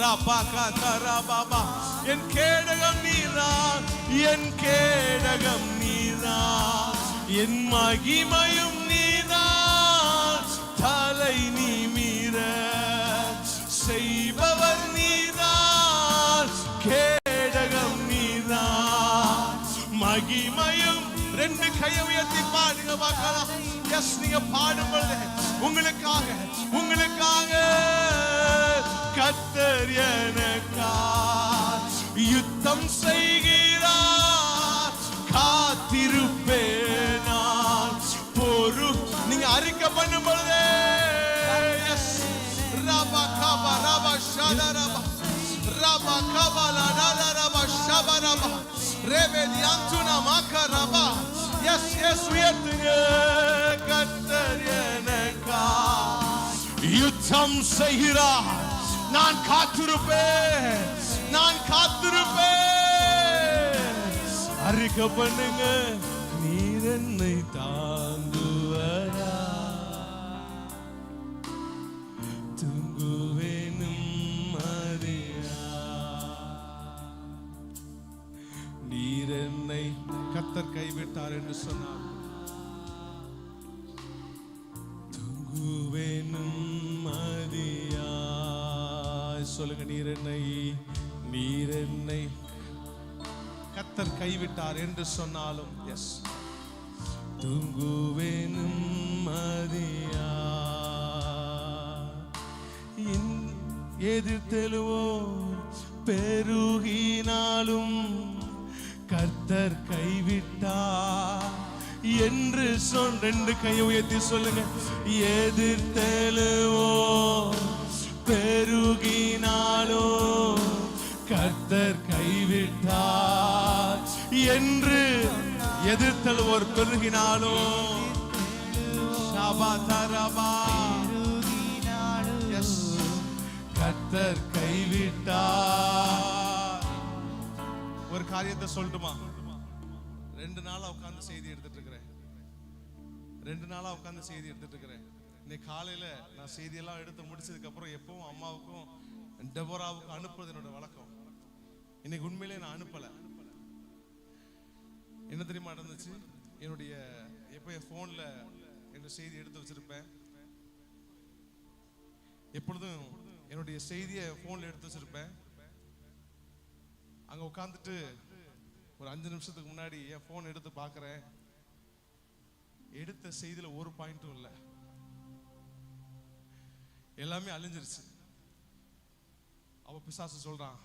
ரபகதரபபா என் கேடகம் நீதான், என் கேடகம் நீதான், என் மகிமையும் நீதான், தலை நிமிர செய்பவர் நீதான், கேடகம் நீதான், மகிமையும். ரெண்டு கையை உயர்த்தி பாடுங்க பார்க்கலாம். எஸ், நீங்க பாடும்போது உங்களுக்காக கர்த்தர் எனக்காக யுத்தம் செய்கிறார், காத்திருப்பேன் நான் பொறு. நீங்க அறிக்கை பண்ணும் பொழுது எஸ் ரபா கபா ரபா ஷதரபா ரபா கபா லதரபா ஷபரபா ரெபெதி அந்துனா மக்கரபா. எஸ் எஸ் உயர்த்துங்க. கர்த்தர் எனக்காக யுத்தம் செய்கிறார், நான் காத்திருப்பேன், நான் காத்திருப்பேன். அறிக்கை பண்ணுங்க. நீர் என்னை தாங்குவரா, தூங்குவேனும் அறியா. நீர் என்னை கர்த்தர் கைவிட்டார் என்று சொன்னார், தூங்குவேனும் அறியா. சொல்லுங்க. நீர் என்னை கர்த்தர் கைவிட்டார் என்று சொன்னாலும் எஸ் தூங்குவேனும் அறியா. எதிர்த்தெழுவோ பெருகினாலும் கர்த்தர் கைவிட்டார் என்று சொல். ரெண்டு கையை உயர்த்தி சொல்லுங்க. எதிர்த்தெழுவோ பெருகினாலோ கர்த்தர் கைவிட்டார் என்று. எதிர்த்தழுவோர் பெருகினாலோ கர்த்தர் கைவிட்டார். ஒரு காரியத்தை சொல்லட்டுமா? 2 நாளா உட்கார்ந்து செய்தி எடுத்துட்டு இருக்கிறேன். இன்னைக்கு காலையில நான் செய்தியெல்லாம் எடுத்து முடிச்சதுக்கு அப்புறம் எப்பவும் அம்மாவுக்கும் டெபோராவுக்கும் அனுப்புறது என்னோட வழக்கம். இன்னைக்கு உண்மையிலே நான் அனுப்பல. என்ன தெரியுமா நடந்துச்சு? என்னுடைய எப்ப என் போன்ல என்னோட செய்தி எடுத்து வச்சிருப்பேன். எப்பொழுதும் என்னுடைய செய்தியை போன்ல எடுத்து வச்சிருப்பேன். அங்க உட்கார்ந்துட்டு ஒரு 5 நிமிஷத்துக்கு முன்னாடி என் போன் எடுத்து பாக்குறேன். எடுத்த செய்தியில ஒரு பாயிண்ட்டும் இல்லை, எல்லாமே அழிஞ்சிருச்சு. அவ பிசாசு சொல்றான்,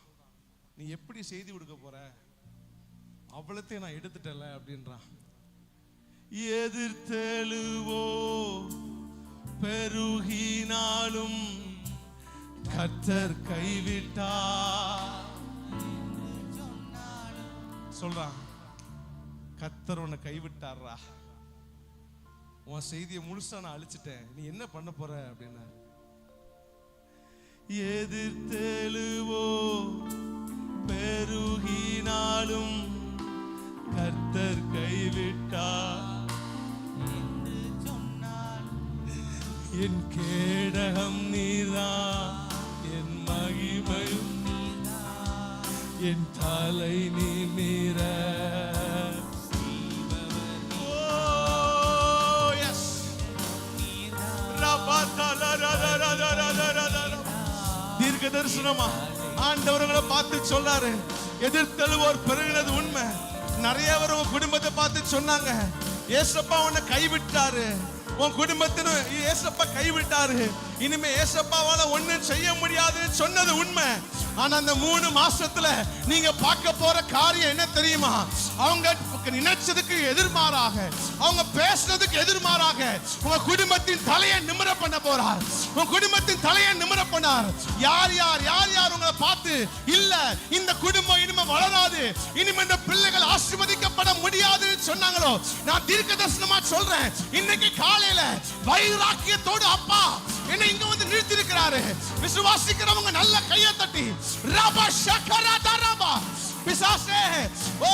நீ எப்படி செய்தி கொடுக்க போற, அவ்வளத்தையும் நான் எடுத்துட்டல அப்படின்றான். எதிர்த்தெழுவோ பெருகினாலும் கர்த்தர் கைவிட்டார் சொல்றான். கர்த்தர் உன்னை கைவிட்டாரா, உன் செய்தியை முழுசா நான் அழிச்சிட்டேன், நீ என்ன பண்ண போற அப்படின்னா. எதிர்த்தெழுவோ பெருகினாலும் கர்த்தர் கைவிட்டார் என்று சொன்னார். என் கேடகம் நீதான், என் மகிமையும் நீதான், என் தலை நிமிர தீர்க்க தரிசனமா ஆண்டவர்களை பார்த்து சொன்னாரு. எதிர்த்தெழுவோர் பெருகினது உண்மை. நிறைய பேர் உன் குடும்பத்தை பார்த்து சொன்னாங்க, ஏசப்பா உன்னை கைவிட்டாரு, உன் குடும்பத்தின் ஏசப்பா கைவிட்டாரு, இனிமே ஏசப்பாவால ஒண்ணும் செய்ய முடியாதுன்னு சொன்னது உண்மை. ஆனா அந்த 3 மாசத்துல நீங்க பார்க்க போற காரியம் என்ன தெரியுமா? அவங்க நினைச்சதுக்கு எதிர்மாறாக, அவங்க பேசுறதுக்கு எதிர்மாறாக உங்க குடும்பத்தின் தலையை நிமிர பண்ண போறார். உங்க குடும்பத்தின் தலையை நிமிர பண்ணார். யார் யார் யார் யார் உங்களை பார்த்து இல்ல இந்த குடும்பம் இனிமே வளராது, இனிமே இந்த பிள்ளைகள் ஆசீர்வதிக்கப்பட முடியாதுன்னு சொன்னாங்களோ, நான் தீர்க்க தரிசனமா சொல்றேன், இன்னைக்கு காலையில வைராக்கியத்தோடு அப்பா என்ன இங்க வந்து நிறுத்தி இருக்கிறாரு. விசுவாசிக்கிறவங்க நல்ல கையை தட்டி ரபா ஷக்கரா தரபா. பிசாசே ஓ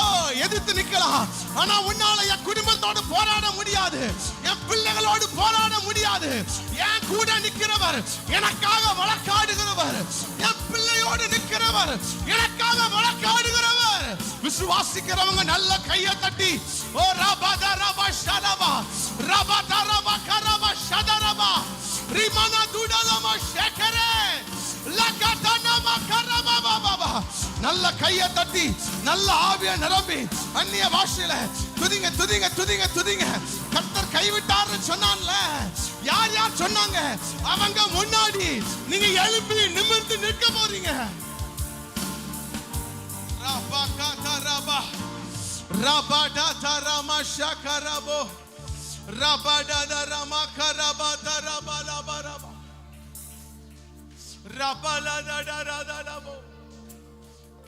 எதிர்த்து நிக்கலாம், ஆனா உன்னால என் குடும்பத்தோடு போராட முடியாது, என் பிள்ளைகளோடு போராட முடியாது. என் கூட நிக்கிறவர், எனக்காக வழக்காடுகிறவர், என் பிள்ளையோடு பேசுகிறவர், எனக்காக வழக்காடுகிறவர். விசுவாசிக்கிறவங்க நல்ல கையை தட்டி ஓ ரபா ரபா ஷதபா ரபா ரபா கரபா ஷதரபா ரிமனா துடலமா ஷேகரே லகதனமா கரபா பாபா. நல்ல கையை தட்டி நல்ல ஆவியை நிரம்பி அந்நிய பாஷையில துதிங்க துதிங்க துதிங்க துதிங்க. கர்த்தர் கைவிட்டார்னு சொன்னான்ல, யார் யார் சொன்னாங்க? அவங்க முன்னாடி நீங்க எழும்பி நிமிர்ந்து நிற்க போறீங்க. ரபா கதரபா ரபா தரமா ஷகரபோ ரபா தரமா கரபா தரபா ரபா ரபா ரபா லதரதரபோ.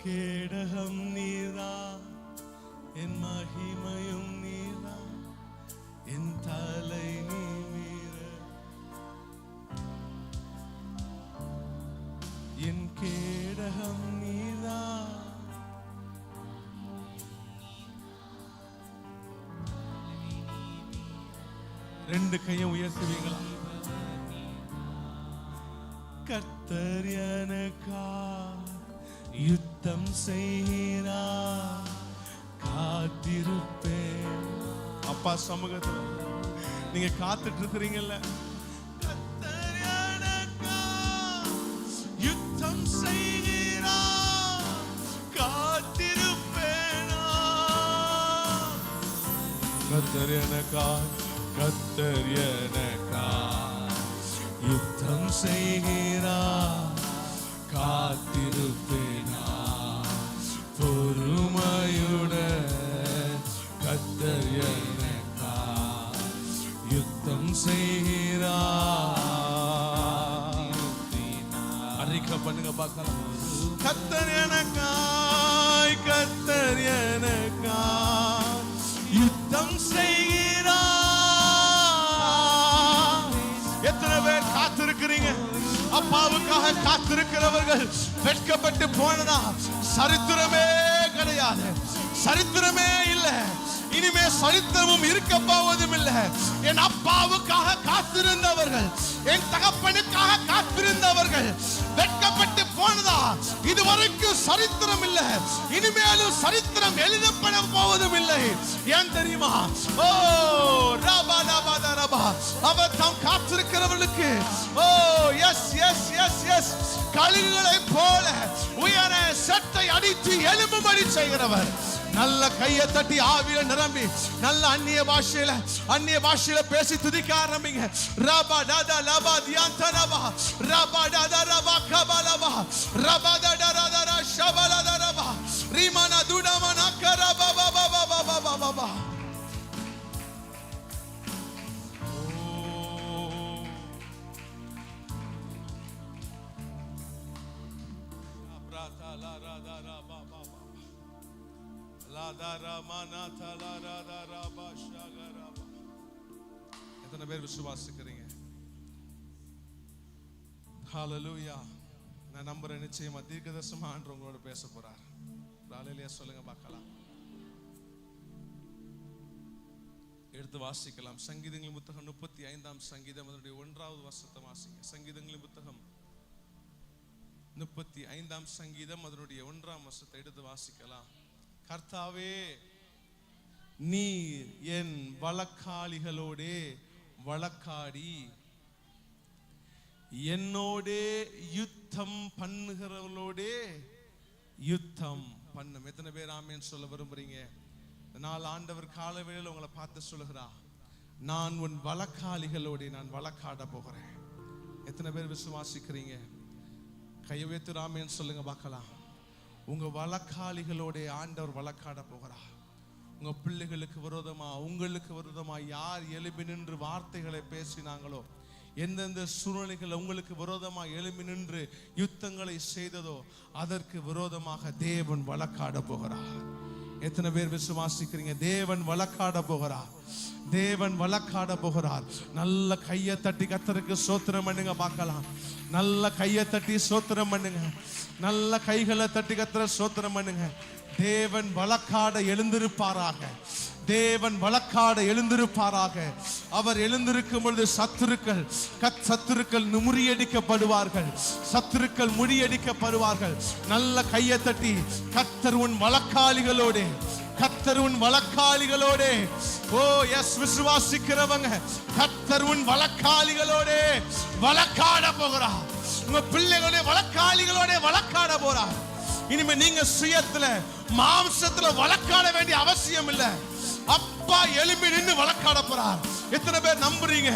கேடகம் நீரா, என் மகிமையும் நீரா, என் தலை நீர, என் கேடகம் நீரா. ரெண்டு கையும் உயர்த்துவீங்களா? கர்த்தர் எனக்கா யுத்தம் செய்கிறார், காத்திருப்பேன். அப்பா சமூகத்துல நீங்க காத்துட்டு இருக்கிறீங்கல்ல, கர்த்தர் எனக்கா யுத்தம் செய்கிறார், காத்திருப்பேனா. கர்த்தர் எனக்கா, கர்த்தர் எனக்கா யுத்தம் செய்கிறார், காத்திருப்பேனா. பொறுமையுடன் கர்த்தர் எனக்கா யுத்தம் செய்கிறார். அறிக்கை பண்ணுங்க பார்க்கலாம். கர்த்தர் எனக்காய், கர்த்தர் எனக்காய் யுத்தம் செய்கிறார். எத்தனை பேர் காத்திருக்கிறீங்க? அப்பாவுக்காக காத்திருக்கிறவர்கள் வெட்கப்பட்டு போனதா சரித்திரமே கிடையாது, சரித்திரமே இல்லை, இனிமே சரித்திரமும் இருக்க போவதும் இல்லை. என் அப்பாவுக்காக காத்திருந்தவர்கள், என் தகப்பனுக்காக காத்திருந்தவர்கள் வெட்கப்பட்டு போனதா இதுவரைக்கும் சரித்திரம் இல்லை, இனிமேலும் சரித்திரம் எழுதப்பட போவதும் இல்லை. ஏன் தெரியுமா? ஓ ரபா ரபா ரபா, அவர் தாம் காத்திருக்கிறவர்களுக்கு ஓ எஸ் எஸ் எஸ் எஸ் கழுகுகளை போல உயர சட்டை அடித்து எலும்பும்படி செய்கிறவர். நல்ல கையை தட்டி ஆவியில நிரம்பி நல்ல அந்நிய பாஷையில பேசி துதிக்க ஆரம்பிங்க. ரபா டாடா லபா தியாந்தரபா ரபா டாடா ரபா கபலபா ரபா டாடா ரபா ஷபலதரபா ரிமனா துடமனா கரபா பபா பபா பபா பபா. எத்தனை பேர் விசுவாசிக்கிறீங்க? ஹல்லேலூயா. நான் நம்புறேன் நிச்சயமா தீர்க்கதரிசனமா ஆண்டவர் உங்களோட பேச போறார். ஹல்லேலூயா சொல்லுங்க பார்க்கலாம். எடுத்து வாசிக்கலாம். சங்கீதங்களின் புத்தகம் 35ஆம் சங்கீதம் அதனுடைய 1வது வசனத்தை வாசிங்க. சங்கீதங்களின் புத்தகம் 35ஆம் சங்கீதம் அதனுடைய 1ஆம் வசனத்தை எடுத்து வாசிக்கலாம். கர்த்தாவே, நீர் என் வழக்காளிகளோடே வழக்காடி என்னோடே யுத்தம் பண்ணுகிறவர்களோடே யுத்தம் பண்ணும். எத்தனை பேர் ஆமென் சொல்ல விரும்புறீங்க? நாள் ஆண்டவர் காலவேளையில் உங்களை பார்த்து சொல்லுகிறா, நான் உன் வழக்காளிகளோட நான் வழக்காட போகிறேன். எத்தனை பேர் விசுவாசிக்கிறீங்க? கையை உயர்த்தி ஆமென் சொல்லுங்க பார்க்கலாம். உங்க வழக்காளிகளோட ஆண்டவர் வழக்காட போகிறா. உங்க பிள்ளைகளுக்கு விரோதமா, உங்களுக்கு விரோதமா யார் எழுப்பி நின்று வார்த்தைகளை பேசினாங்களோ, எந்தெந்த சூழ்நிலைகள் உங்களுக்கு விரோதமா எழுப்பி நின்று யுத்தங்களை செய்ததோ அதற்கு விரோதமாக தேவன் வழக்காட போகிறார். எத்தனை பேர் விசுவாசிக்கிறீங்க? தேவன் வழக்காட போகிறார். தேவன் வழக்காட போகிறார். நல்ல கையை தட்டி கர்த்தருக்கு ஸ்தோத்திரம் பண்ணுங்க பார்க்கலாம். நல்ல கையை தட்டி ஸ்தோத்திரம் பண்ணுங்க. நல்ல கைகளை தட்டி கர்த்தரை ஸ்தோத்திரம் பண்ணுங்க. தேவன் வழக்காட எழுந்திருப்பாராக. தேவன் வழக்காட எழுந்திருப்பாராக. அவர் எழுந்திருக்கும் பொழுது சத்துருக்கள் முறியடிக்கப்படுவார்கள், சத்துருக்கள் முறியடிக்கப்படுவார்கள். நல்ல கையை தட்டி கர்த்தர் உன் வழக்காளிகளோடு, கர்த்தர் உன் வழக்காளிகளோடு. ஓ எஸ், விசுவாசிக்கிறவங்க கர்த்தர் உன் வழக்காளிகளோடு வழக்காட போகிறார். உங்க பிள்ளைகளோட வழக்காளிகளோட வழக்காட போறார். இனிமே நீங்க சுயத்துல மாம்சத்துல வழக்காட வேண்டிய அவசியம் இல்ல. அப்பா எழும்பி நின்று வழக்காட போறார். எத்தனை பேர் நம்புறீங்க?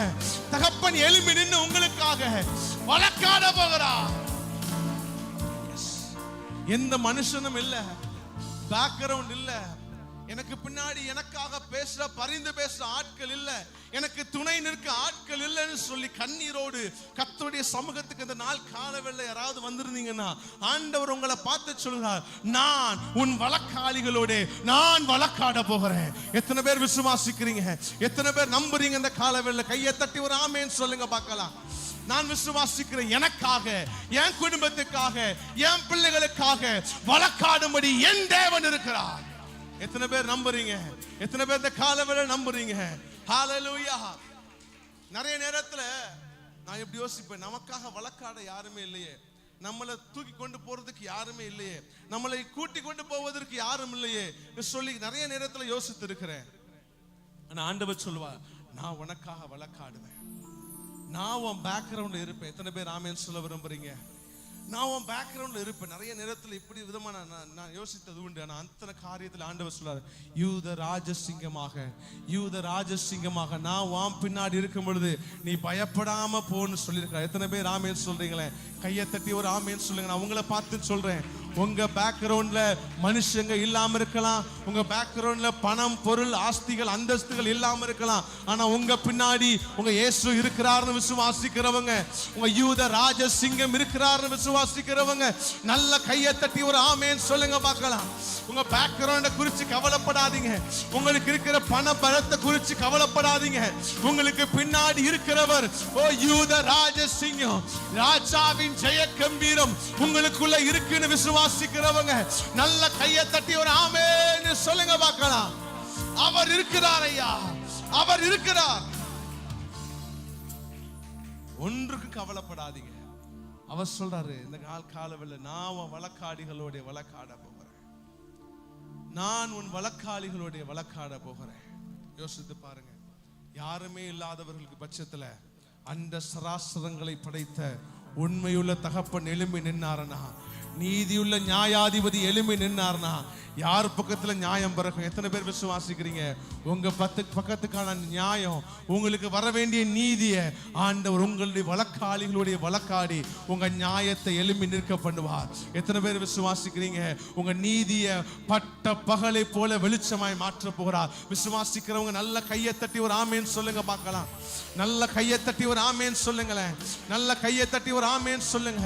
தகப்பன் எழும்பி நின்று உங்களுக்காக வழக்காட போகிறார். எந்த மனுஷனும் இல்ல, பேக்ரவுண்ட் இல்ல, எனக்கு பின்னாடி எனக்காக பேசுற பரிந்து பேசுற ஆட்கள் இல்ல, எனக்கு துணை நிற்க ஆட்கள் இல்லைன்னு சொல்லி கண்ணீரோடு கர்த்தருடைய சமூகத்துக்கு இந்த நாள் காலவெல்ல யாராவது வந்திருந்தீங்கன்னா ஆண்டவர் உங்களை பார்த்து சொல்றார், நான் உன் வழக்காளிகளோட நான் வழக்காட போகிறேன். எத்தனை பேர் விசுவாசிக்கிறீங்க? எத்தனை பேர் நம்புறீங்க? இந்த காலவெல்ல கையை தட்டி ஒரு ஆமேன்னு சொல்லுங்க பார்க்கலாம். நான் விசுவாசிக்கிறேன், எனக்காக, என் குடும்பத்துக்காக, என் பிள்ளைகளுக்காக வழக்காடும்படி என் தேவன் இருக்கிறார். எத்தனை பேர் நம்புறீங்க? எத்தனை பேர் இந்த காலவெல்ல நம்புறீங்க? ஹalleluya. நிறைய நேரத்துல நான் எப்படி யோசிப்பேன், நமக்காக வழக்காட யாருமே இல்லையே, நம்மளை தூக்கி கொண்டு போறதுக்கு யாருமே இல்லையே, நம்மளை கூட்டி கொண்டு போவதற்கு யாரும் இல்லையே சொல்லி நிறைய நேரத்துல யோசித்து இருக்கிறேன். ஆனா ஆண்டவர் சொல்லுவார், நான் உனக்காக வழக்காடுவேன், நான் உன் பேக்ரவுண்ட்ல இருப்பேன். எத்தனை பேர் ஆமென் சொல்ல விரும்புறீங்க? நான் உன் பேக்ரவுண்ட்ல இருப்பேன். நிறைய நேரத்தில் இப்படி விதமா நான் யோசித்தது உண்டு. ஆனா அந்த காரியத்தில் ஆண்டவர் சொல்றாரு, யூத ராஜசிங்கமாக நான் உன் பின்னாடி இருக்கும் பொழுது நீ பயப்படாம போன்னு சொல்லியிருக்காரு. எத்தனை பேர் ஆமேன் சொல்றீங்களே? கையை தட்டி ஒரு ஆமேன் சொல்லுங்க. நான் உங்களை பார்த்து சொல்றேன், உங்க பேக்ரவுண்ட்ல மனுஷங்க இல்லாம இருக்கலாம், உங்க பேக்ரவுண்ட்ல பணம், பொருள், ஆஸ்திகள், அந்தஸ்துகள் இல்லாம இருக்கலாம், ஆனா உங்க பின்னாடி உங்க இயேசு இருக்கிறார்னு விசுவாசிக்கிறவங்க, உங்க யூத ராஜசிங்கம் இருக்கிறார்னு விசுவாசிக்கிறவங்க நல்ல கையை தட்டி ஒரு ஆமேன் சொல்லுங்க பார்க்கலாம். உங்க பேக்ரவுண்ட குறித்து கவலைப்படாதீங்க, உங்களுக்கு இருக்கிற பண பலத்தை குறித்து கவலைப்படாதீங்க. உங்களுக்கு பின்னாடி இருக்கிறவர் ஓ யூத ராஜசிங்கம், ராஜாவின் ஜெய கம்பீரம் உங்களுக்குள்ள இருக்குன்னு விசுவாசிக்கிறவங்க நல்ல கையை தட்டி ஒரு ஆமென் சொல்லுங்க பார்க்கலாம். அவர் இருக்கிறார் ஐயா, அவர் இருக்கிறார். ஒன்றுக்கு கவலைப்படாதீங்க. அவர் சொல்றாரு, இந்த காலவெல்ல நான் வழக்காடிகளோட வழக்காட போகிறேன், நான் உன் வழக்காளிகளுடைய வழக்காட போகிறேன். யோசித்து பாருங்க, யாருமே இல்லாதவர்களுக்கு பட்சத்துல அந்த சராசரங்களை படைத்த உண்மையுள்ள தகப்பன் எழும்பி நின்னாரனா, நீதியுள்ள நியாயாதிபதி எழும்பி நின்னார்னா யார் பக்கத்துல நியாயம் பிறக்கும்? எத்தனை பேர் விசுவாசிக்கிறீங்க? உங்க பக்கத்துக்கான நியாயம், உங்களுக்கு வர வேண்டிய நீதியை ஆண்டவர் உங்களுடைய வழக்காளிகளுடைய வழக்காடி உங்க நியாயத்தை எழும்பி நிற்க பண்ணுவார். எத்தனை பேர் விசுவாசிக்கிறீங்க? உங்க நீதியை பட்ட பகலை போல வெளிச்சமாய் மாற்ற போகிறார். விசுவாசிக்கிறவங்க நல்ல கையை தட்டி ஒரு ஆமேன் சொல்லுங்க பார்க்கலாம். நல்ல கையை தட்டி ஒரு ஆமேன் சொல்லுங்களேன். நல்ல கையை தட்டி ஒரு ஆமேன் சொல்லுங்க.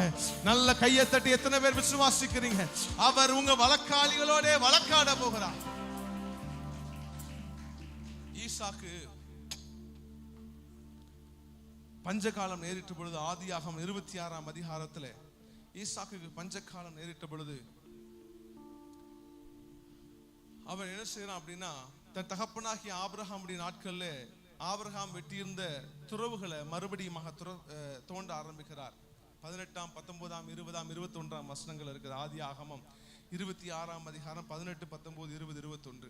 நல்ல கையை தட்டி எத்தனை பேர் விசுவாசிக்கிறீங்க? அவர் உங்க வழக்காளிகளோட வழக்காட போகிறார். ஈசாக்கு பஞ்சகாலம் நேரிட்ட பொழுது, ஆதியாகமம் 26ஆம் அதிகாரத்துல ஈசாக்கு பஞ்சகாலம் நேரிட்ட பொழுது அவன் என்ன செய்யறான் அப்படின்னா, தன் தகப்பனாகிய ஆபிரகாமுடைய நாட்கள்ல ஆபிரகாம் வெட்டியிருந்த துறவுகளை மறுபடியும் தோண்ட ஆரம்பிக்கிறார். 18, 19, 20, 21 வசனங்கள் இருக்குது. ஆதியாகமம் 26ஆம் அதிகாரம் 18, 19, 20, 21.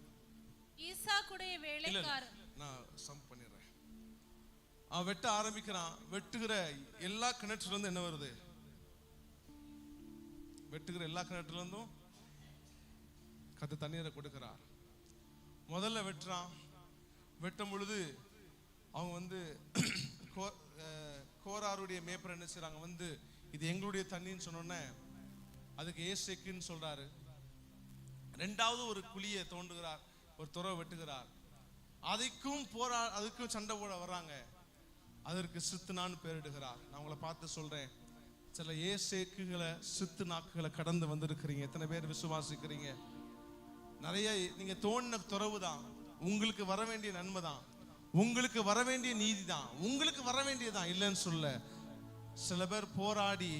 ஈசாக்குடைய வேலைக்காரர், நான் சம் பண்ணிடுறேன். அவன் வெட்ட ஆரம்பிக்கிறான். வெட்டுகிற எல்லா கிணற்றுல இருந்து என்ன வருது? வெட்டுகிற எல்லா கிணற்றுல இருந்தும் கத்த தண்ணீரை கொடுக்கிறார். முதல்ல வெட்டுறான். வெட்டும் பொழுது அவங்க கோராருடைய மேப்பர் என்ன செய்றாங்க, இது எங்களுடைய தண்ணின்னு சொன்னோன்னே அதுக்கு ஏசேக்குன்னு சொல்றாரு. ரெண்டாவது ஒரு குழியை தோண்டுகிறார், ஒரு துறவை வெட்டுகிறார். அதுக்கும் சண்டை போட வர்றாங்க. அதற்கு சித்துனான்னு பேரிடுகிறார். நான் உங்களை பார்த்து சொல்றேன், சில ஏசேக்குகளை சித்து நாக்குகளை கடந்து வந்திருக்கிறீங்க. எத்தனை பேர் விசுவாசிக்கிறீங்க? நிறைய நீங்க தோண்டின துறவு தான், உங்களுக்கு வர வேண்டிய நன்மை தான், உங்களுக்கு வர வேண்டிய நீதி தான், உங்களுக்கு வர வேண்டியதான் இல்லைன்னு சொல்ல. சில பேர் போராடி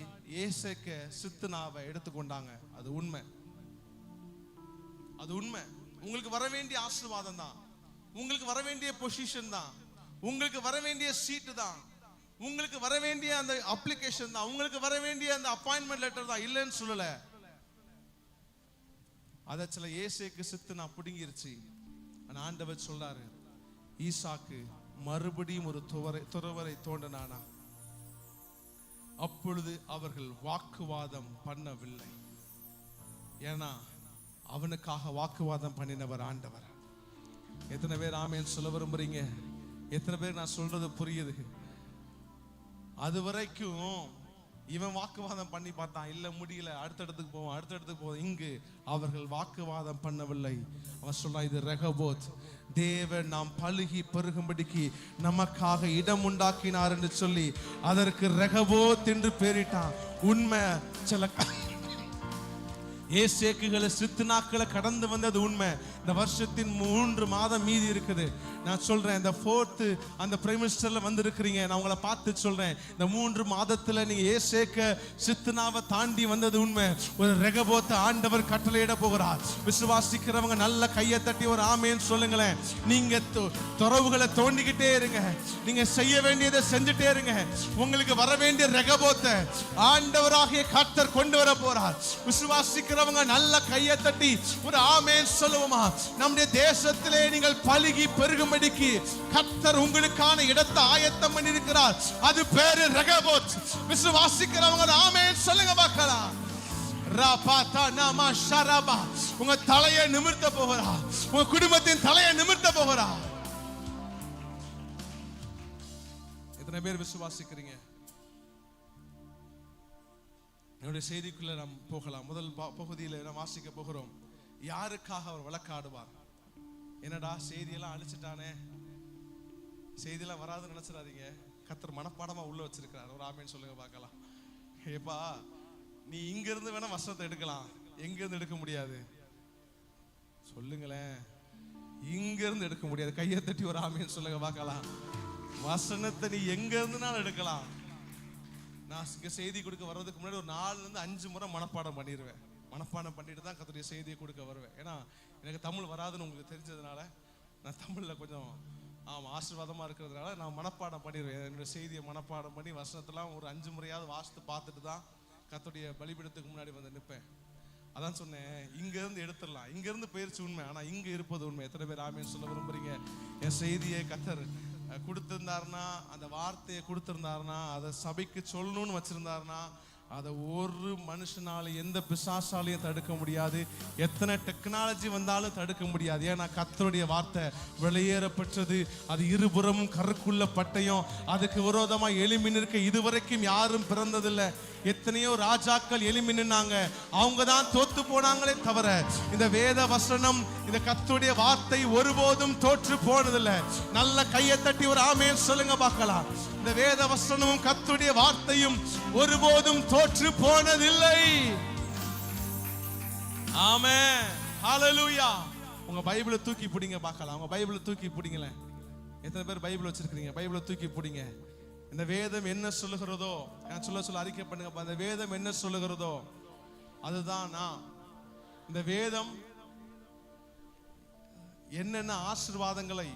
ஏசேக்க சித்துனாவை எடுத்துக்கொண்டாங்க. அது உண்மை, அது உண்மை. உங்களுக்கு வர வேண்டிய ஆசீர்வாதம் தான். உங்களுக்கு வர வேண்டிய பொசிஷன் தான், உங்களுக்கு வர வேண்டிய சீட்டு தான், உங்களுக்கு வர வேண்டிய அந்த அப்ளிகேஷன் தான், உங்களுக்கு வர வேண்டிய அந்த அப்பாயின்மெண்ட் லெட்டர் தான், இல்லைன்னு சொல்லல. அத சில ஏசேக்கு சித்து நான் பிடுங்கிருச்சு. ஆனா ஆண்டவர் சொல்றாரு, ஈசாக்கு மறுபடியும் ஒரு துறவரை தோண்டினானா, அப்பொழுது அவர்கள் வாக்குவாதம் பண்ணவில்லை. ஏன்னா அவனுக்காக வாக்குவாதம் பண்ணினவர் ஆண்டவர். எத்தனை பேர் ஆமென் சொல்ல விரும்புறீங்க? எத்தனை பேர் நான் சொல்றது புரியுது? அது வரைக்கும் இவன் வாக்குவாதம் பண்ணி பார்த்தான், இல்ல முடியல, அடுத்தடுத்துக்கு போவோம். இங்கு அவர்கள் வாக்குவாதம் பண்ணவில்லை. அவன் சொல்றான், இது ரெகோபோத், தேவன் நாம் பலுகி பெருகும்படிக்கு நமக்காக இடம் உண்டாக்கினார் என்று சொல்லி அதற்கு ரெகோபோத் என்று பெயரிட்டான். உண்மை, சில ஏசேக்குகளை சித்து நாட்களை கடந்து வந்தது உண்மை. இந்த வருஷத்தின் 3 மாதம் மீதி இருக்குது. நான் சொல்றேன், இந்த 4th அந்த பிரைம் மினிஸ்டர்ல வந்து இருக்கிறீங்க, நான் உங்களை பார்த்து சொல்றேன், இந்த 3 மாதத்துல நீங்க ஏசேக்க சித்துனாவை தாண்டி வந்தது உண்மை. ஒரு ரெகோபோத்தை ஆண்டவர் கட்டளையிட போகிறார். விசுவாசிக்கிறவங்க நல்ல கையை தட்டி ஒரு ஆமேன்னு சொல்லுங்களேன். நீங்க துறவுகளை தோண்டிக்கிட்டே இருங்க, நீங்க செய்ய வேண்டியதை செஞ்சுட்டே இருங்க. உங்களுக்கு வர வேண்டிய ரெகோபோத்தை ஆண்டவராகிய கர்த்தர் கொண்டு வர போறார். விசுவாசிக்கிறவங்க நல்ல கையை தட்டி ஒரு ஆமேன் சொல்லுவோமா? நம்முடைய தேசத்திலே நீங்கள் பலுகி பெருகும்படிக்கு கர்த்தர் உங்களுக்கான இடத்தை ஆயத்தம் பண்ணி இருக்கிறார். அது பேரு ரெகோபோத். விசுவாசிக்கிறவங்க ஆமென் சொல்லுங்க பார்க்கலாம். உங்க தலையை நிமிர்த்த போகிறா, உங்க குடும்பத்தின் தலையை நிமிர்த்த போகிறா. எத்தனை பேர் விசுவாசிக்கிறீங்க? என்னுடைய செய்திக்குள்ள நாம் போகலாம். முதல் பகுதியில் நாம் வாசிக்க போகிறோம், யாருக்காக அவர் வழக்காடுவார். என்னடா செய்தியெல்லாம் அழிச்சிட்டானே, செய்தியெல்லாம் வராதுன்னு நினைச்சிடாதீங்க. கர்த்தர் மனப்பாடமா உள்ள வச்சிருக்கிறார். ஒரு ஆமேன்னு சொல்லுங்க பார்க்கலாம். ஏப்பா, நீ இங்க இருந்து வேணா வசனத்தை எடுக்கலாம், எங்க இருந்து எடுக்க முடியாது சொல்லுங்களேன். இங்க இருந்து எடுக்க முடியாது. கையை தட்டி ஒரு ஆமேன்னு சொல்லுங்க பார்க்கலாம். வசனத்தை நீ எங்க இருந்துனாலும் எடுக்கலாம். நான் இங்க செய்தி கொடுக்க வர்றதுக்கு முன்னாடி ஒரு 4 இருந்து 5 முறை மனப்பாடம் பண்ணிடுவேன். மனப்பாடம் பண்ணிட்டு தான் கர்த்தருடைய செய்தியை கொடுக்க வருவேன். ஏன்னா எனக்கு தமிழ் வராதுன்னு உங்களுக்கு தெரிஞ்சதுனால, நான் தமிழ்ல கொஞ்சம் ஆசீர்வாதமா இருக்கிறதுனால நான் மனப்பாடம் பண்ணிடுவேன். என்னுடைய செய்தியை மனப்பாடம் பண்ணி வசனத்தெல்லாம் ஒரு 5 முறையாவது வாசித்து பார்த்துட்டு தான் கர்த்தருடைய பலிபீடத்துக்கு முன்னாடி வந்து நிற்பேன். அதான் சொன்னேன், இங்க இருந்து எடுத்துடலாம், இங்க இருந்து பயிற்சி உண்மை, ஆனா இங்க இருப்பது உண்மை. எத்தனை பேர் ஆமென் சொல்ல விரும்புறீங்க? என் செய்தியை கர்த்தர் கொடுத்திருந்தாருன்னா, அந்த வார்த்தையை கொடுத்திருந்தாருன்னா, அதை சபைக்கு சொல்லணும்னு வச்சிருந்தாருன்னா, அதை ஒரு மனுஷனால எந்த பிசாசாலையும் தடுக்க முடியாது. எத்தனை டெக்னாலஜி வந்தாலும் தடுக்க முடியாது. ஏன்னா கர்த்தருடைய வார்த்தை வெளியேறப்பட்டது. அது இருபுறமும் கருக்குள்ள பட்டயம். அதுக்கு விரோதமா எழும்பி நிற்க இதுவரைக்கும் யாரும் பிறந்ததில்லை. எத்தனையோ ராஜாக்கள் எழும்பி நின்னாங்க, அவங்க தான் தோத்து போனாங்களே தவிர இந்த வேத வசனம், இந்த கர்த்தருடைய வார்த்தை ஒருபோதும் தோற்று போனதில்லை. நல்ல கையை தட்டி ஒரு ஆமென் சொல்லுங்க பார்க்கலாம். இந்த வேத வசனமும் கர்த்தருடைய வார்த்தையும் ஒருபோதும் தோற்று போனதில்லை. ஆமென், ஹalleluya. உங்க பைபிளை தூக்கி பிடிங்க பார்க்கலாம். உங்க பைபிளை தூக்கி பிடிங்களேன். எத்தனை பேர் பைபிள் வச்சிருக்கீங்க? பைபிளை தூக்கி பிடிங்க. இந்த வேதம் என்ன சொல்லுகிறதோ, நான் சொல்ல அறிக்கை பண்ணுங்க. இந்த வேதம் என்ன சொல்லுகிறதோ அதுதான் நான். இந்த வேதம் என்னென்ன ஆசீர்வாதங்களை,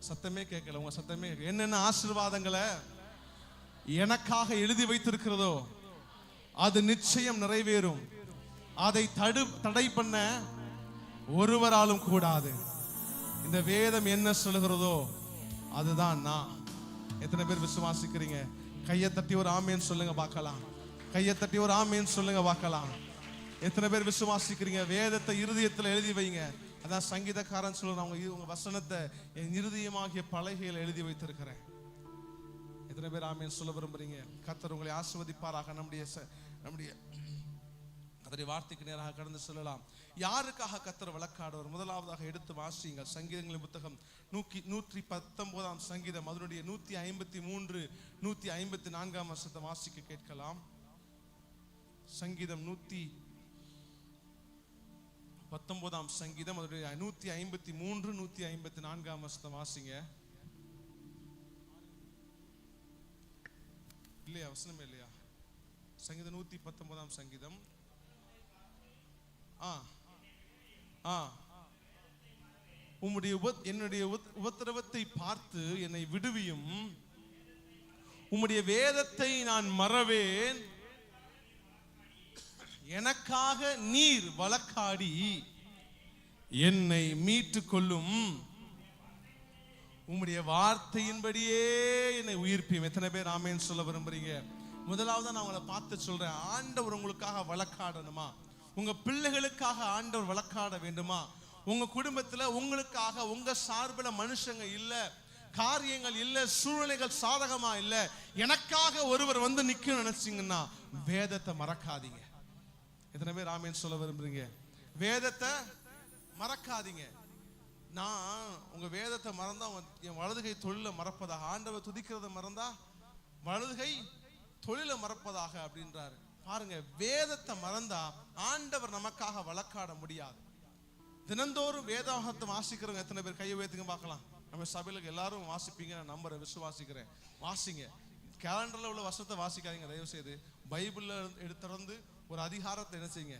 சத்தமே கேட்கல, உங்க சத்தமே, என்னென்ன ஆசீர்வாதங்களை எனக்காக எழுதி வைத்திருக்கிறதோ அது நிச்சயம் நிறைவேறும். அதை தடை பண்ண ஒருவராலும் கூடாது. இந்த வேதம் என்ன சொல்லுகிறதோ அதுதான் நான். எத்தனை பேர் விசுவாசிக்கிறீங்க? கையை தட்டி ஒரு ஆமேன் சொல்லுங்க பார்க்கலாம். கையை தட்டி ஒரு ஆமேன் சொல்லுங்க பார்க்கலாம். எத்தனை பேர் விசுவாசிக்கிறீங்க? வேதத்தை இருதயத்தில் எழுதி வைங்க. அதான் சங்கீதக்காரன் சொல்றாங்க, உங்க வசனத்தை என் இருதயமாகிய பலகையில் எழுதி வைத்திருக்கிறேன். எத்தனை பேர் ஆமேன் சொல்ல விரும்புறீங்க? கர்த்தர் உங்களை ஆசீர்வதிப்பாராக. நம்முடைய அதனை வார்த்தைக்கு நேராக கடந்து சொல்லலாம். யாருக்காக கர்த்தர் வழக்காடுவார்? முதலாவதாக எடுத்து வாசியுங்கள். சங்கீதங்களின் புத்தகம் 119 சங்கீதம், அதனுடைய 153 154 வசனத்தை வாசிக்க கேட்கலாம். சங்கீதம் 119 சங்கீதம், அதனுடைய 153 154 வசனத்தை வாசிங்க. இல்லையா? வசனமே இல்லையா? சங்கீதம் 119 சங்கீதம். என்னுடைய உபத்திரவத்தை பார்த்து என்னை விடுவியும். உம்முடைய வேதத்தை நான் மறவேன். எனக்காக நீர் வழக்காடி என்னை மீட்டு கொள்ளும். உம்முடைய வார்த்தையின்படியே என்னை உயிர்ப்பியும். எத்தனை பேர் ஆமேன்னு சொல்ல விரும்புறீங்க? முதலாவது நான் உங்களை பார்த்து சொல்றேன், ஆண்டவர் உங்களுக்காக வழக்காடணுமா? உங்க பிள்ளைகளுக்காக ஆண்டவர் வழக்காட வேண்டுமா? உங்க குடும்பத்துல உங்களுக்காக உங்க சார்பில் மனுஷங்க இல்ல, காரியங்கள் இல்ல, சூழ்நிலைகள் சாதகமா இல்ல, எனக்காக ஒருவர் வந்து நிக்க நினைச்சீங்கன்னா வேதத்தை மறக்காதீங்க. எத்தனை பேர் ஆமேன்னு சொல்ல விரும்புறீங்க? வேதத்தை மறக்காதீங்க. நான் உங்க வேதத்தை மறந்தா என் வலதுகை தொழில மறப்பதாக, ஆண்டவர் துதிக்கிறத மறந்தா வலதுகை தொழில மறப்பதாக அப்படின்றாரு. பாருங்க, வேதத்தை மறந்தா ஆண்டவர் நமக்காக வழக்காட முடியாது. தினந்தோறும் வேதாகத்தை வாசிக்கிறவங்க எத்தனை பேர் கையை உயர்த்துங்க பார்க்கலாம். நம்ம சபையில எல்லாரும் வாசிப்பீங்க, நான் நம்புறேன், விசுவாசிக்கிறேன். வாசிங்க. கேலண்டர்ல உள்ள வசனத்தை வாசிக்காதீங்க தயவு செய்து. பைபிள்ல எடுத்துறந்து ஒரு அதிகாரத்தை என்ன செய்யுங்க,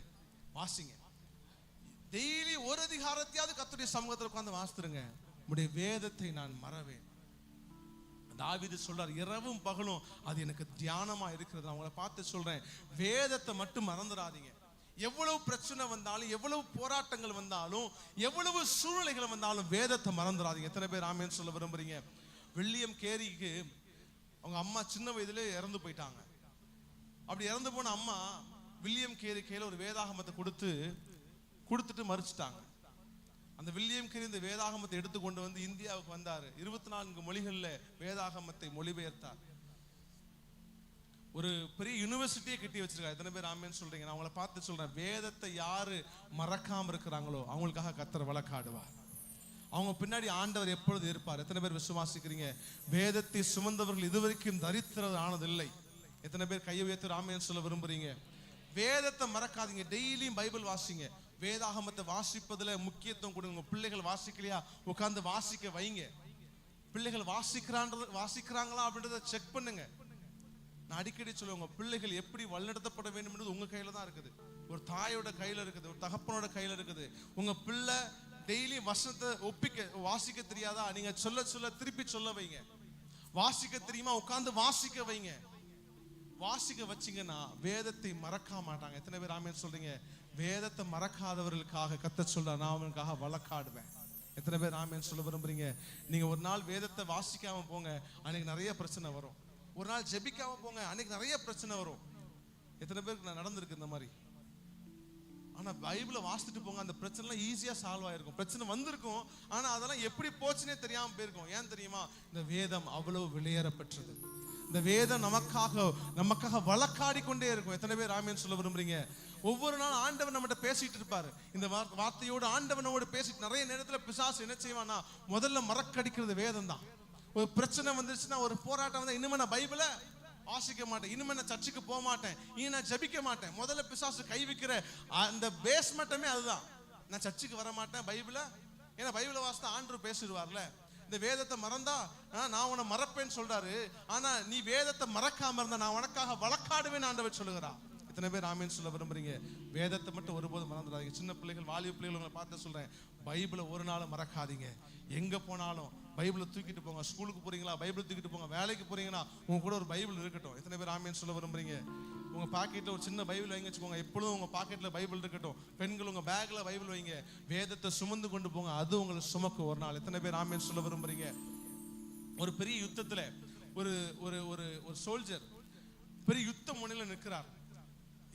வாசிங்க. டெய்லி ஒரு அதிகாரத்தையாவது கர்த்தருடைய சமூகத்தில் உட்கார்ந்து வாசித்துருங்க. உடைய வேதத்தை நான் மறவேன். தாவீது சொல்றார், இரவும் பகலும் அது எனக்கு தியானமா இருக்கிறது. நான் உங்களை பார்த்து சொல்றேன், வேதத்தை மட்டும் மறந்துடாதீங்க. எவ்வளவு பிரச்சனை வந்தாலும், எவ்வளவு போராட்டங்கள் வந்தாலும், எவ்வளவு சூழ்நிலைகள் வந்தாலும் வேதத்தை மறந்துடாதீங்க. எத்தனை பேர் ஆமேன்னு சொல்ல விரும்புறீங்க? வில்லியம் கேரிக்கு அவங்க அம்மா சின்ன வயதிலே இறந்து போயிட்டாங்க. அப்படி இறந்து போன அம்மா வில்லியம் கேரி கையில ஒரு வேதாகமத்தை கொடுத்துட்டு மறிச்சிட்டாங்க. அந்த வில்லியம் கேரி இந்த வேதாகமத்தை எடுத்து கொண்டு வந்து இந்தியாவுக்கு வந்தாரு. 24 மொழிகள்ல வேதாகமத்தை மொழிபெயர்த்தார். ஒரு பெரிய யூனிவர்சிட்டியை கட்டி வச்சிருக்காரு. எத்தனை பேர் ஆமேன்னு சொல்றீங்க? நான் அவங்களை பார்த்து சொல்றேன், வேதத்தை யாரு மறக்காம இருக்கிறாங்களோ அவங்களுக்காக கர்த்தர் வழக்காடுவார். அவங்க பின்னாடி ஆண்டவர் எப்பொழுது இருப்பார். எத்தனை பேர் விசுவாசிக்கிறீங்க? வேதத்தை சுமந்தவர்கள் இதுவரைக்கும் தரித்திரம் ஆனதில்லை. எத்தனை பேர் கையை உயர்த்தி ஆமேன்னு சொல்ல விரும்புறீங்க? வேதத்தை மறக்காதீங்க. டெய்லியும் பைபிள் வாசிங்க. வேதாகமத்தை வாசிப்பதுல முக்கியத்துவம் கொடுங்க. பிள்ளைகள் வாசிக்கலையா, உட்கார்ந்து வாசிக்க வைங்க. பிள்ளைகள் வாசிக்கிறாங்களா அப்படின்றத செக் பண்ணுங்க. நான் அடிக்கடி சொல்லுவேன், உங்க பிள்ளைகள் எப்படி வழிநடத்தப்பட வேண்டும் என்பது உங்க கையில தான் இருக்குது. ஒரு தாயோட கையில இருக்குது, ஒரு தகப்பனோட கையில இருக்குது. உங்க பிள்ளை டெய்லி வசனத்தை வாசிக்க தெரியாதா? நீங்க சொல்ல சொல்ல திருப்பி சொல்ல வைங்க. வாசிக்க தெரியுமா? உட்கார்ந்து வாசிக்க வைங்க. வாசிக்க வச்சிங்கன்னா வேதத்தை மறக்க மாட்டாங்க. எத்தனை பேர் ஆமேன்னு சொல்றீங்க? வேதத்தை மறக்காதவர்களுக்காக கர்த்தர் சொல்றார், நான் அவனுக்காக வழக்காடுவேன். எத்தனை பேர் ஆமேன்னு சொல்ல விரும்புறீங்க? நீங்க ஒரு நாள் வேதத்தை வாசிக்காம போங்க, அன்னைக்கு நிறைய பிரச்சனை வரும். ஒரு நாள் ஜெபிக்காம போங்க, அன்னைக்கு நிறைய பிரச்சனை வரும். எத்தனை பேருக்கு நடந்திருக்கு இந்த மாதிரி? ஆனா பைபிளை வாசிச்சுட்டு போங்க, அந்த பிரச்சனை எல்லாம் ஈஸியா சால்வ் ஆயிருக்கும். பிரச்சனை வந்திருக்கும், ஆனா அதெல்லாம் எப்படி போச்சுன்னே தெரியாம போயிருக்கும். ஏன் தெரியுமா? இந்த வேதம் அவ்வளவு விலையேற பெற்றது. இந்த வேதம் நமக்காக வழக்காடி கொண்டே இருக்கும். எத்தனை பேர் ஆமேன்னு சொல்ல விரும்புறீங்க? ஒவ்வொரு நாளும் ஆண்டவன் நம்மகிட்ட பேசிட்டு இருப்பாரு. இந்த வார்த்தையோடு ஆண்டவன் நம்மோட பேசிட்டு, நிறைய நேரத்துல பிசாசு என்ன செய்வானா, முதல்ல மறக்கடிக்கிறது வேதம் தான். ஒரு பிரச்சனை வந்துருச்சுன்னா, ஒரு போராட்டம் வந்தா, இனிமே நான் பைபிளை வாசிக்க மாட்டேன், இனிமே நான் சர்ச்சுக்கு போக மாட்டேன், இனி நான் ஜெபிக்க மாட்டேன். முதல்ல பிசாசு கை வைக்கிற அந்த பேஸ்மெண்ட்டமே அதுதான். நான் சர்ச்சுக்கு வர மாட்டேன் பைபிளை, ஏன்னா பைபிளை வாசித்தா ஆண்டவர் பேசிடுவார்ல. இந்த வேதத்தை மறந்தா நான் உன்னை மறப்பேன்னு சொல்றாரு. ஆனா நீ வேதத்தை மறக்காம இருந்தா நான் உனக்காக வழக்காடுவேன் ஆண்டவர் சொல்லுகிறா. எத்தனை பேர் ஆமேன்னு சொல்ல விரும்புறீங்க? வேதத்தை மட்டும் ஒருபோதும் மறந்துடாதீங்க. சின்ன பிள்ளைகள், வாலிப பிள்ளைகள் உங்களை பார்த்து சொல்றேன், பைபிளை ஒரு நாளும் மறக்காதீங்க. எங்க போனாலும் பைபிளை தூக்கிட்டு போங்க. ஸ்கூலுக்கு போறீங்களா, பைபிள் தூக்கிட்டு போங்க. வேலைக்கு போறீங்கன்னா உங்க கூட ஒரு பைபிள் இருக்கட்டும். எத்தனை பேர் ஆமேன்னு சொல்ல விரும்புறீங்க? உங்க பாக்கெட்ல ஒரு சின்ன பைபிள் வைங்க வச்சுக்கோங்க. எப்பொழுதும் உங்க பாக்கெட்ல பைபிள் இருக்கட்டும். பெண்கள் உங்க பேக்ல பைபிள் வைங்க. வேதத்தை சுமந்து கொண்டு போங்க, அது உங்களை சுமக்கு ஒரு நாள். எத்தனை பேர் ஆமேன்னு சொல்ல விரும்புறீங்க? ஒரு பெரிய யுத்தத்துல ஒரு ஒரு ஒரு ஒரு சோல்ஜர் பெரிய யுத்த முனையில நிற்கிறார்.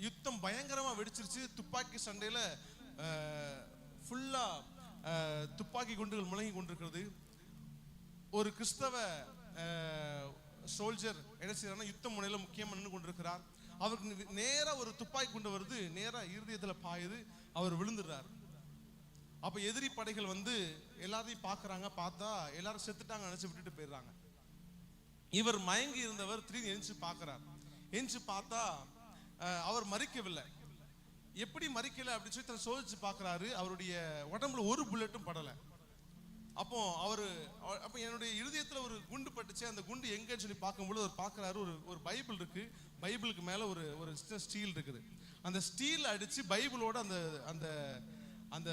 யுத்தம் பயங்கரமா வெடிச்சிருச்சு. துப்பாக்கி சண்டையில ஃபுல்லா துப்பாக்கி குண்டுகள் முழங்கி கொண்டிருக்கிறது. ஒரு கிறிஸ்தவ சோல்ஜர் என்ன செய்யறாருன்னா, யுத்த முனையில முக்கியமா நின்று கொண்டிருக்கிறார். அவருக்கு நேரா ஒரு துப்பாக்கி குண்டு வருது, நேரா இருதயத்துல பாயுது, அவர் விழுந்துடுறாரு. அப்ப எதிரி படைகள் வந்து எல்லாரையும் பாக்குறாங்க. பார்த்தா எல்லாரும் செத்துட்டாங்க நினைச்சு விட்டுட்டு போயிடுறாங்க. இவர் மயங்கி இருந்தவர் திடீர்னு எந்திச்சு பாக்குறார். எந்திச்சு பார்த்தா அவர் மறிக்கவில்லை. எப்படி மறிக்கல அப்படின்னு சொல்லி தன் சோதிச்சு பாக்குறாரு. அவருடைய உடம்புல ஒரு புல்லட்டும் படல. அப்போ என்னுடைய இருதயத்துல ஒரு குண்டு பட்டுச்சு. அந்த குண்டு எங்கன்னு சொல்லி பார்க்கும்போது அவர் பார்க்குறாரு, ஒரு பைபிள் இருக்கு. பைபிளுக்கு மேல ஒரு ஸ்டீல் இருக்குது. அந்த ஸ்டீல் அடிச்சு பைபிளோட அந்த அந்த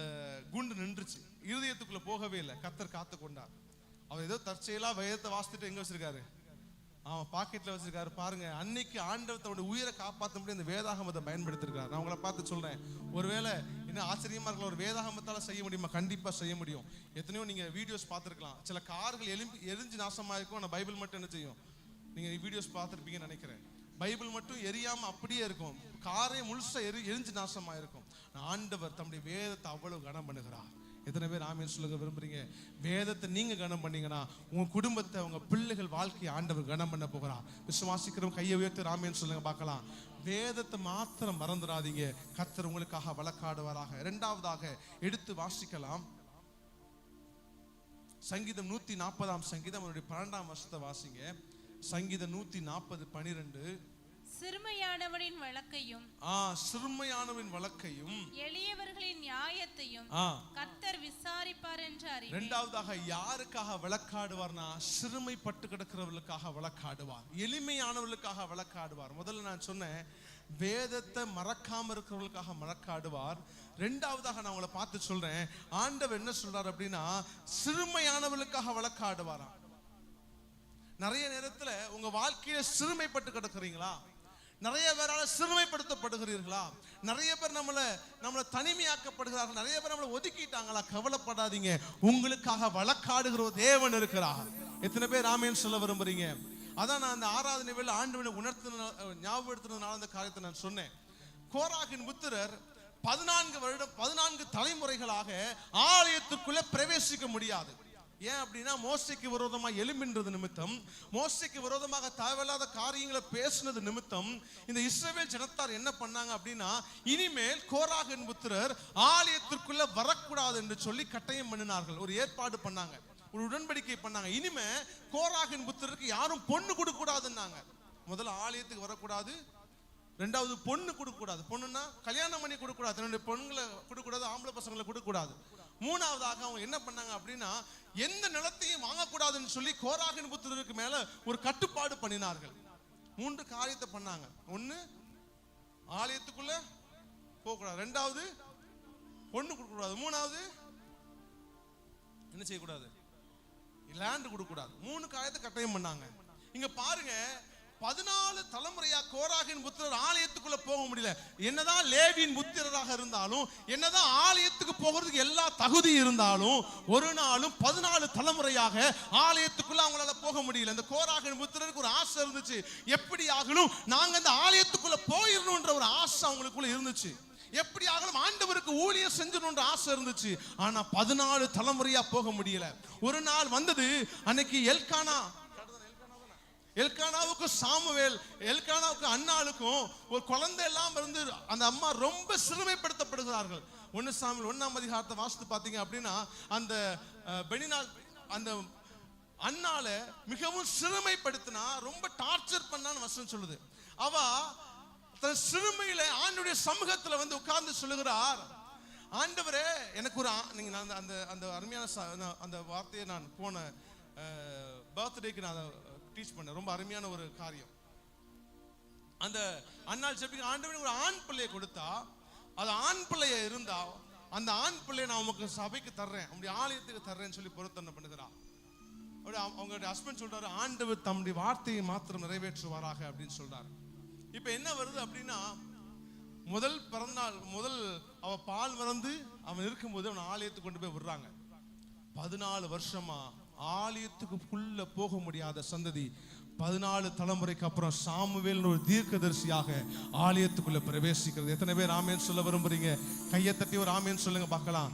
குண்டு நின்றுச்சு, இருதயத்துக்குள்ள போகவே இல்லை. கர்த்தர் காத்து கொண்டார். அவர் ஏதோ தற்செயலா வேதத்தை வாசித்துட்டு எங்க வச்சிருக்காரு? அவன் பாக்கெட்ல வச்சிருக்காரு. பாருங்க, அன்னைக்கு ஆண்டவர் தன்னுடைய உயிரை காப்பாற்ற முடியும் இந்த வேதாகமத்தை பயன்படுத்திருக்காரு. நான் உங்களை பார்த்து சொல்றேன், ஒருவேளை இன்னும் ஆச்சரியமா இருக்கலாம், ஒரு வேதாகமத்தால செய்ய முடியுமா? கண்டிப்பா செய்ய முடியும். எத்தனையோ நீங்க வீடியோஸ் பார்த்துருக்கலாம். சில கார்கள் எரிஞ்சு நாசமா இருக்கும், ஆனால் பைபிள் மட்டும் என்ன செய்யும்? நீங்க வீடியோஸ் பார்த்துருப்பீங்கன்னு நினைக்கிறேன். பைபிள் மட்டும் எரியாம அப்படியே இருக்கும், காரே முழுசா எரிஞ்சு நாசமா இருக்கும். ஆண்டவர் தம்முடைய வேதத்தை அவ்வளவு கனம் பண்ணுகிறார். எத்தனை பேர் ஆமென் சொல்லுங்க விரும்புறீங்க? வேதத்தை நீங்க கனம் பண்ணீங்கன்னா உங்க குடும்பத்தை, உங்க பிள்ளைகள் வாழ்க்கையை ஆண்டவர் கனம் பண்ண போகிறார். விசுவாசிக்கிறவங்க கையை உயர்த்தி ஆமென் சொல்லுங்க பார்க்கலாம். வேதத்தை மாத்திரம் மறந்துடாதீங்க, கர்த்தர் உங்களுக்காக வழக்காடுவாராக. இரண்டாவதாக எடுத்து வாசிக்கலாம், சங்கீதம் 140 சங்கீதம் 12 வசனத்தை வாசிங்க. சங்கீதம் 140:12. சிறுமையானவனின் வழக்கையும் சிறுமையானவனின் வழக்கையும் எளியவர்களின் நியாயத்தையும் கர்த்தர் விசாரிப்பார் என்று அறிவேன். இரண்டாவதாக யாருக்காக வழக்காடுவார்னா, சிறுமைப்பட்டு கிடக்கிறவர்களுக்காக வழக்காடுவார், எளிமையானவர்களுக்காக வழக்காடுவார். முதல்ல நான் சொன்னேன், வேதத்தை மறக்காம இருக்கிறவர்களுக்காக வழக்காடுவார். இரண்டாவதாக நான் உங்களை பார்த்து சொல்றேன், ஆண்டவர் என்ன சொல்றார் அப்படின்னா, சிறுமையானவர்களுக்காக வழக்காடுவாராம். நிறைய நேரத்துல உங்க வாழ்க்கையில சிறுமைப்பட்டு கிடக்குறீங்களா? நிறைய பேரால சிறுமைப்படுத்தப்படுகிறீர்களா? நிறைய பேர் நம்மளை தனிமையாக்கப்படுகிறார்கள், நிறைய பேர் நம்மளை ஒதுக்கிட்டாங்களா? கவலைப்படாதீங்க, உங்களுக்காக வழக்காடுகிற தேவன் இருக்கிறார். எத்தனை பேர் ஆமென் சொல்ல விரும்புறீங்க? அதான் நான் அந்த ஆராதனை வேளை ஆண்டவனை ஞாபகப்படுத்தினதுனால அந்த காரியத்தை நான் சொன்னேன். கோராகின் புத்திரர் 14 தலைமுறைகளாக ஆலயத்துக்குள்ள பிரவேசிக்க முடியாது. ஏன் அப்படின்னா, மோசைக்கு விரோதமாக எழும்பின்றது நிமித்தம், மோசைக்கு விரோதமாக தேவையில்லாத காரியங்களை பேசினது நிமித்தம் இந்த இஸ்ரவேல் ஜனத்தார் என்ன பண்ணாங்க அப்படின்னா, இனிமேல் கோராகின் புத்திரர் ஆலயத்திற்குள்ள வரக்கூடாது என்று சொல்லி கட்டயம் பண்ணினார்கள். ஒரு ஏற்பாடு பண்ணாங்க, ஒரு உடன்படிக்கை பண்ணாங்க. இனிமே கோராகின் புத்திரருக்கு யாரும் பொண்ணு கொடுக்க கூடாதுன்னாங்க. முதல்ல ஆலயத்துக்கு வரக்கூடாது, ரெண்டாவது பொண்ணு கொடுக்க கூடாது. பொண்ணுன்னா கல்யாணம் பண்ணி கொடுக்க கூடாது, தன்னுடைய பொண்ணுங்களை கொடுக்க கூடாது, ஆம்பளை பசங்களை கொடுக்க கூடாது. மூணாவதாக அவங்க என்ன பண்ணாங்க அப்படின்னா, எந்த நிலத்தையும் வாங்கக்கூடாதுன்னு சொல்லி கோராகின் புத்திரருக்கு மேல ஒரு கட்டுப்பாடு பண்ணினார்கள். 3 காரியத்தை பண்ணாங்க. ஒண்ணு, ஆலயத்துக்குள்ள போக கூடாது. ரெண்டாவது, பொண்ணு கொடுக்க கூடாது. மூணாவது, என்ன செய்யக்கூடாது? லேண்ட் கொடுக்க கூடாது. 3 காரியத்தை கட்டாயம் பண்ணாங்க. இங்க பாருங்க, 14 தலைமுறையா கோராகின் புத்திரர் ஆலயத்துக்குள்ள போக முடியல. என்னதான் லேவியின் புத்திரராக இருந்தாலும், என்னதான் ஆலயத்துக்கு போகிறதுக்கு எல்லா தகுதி இருந்தாலும், ஒரு நாளும் 14 தலைமுறையாக ஆலயத்துக்குள்ள அவங்களால போக முடியல. இந்த கோராகின் புத்திரருக்கு ஒரு ஆசை இருந்துச்சு, எப்படி ஆகணும் நாங்க இந்த ஆலயத்துக்குள்ள போயிடணும்ன்ற ஒரு ஆசை அவங்களுக்குள்ள இருந்துச்சு. எப்படி ஆகணும் ஆண்டவருக்கு ஊழியம் செஞ்சணும்ன்ற ஆசை இருந்துச்சு. ஆனா 14 தலைமுறையா போக முடியல. ஒரு நாள் வந்தது, அன்னைக்கு எல்கானாவுக்கு சாமுவேல், எல்கானாவுக்கு அன்னாளுக்கும் ஒரு குழந்தை எல்லாம் இருந்து அந்த அம்மா ரொம்ப சிறுமைப்படுத்தப்படுகிறார்கள். 1 சாமுவேல் 1 வாசித்து பார்த்தீங்க அப்படின்னா, அந்த பெனினால் அந்த அன்னால மிகவும் சிறுமைப்படுத்தினா, ரொம்ப டார்ச்சர் பண்ணான்னு வசனம் சொல்லுது. அவ தன் சிறுமையில ஆண்டவருடைய சமூகத்துல வந்து உட்கார்ந்து சொல்லுகிறார், ஆண்டவரே எனக்கு ஒரு நீங்க அந்த அருமையான அந்த வார்த்தையை நான் போன பர்த்டேக்கு நான் டீச் பண்ண, ரொம்ப அருமையான ஒரு காரியம். அந்த அன்னாள் ஜெபிக்க, ஆண்டவனுக்கு ஒரு ஆண் பிள்ளையை கொடுத்தா, அது ஆண் பிள்ளைய இருந்தா அந்த ஆண் பிள்ளையை நான் உமக்கு சபைக்கு தர்றேன், அப்படி ஆலயத்துக்கு தர்றேன்னு சொல்லி பொருத்தனை பண்ணுகிறா. அவங்களுடைய ஹஸ்பண்ட் சொல்றாரு, ஆண்டவர் தம்முடைய வார்த்தையை மாத்திரம் நிறைவேற்றுவாராக அப்படின்னு சொல்றாரு. இப்ப என்ன வருது அப்படின்னா, முதல் பிறந்தநாள் அவ பால் மறந்து அவன் இருக்கும்போது அவன் ஆலயத்துக்கு கொண்டு போய் விடுறாங்க. 14 வருஷமா ஆலயத்துக்குள்ள போக முடியாத சந்ததி 14 தலைமுறைக்கு அப்புறம் சாமுவேல் ஒரு தீர்க்கதரிசியாக ஆலயத்துக்குள்ள பிரவேசிக்கிறது. எத்தனை பேர் ஆமென் சொல்ல விரும்புறீங்க? கையை தட்டி ஒரு ஆமென் சொல்லுங்க பார்க்கலாம்.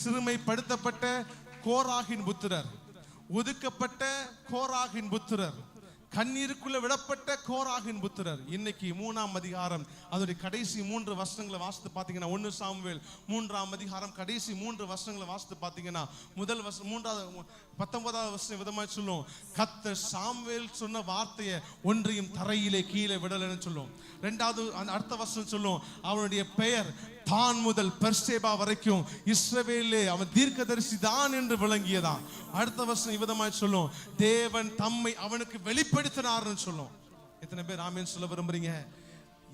சிறுமைப்படுத்தப்பட்ட கோராகின் புத்திரர், ஒதுக்கப்பட்ட கோராகின் புத்திரர், கண்ணீருக்குள்ள விடப்பட்ட கோராகின் புத்திரர், இன்னைக்கு 3ஆம் அதிகாரம் அதோடைய கடைசி 3 வசனங்களை வாசித்து பார்த்தீங்கன்னா, 1 சாமுவேல் 3ஆம் அதிகாரம் கடைசி 3 வசனங்களை வாசித்து பார்த்தீங்கன்னா, முதல் 19வது வசனம் விதமாய் சொல்லும், கர்த்தர் சாமுவேல் சொன்ன வார்த்தையை ஒன்றையும் தரையிலே கீழே விடலன்னு சொல்லும். ரெண்டாவது அடுத்த வசனம் சொல்லும், அவனுடைய பெயர் தான் முதல் பெர்சேபா வரைக்கும் இஸ்ரவேலே அவன் தீர்க்கதரிசி தான் என்று விளங்கியதான். அடுத்த வசனம் விதமாய் சொல்லும், தேவன் தம்மை அவனுக்கு வெளிப்படுத்தினார்னு சொல்லும். எத்தனை பேர் ஆமென் சொல்ல விரும்புறீங்க?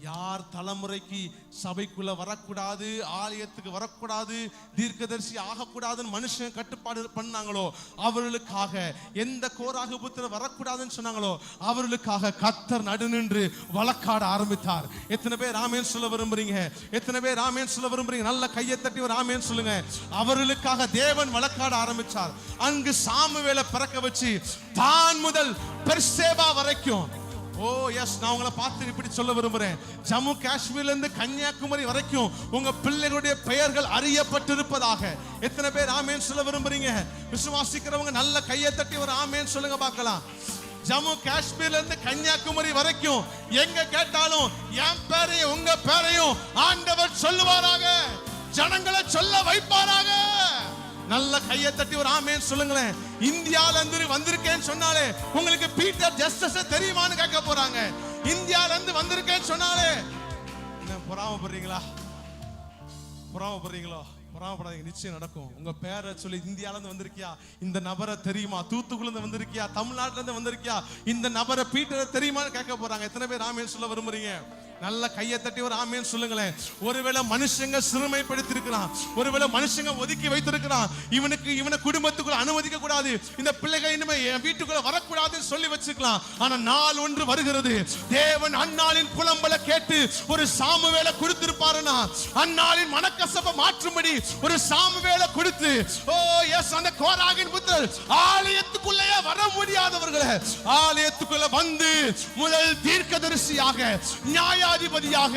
யார் தலைமுறைக்கு சபைக்குள்ள வரக்கூடாது, ஆலயத்துக்கு வரக்கூடாது, தீர்க்கதரிசி ஆகக்கூடாதுன்னு மனுஷன் கட்டுப்பாடு பண்ணாங்களோ அவர்களுக்காக, எந்த கோராகு புத்திரர் வரக்கூடாதுன்னு சொன்னாங்களோ அவர்களுக்காக கர்த்தர் நடுநின்று வழக்காட ஆரம்பித்தார். எத்தனை பேர் ஆமென் சொல்ல விரும்புறீங்க? எத்தனை பேர் ஆமென் சொல்ல விரும்புறீங்க? நல்ல கையை தட்டி ஒரு ஆமென் சொல்லுங்க. அவர்களுக்காக தேவன் வழக்காட ஆரம்பிச்சார். அங்கு சாமுவேலை பிறக்க வச்சு தான் முதல் பெர்சேபா வரைக்கும், ஓ எஸ், நான் உங்களை பார்த்து இப்படி சொல்ல விரும்புறேன், ஜம்மு காஷ்மீர்ல இருந்து கன்னியாகுமரி வரைக்கும் உங்க பிள்ளைகளுடைய பெயர்கள் அறியப்பட்டிருப்பதாக. எத்தனை பேர் ஆமென் சொல்ல விரும்புறீங்க? விசுவாசிக்கிறவங்க நல்ல கையை தட்டி ஒரு ஆமென் சொல்லுங்க பார்க்கலாம். ஜம்மு காஷ்மீர்ல இருந்து கன்னியாகுமரி வரைக்கும் எங்க கேட்டாலும் என் பேரையும் உங்க பேரையும் ஆண்டவர் சொல்லுவாராக, ஜனங்களை சொல்ல வைப்பாராக. நல்ல கையை தட்டி ஒரு ஆமென் சொல்லுங்களேன். இந்தியால இருந்து வந்திருக்கேன்னு சொன்னாலே உங்களுக்கு பீட்டர் ஜஸ்டிஸ் தெரியுமான்னு கேட்க போறாங்க. இந்தியால இருந்து வந்திருக்கேன்னு சொன்னாலே என்ன பொறாமப்படுறீங்களா? பொறாமப்படுறீங்களோ? பொறாமப்படாதீங்க, நிச்சயம் நடக்கும். உங்க பேரை சொல்லி இந்தியால இருந்து வந்திருக்கியா, இந்த நபரை தெரியுமா? தூத்துக்குள்ள இருந்து வந்திருக்கியா, தமிழ்நாட்டுல இருந்து வந்திருக்கியா, இந்த நபரை பீட்டரை தெரியுமான்னு கேட்க போறாங்க. எத்தனை பேர் ஆமென் சொல்ல விரும்புறீங்க? நல்ல கையை தட்டி ஒரு ஆமென் சொல்லுங்களேன். ஒருவேளை மனுஷங்க சிறுமைப்படுத்தி இருக்கிறான், ஒருவேளை மனுஷங்க ஒதுக்கி வைத்திருக்கிறான், இவனை குடும்பத்துக்குள்ள அனுமதிக்க கூடாது, இந்த பிள்ளைகள் இனிமே என் வீட்டுக்குள்ள வரக்கூடாதுன்னு சொல்லி வச்சுக்கலாம். ஆனா நாள் ஒன்று வருகிறது, தேவன் அன்னாளின் புலம்பலை கேட்டு ஒரு சாமுவேலை கொடுத்திருப்பாருன்னா, அன்னாளின் மனக்கசப்பை மாற்றும்படி ஒரு சாமுவேலை கொடுத்து, ஓ எஸ், அந்த கோராகின் புத்திரர் ஆலயத்துக்குள்ளேயே வர முடியாதவர்களை ஆலயத்துக்குள்ள வந்து முதல் தீர்க்கதரிசியாக, நியாயாதிபதியாக,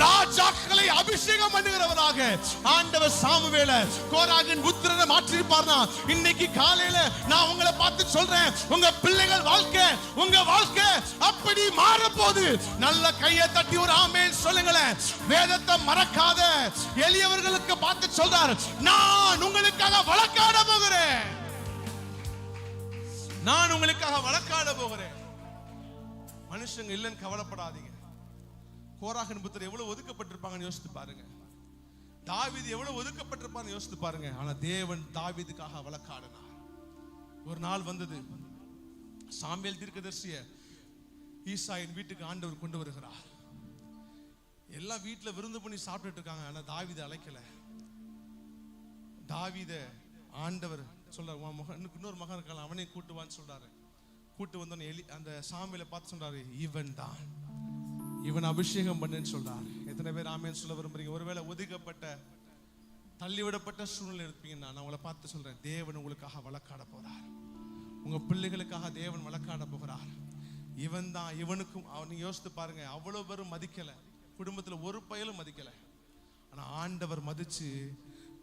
ராஜாக்களை அபிஷேகம் பண்ணுகிறவராக ஆண்டவர் சாமுவேலை கோராகின் புத்திரரை மாற்றிருப்பார்னா, இன்னைக்கு காலையில நான் உங்களை பார்த்து சொல்றேன், உங்க பிள்ளைகள் வாழ்க்கை, உங்க வாழ்க்கை அப்படி மாற போகுது. நல்ல கையை தட்டி ஒரு ஆமென் சொல்லுங்களேன். வேதத்தை மறக்காத எளியவர்களுக்கு பார்த்து சொல்றார், நான் உங்களுக்காக வழக்காட போகிறேன், நான் உங்களுக்காக வழக்காட போகிறேன். மனுஷங்க இல்லைன்னு கவலைப்படாதீங்க. கோராகின் புத்திரர் எவ்வளவு ஒதுக்கப்பட்டிருப்பாங்கன்னு யோசித்து பாருங்க. தாவீது எவ்வளவு ஒதுக்கப்பட்டிருப்பான்னு யோசித்து பாருங்க. ஆனா தேவன் தாவீதுக்காக வழக்காடினார். ஒரு நாள் வந்தது, சாமுவேல் தீர்க்கதரிசியை ஈசாயின் வீட்டுக்கு ஆண்டவர் கொண்டு வருகிறார். எல்லாம் வீட்டுல விருந்து பண்ணி சாப்பிட்டுட்டு இருக்காங்க. ஆனா தாவீதை அழைக்கல. தாவீதை ஆண்டவர் சொல்றாரு, உன் மகன் இன்னொரு மகன் இருக்கான், அவனையும் கூட்டுவான்னு சொல்றாரு. கூட்டு வந்தோன்னு அந்த சாமுவேலை பார்த்து சொல்றாரு, இவன் தான், இவன் அபிஷேகம் பண்ணுன்னு சொல்றாரு. எத்தனை பேர் ஆமென் சொல்ல விரும்புறீங்க? ஒருவேளை ஒதுக்கப்பட்ட, தள்ளிவிடப்பட்ட சூழ்நிலை இருப்பீங்கன்னா நான் உங்களை பார்த்து சொல்றேன், தேவன் உங்களுக்காக வழக்காட போறார். உங்க பிள்ளைகளுக்காக தேவன் வழக்காட போகிறார். இவன் தான், இவனுக்கும் நீங்க யோசித்து பாருங்க, அவ்வளவு பேரும் மதிக்கல, குடும்பத்துல ஒரு பயலும் மதிக்கல. ஆனா ஆண்டவர் மதிச்சு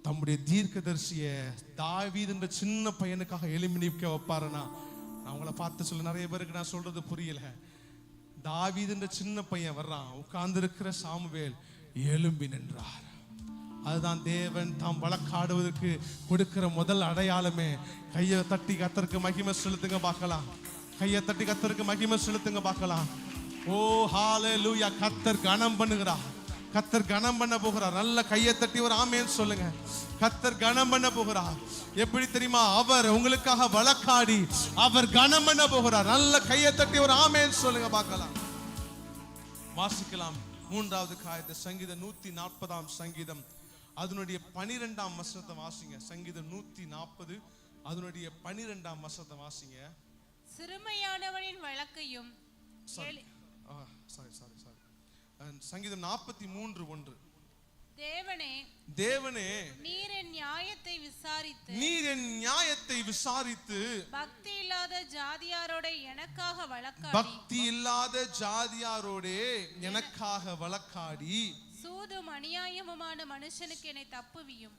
தம்முடைய தீர்க்கதரிசிய தாவீதுன்ற சின்ன பையனுக்காக எலிமினிக்க வைப்பாருன்னா, நான் உங்களை பார்த்து சொல்ல, நிறைய பேருக்கு நான் சொல்றது புரியல. தாவீதுன்ற சின்ன பையன் வர்றான், உட்கார்ந்து இருக்கிற சாமுவேல் எழும்பி நின்றார். அதுதான் தேவன் தாம் வழக்காடுவதற்கு கொடுக்கிற முதல் அடையாளமே. கையை தட்டி கர்த்தருக்கு மகிமை செலுத்துங்க பார்க்கலாம். கையை தட்டி கர்த்தருக்கு மகிமை செலுத்துங்க பார்க்கலாம். ஓ ஹalleluya, கர்த்தர் கனம் பண்ணுகிறார், கர்த்தர் கனம் பண்ண போகிறார். நல்ல கையை தட்டி ஒரு ஆமென் சொல்லுங்க. கர்த்தர் கனம் பண்ண போகிறார். எப்படி தெரியுமா? அவர் உங்களுக்காக வழக்காடி அவர் கனம் பண்ண போகிறார். நல்ல கையை தட்டி ஒரு ஆமென் சொல்லுங்க பார்க்கலாம். வாசிக்கலாம் 3வது காரியத்தை, சங்கீதம் 140ஆம் சங்கீதம் அதனுடைய 12ஆம் வசனத்தை வாசிங்க. சங்கீதம் 140 அதனுடைய 12ஆம் வசனத்தை வாசிங்க. சிறுமையானவனின் வழக்கையும் சங்கீதம் 43:1. தேவனே, நீர் என் நியாயத்தை விசாரித்து பக்தி இல்லாத ஜாதியாரோட எனக்காக வழக்காடி சூதும் அநியாயமான மனுஷனுக்கு என்னை தப்புவியும்.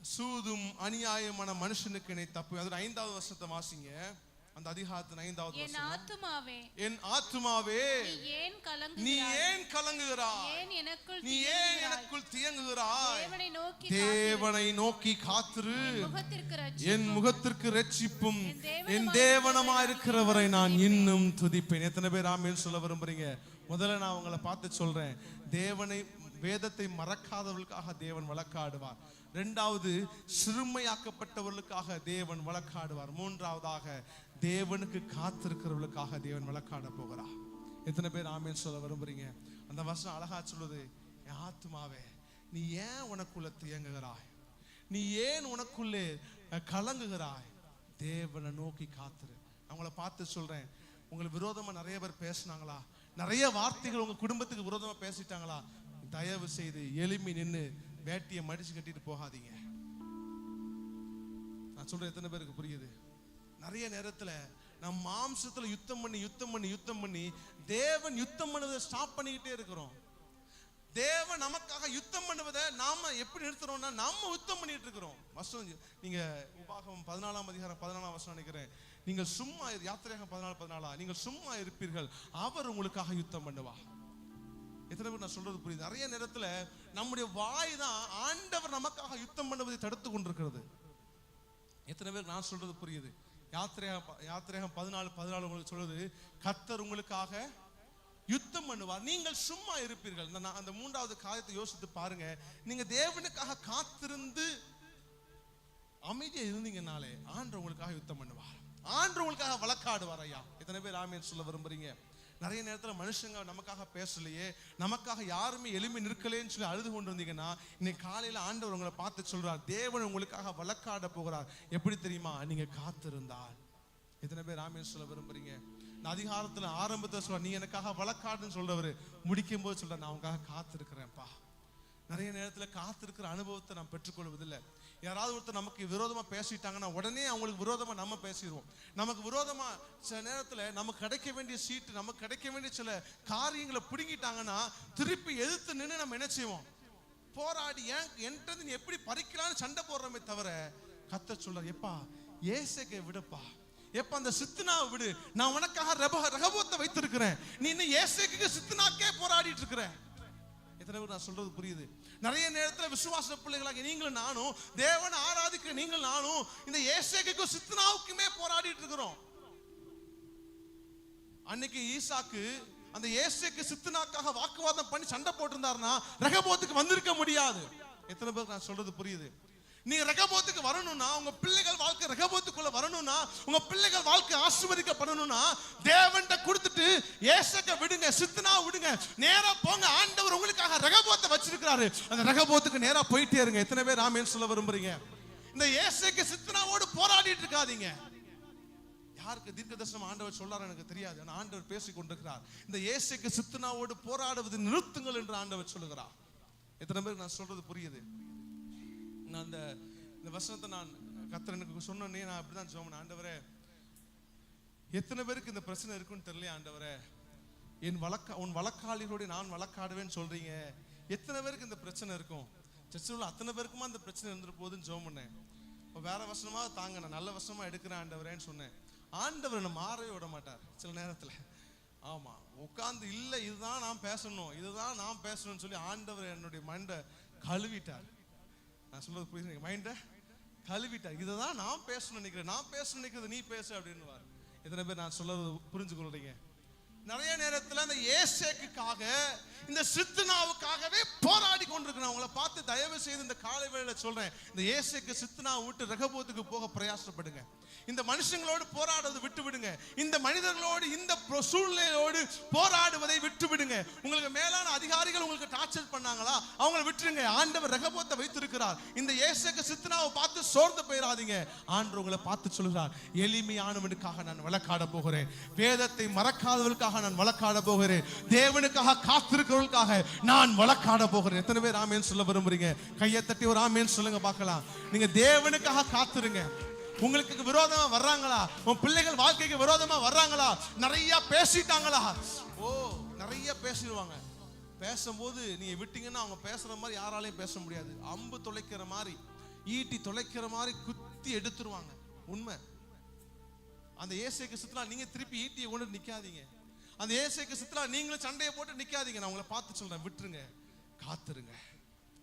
அது 5வது வசனத்தை வாசிங்க. அந்த அதிகாரத்தின் 5வது வசனம். என் ஆத்துமாவே நீ ஏன் கலங்குகிறாய்? ஏன் எனக்குள் தியங்குகிறாய்? தேவனை நோக்கி காத்திரு, என் முகத்திற்கு இரட்சிப்பும் என் தேவனமாயிருக்கிறவரை நான் இன்னும் துதிப்பேன். எத்தனை பேர் ஆமென் சொல்ல விரும்புறீங்க? முதல்ல நான் உங்களை பார்த்து சொல்றேன், தேவனை, வேதத்தை மறக்காதவர்களுக்காக தேவன் வழக்காடுவார். 2வது, சிறுமையாக்கப்பட்டவர்களுக்காக தேவன் வழக்காடுவார். 3வதாக, தேவனுக்கு காத்திருக்கிறவர்களுக்காக தேவன் வழக்காட போகிறார். எத்தனை பேர் ஆமென் சொல்ல விரும்புறீங்க? அந்த வசனம் அழகா சொல்லுது, என் ஆத்துமாவே நீ ஏன் உனக்குள்ள தியங்குகிறாய், நீ ஏன் உனக்குள்ளே கலங்குகிறாய், தேவனை நோக்கி காத்துரு. அவங்கள பார்த்து சொல்றேன், உங்களுக்கு விரோதமா நிறைய பேர் பேசினாங்களா, நிறைய வார்த்தைகள் உங்க குடும்பத்துக்கு விரோதமா பேசிட்டாங்களா, தயவு செய்து எளிமை நின்று வேட்டியை மடிச்சு கட்டிட்டு போகாதீங்க. நான் சொல்றேன், எத்தனை பேருக்கு புரியுது? நிறைய நேரத்துல நம்ம மாம்சத்துல யுத்தம் பண்ணி தேவன் யுத்தம் பண்ணுவதை ஸ்டாப் பண்ணிக்கிட்டே இருக்கிறோம். தேவன் நமக்காக யுத்தம் பண்ணுவதை நாம எப்படி நிறுத்துறோம்னா, நாம யுத்தம் பண்ணிட்டு இருக்கிறோம். வசனம் நீங்க உபாகமம் 14ஆம் அதிகாரம் 14ஆம் வசனம் நினைக்கிறேன், நீங்கள் சும்மா யாத்திரையாக 14 நீங்கள் சும்மா இருப்பீர்கள், அவர் உங்களுக்காக யுத்தம் பண்ணுவா. எத்தனை பேர் நான் சொல்றது புரியுது? நிறைய நேரத்துல நம்முடைய வாய் தான் ஆண்டவர் நமக்காக யுத்தம் பண்ணுவதை தடுத்து கொண்டிருக்கிறது. எத்தனை பேர் நான் சொல்றது புரியுது? யாத்திரையாக 14 உங்களுக்கு சொல்லுது, கர்த்தர் உங்களுக்காக யுத்தம் பண்ணுவார், நீங்கள் சும்மா இருப்பீர்கள். அந்த 3வது காரியத்தை யோசித்து பாருங்க. நீங்க தேவனுக்காக காத்திருந்து அமைதியா இருந்தீங்கனாலே ஆண்டவர் உங்களுக்காக யுத்தம் பண்ணுவார், ஆண்டவர் உங்களுக்காக வழக்காடுவார். ஐயா, எத்தனை பேர் ஆமென் சொல்ல விரும்புறீங்க? நிறைய நேரத்தில் மனுஷங்க நமக்காக பேசலையே, நமக்காக யாருமே எளிமை நிற்கலேன்னு சொல்லி அழுது கொண்டு வந்தீங்கன்னா, இன்னைக்கு காலையில ஆண்டவர் உங்களை பார்த்து சொல்றார், தேவன் உங்களுக்காக வழக்காட போகிறார். எப்படி தெரியுமா? நீங்க காத்திருந்தால். எத்தனை பேர் ஆமென் சொல்ல விரும்புறீங்க? நான் அதிகாரத்துல ஆரம்பத்தை சொல்ற, நீ எனக்காக வழக்காடுன்னு சொல்றவரு முடிக்கும் போது சொல்ற, நான் உங்களுக்காக காத்திருக்கிறேன்ப்பா. நிறைய நேரத்துல காத்திருக்கிற அனுபவத்தை நாம் பெற்றுக்கொள்வதில்லை. யாராவது ஒருத்தர் நமக்கு விரோதமா பேசிட்டாங்கன்னா உடனே அவங்களுக்கு விரோதமா நம்ம பேசிடுவோம். நமக்கு விரோதமா சில நேரத்துல நமக்கு கிடைக்க வேண்டிய சீட்டு, நமக்கு கிடைக்க வேண்டிய சில காரியங்களை பிடுங்கிட்டாங்கன்னா திருப்பி எதிர்த்து நின்று நம்ம என்ன செய்வோம்? போராடி என்கிட்ட நீ எப்படி பறிக்கலான்னு சண்டை போடுறோமே தவிர, கர்த்தர் சொல்றார், எப்பா ஏசேக்கை விடுப்பா, எப்ப அந்த சித்னாவை விடு, நான் உனக்காக ரகபோத்தை வைத்திருக்கிறேன், நீ இன்னும் ஏசேக்குக்கு சித்னாக்கே போராடிட்டு இருக்கிற. எத்தனை பேர் நான் சொல்றது புரியுது? நிறைய நேரத்தில் விசுவாச பிள்ளைகளாக நீங்களும் நானும், தேவனை ஆராதிக்கிற நீங்கள் நானும் இந்த ஏசேக்குக்கும் சித்னாவுக்குமே போராடிட்டு இருக்கிறோம். அன்னைக்கு ஈசாக்கு அந்த ஏசேக்கு சித்னாக்காக வாக்குவாதம் பண்ணி சண்டை போட்டிருந்தாருன்னா ரகபோத்துக்கு வந்திருக்க முடியாது. எத்தனை பேர் நான் சொல்றது புரியுது? நீங்க ரகபோத்துக்கு வரணும்னா, உங்க பிள்ளைகள் வாழ்க்கை ரகபோத்துக்குள்ள வரணும்னா, உங்க பிள்ளைகள் வாழ்க்கை ஆசீர்வதிக்கப்படணும்னா, தேவன்கிட்ட கொடுத்துட்டு ஏசேக்க விடுங்க, சித்னா விடுங்க, நேரா போங்க. ஆண்டவர் உங்களுக்காக ரகபோத்தை வச்சிருக்காரு, அந்த ரகபோத்துக்கு நேரா போயிட்டே இருங்க. எத்தனை பேர் ஆமென் சொல்ல விரும்புறீங்க? இந்த ஏசேக்கு சித்னாவோடு போராடிட்டு இருக்காதீங்க. யாருக்கு தீர்க்க தரிசனம் ஆண்டவர் சொல்றாரு எனக்கு தெரியாது, ஆனா ஆண்டவர் பேசிக் கொண்டிருக்கிறார். இந்த ஏசேக்கு சித்னாவோடு போராடுவது நிறுத்துங்கள் என்று ஆண்டவர் சொல்லுகிறார். எத்தனை பேர் நான் சொல்றது புரியுது? நான் இந்த வசனத்தை நான் கர்த்தர் எனக்கு சொன்னே, நான் அப்படிதான் சொன்னேன், ஆண்டவரே எத்தனை பேருக்கு இந்த பிரச்சனை இருக்குன்னு தெரியல ஆண்டவரே, உன் வழக்காளிகளோடு நான் வழக்காடுவேன்னு சொல்றீங்க, எத்தனை பேருக்கு இந்த பிரச்சனை இருக்கும்? சர்ச்சில் அத்தனை பேருக்குமா இந்த பிரச்சனை இருந்துட்டு போகுதுன்னு ஜெபம் பண்ணேன். வேற வசனமா தாங்க, நான் நல்ல வசனமா எடுக்கிறேன் ஆண்டவரேன்னு சொன்னேன். ஆண்டவர் என்ன மாறவே விட மாட்டார் சில நேரத்துல. ஆமா, உட்கார்ந்து இல்லை இதுதான் நான் பேசணும், இதுதான் நான் பேசணும்னு சொல்லி ஆண்டவர் என்னுடைய மைண்டை கழுவிட்டார். நான் சொல்றது புரியுது? மைண்டை கழுவிட்டார். இதுதான் நான் பேசணும்னு நினைக்கிறேன், நான் பேசணும்னு நினைக்கிறது நீ பேசு அப்படின்னு. எத்தனை பேர் நான் சொல்றது புரிஞ்சு கொள்றீங்க? நிறைய நேரத்துல அந்த ஏசேக்குக்காக, இந்த சித்னாவுக்காகவே போராடி கொண்டிருக்கிறேன். அவங்கள பார்த்து தயவு செய்து இந்த காலை வேளையில சொல்றேன், இந்த ஏசேக்கு சித்னாவை விட்டு ரகபோத்துக்கு போக பிரயாசப்படுங்க. இந்த மனுஷங்களோடு போராடுவதை விட்டு விடுங்க. இந்த மனிதர்களோடு, இந்த சூழ்நிலையோடு போராடுவதை விட்டு விடுங்க. உங்களுக்கு மேலான அதிகாரிகள் உங்களுக்கு டார்ச்சர் பண்ணாங்களா, அவங்கள விட்டுருங்க. ஆண்டவர் ரகபோத்தை வைத்திருக்கிறார். இந்த ஏசேக்கு சித்னாவை பார்த்து சோர்ந்து போயிடாதீங்க. ஆண்டவர் உங்களை பார்த்து சொல்கிறார், எளிமையானவனுக்காக நான் வழக்காட போகிறேன், வேதத்தை மறக்காதவர்களுக்காக நான் வழக்காட போகிறேன், தேவனுக்காக காத்திருக்கிறவர்களுக்காக நான் வழக்காட போகிறேன். எத்தனை பேர் ஆமென் சொல்ல விரும்புறீங்க? கையை தட்டி ஒரு ஆமென் சொல்லுங்க பார்க்கலாம். நீங்க தேவனுக்காக காத்திருங்க. உங்களுக்கு விரோதமா வர்றாங்களா, உன் பிள்ளைகள் வாழ்க்கைக்கு விரோதமா வர்றாங்களா, நிறைய பேசிட்டாங்களா, நிறைய பேசிடுவாங்க. பேசும்போது நீங்க விட்டீங்கன்னா அவங்க பேசுற மாதிரி யாராலையும் பேச முடியாது. அம்பு தொலைக்கிற மாதிரி, ஈட்டி தொலைக்கிற மாதிரி குத்தி எடுத்துருவாங்க. உண்மை. அந்த ஏசேக்கு சித்னா நீங்க திருப்பி ஈட்டியை கொண்டு நிக்காதீங்க. அந்த ஏசேக்கு சித்னா நீங்களும் சண்டையை போட்டு நிக்காதீங்க. நான் உங்களை பார்த்து சொல்றேன், விட்டுருங்க, காத்துருங்க.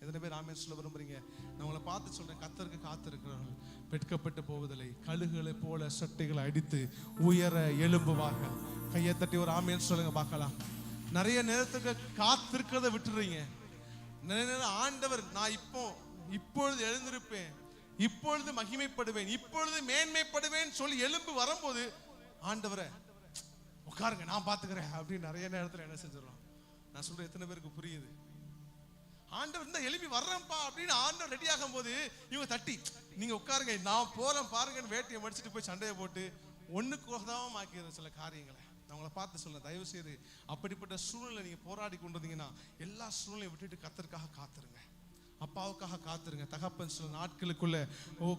எத்தனை பேர் ஆமென் சொல்ல விரும்புறீங்க? நான் உங்களை பார்த்து சொல்றேன், கர்த்தருக்கு காத்திருக்கிறவர்கள் வெட்கப்பட்டு போவதில்லை, கழுகுகளை போல சட்டைகளை அடித்து உயர எழும்புவார்கள். கையை தட்டி ஒரு ஆமென் சொல்லுங்க பார்க்கலாம். நிறைய நேரத்துக்கு காத்திருக்கிறத விட்டுறீங்க. நிறைய நேரம் ஆண்டவர் நான் இப்பொழுது எழுந்திருப்பேன், இப்பொழுது மகிமைப்படுவேன், இப்பொழுது மேன்மைப்படுவேன் சொல்லி எழும்பு வரும்போது, ஆண்டவரை உட்காருங்க நான் பாத்துக்கிறேன் அப்படின்னு நிறைய நேரத்துல என்ன செஞ்சிடறோம்? நான் சொல்றேன், எத்தனை பேருக்கு புரியுது? ஆண்டவர் இந்த எழுப்பி வர்றேன்ப்பா அப்படின்னு ஆண்டவர் ரெடி ஆகும் போது இவங்க தட்டி, நீங்க உட்காருங்க நான் போறேன் பாருங்கன்னு வேட்டையை மடிச்சுட்டு போய் சண்டையை போட்டு ஒண்ணுக்கு உதவாம ஆக்கிடுற சில காரியங்களை நான் உங்களை பார்த்து சொல்ல. தயவு செய்து அப்படிப்பட்ட சூழ்நிலை நீங்க போராடி கொண்டு வந்தீங்கன்னா எல்லா சூழ்நிலையும் விட்டுட்டு கர்த்தருக்காக காத்துருங்க, அப்பாவுக்காக காத்துருங்க. தகப்பன் சில நாட்களுக்குள்ள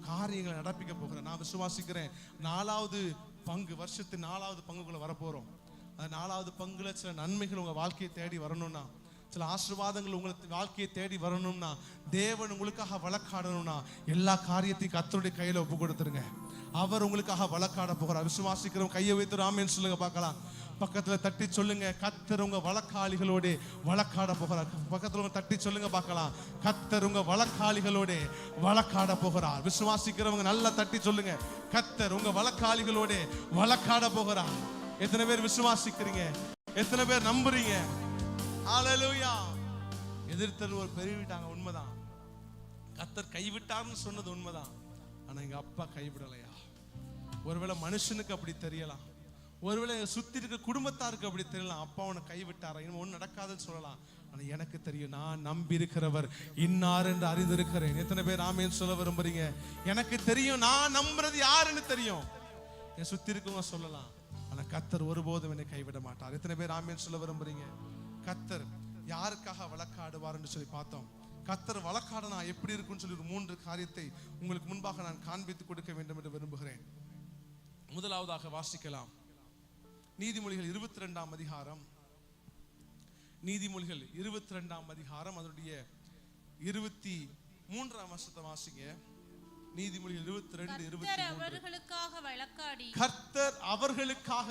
காரியங்களை நடப்பிக்க போகிறேன். நான் விசுவாசிக்கிறேன் 4வது பங்கு, வருஷத்தின் 4வது பங்குக்குள்ள வரப்போறோம். அந்த 4வது பங்குல சில நன்மைகள் உங்க வாழ்க்கையை தேடி வரணும்னா, சில ஆசீர்வாதங்கள் உங்களுக்கு வாழ்க்கையை தேடி வரணும்னா, தேவன் உங்களுக்காக வழக்காடணும்னா எல்லா காரியத்தையும் கர்த்தருடைய கையில ஒப்பு கொடுத்துருங்க. அவர் உங்களுக்காக வழக்காட போகிறார். விசுவாசிக்கிறோம் கையை வைத்து ஆமென் சொல்லுங்க பார்க்கலாம். பக்கத்துல தட்டி சொல்லுங்க, கர்த்தர் உங்க வழக்காளிகளோட வழக்காட போகிறார். பக்கத்துல தட்டி சொல்லுங்க பார்க்கலாம், கர்த்தர் உங்க வழக்காளிகளோட வழக்காட போகிறார். விசுவாசிக்கிறவங்க நல்லா தட்டி சொல்லுங்க, கர்த்தர் உங்க வழக்காளிகளோட வழக்காட போகிறார். எத்தனை பேர் விசுவாசிக்கிறீங்க? எத்தனை பேர் நம்புறீங்க? ஹல்லேலூயா. எதிர்த்தவர் பெருவிட்டாங்க, உண்மைதான். கர்த்தர் கைவிட்டார்னு சொன்னது உண்மைதான். ஆனா எங்க அப்பா கைவிடலையா? ஒருவேளை மனுஷனுக்கு அப்படி தெரியலாம், ஒருவேளை சுத்தி இருக்க குடும்பத்தாருக்கு அப்படி தெரியலாம், அப்பா உன்னை கைவிட்டாரா, இன்னும் ஒன்றும் நடக்காதுன்னு சொல்லலாம். ஆனா எனக்கு தெரியும், நான் நம்பி இருக்கிறவர் இன்னார் என்று அறிந்திருக்கிறேன். எத்தனை பேர் ஆமென் சொல்ல விரும்புறீங்க? எனக்கு தெரியும், நான் நம்புறது யாருன்னு தெரியும். என் சுத்தி இருக்கவங்க சொல்லலாம், ஆனா கர்த்தர் ஒருபோதும் என்னை கைவிட மாட்டார். எத்தனை பேர் ஆமென் சொல்ல விரும்புறீங்க? கர்த்தர் யாருக்காக வழக்காடுவார்னு சொல்லி பார்த்தோம். கர்த்தர் வழக்காடனா எப்படி இருக்குன்னு சொல்லி 3 காரியத்தை உங்களுக்கு முன்பாக நான் காண்பித்து கொடுக்க வேண்டும் என்று விரும்புகிறேன். முதலாவதாக வாசிக்கலாம், நீதிமொழிகள் 22ஆம் அதிகாரம். நீதிமொழிகள் 22ஆம் அதிகாரம் அதனுடைய 23ஆம் வசனத்தை வாசிங்க. நீதிமொழிகள் 22:23. அவர்களுக்காக வழக்காடி, கர்த்தர் அவர்களுக்காக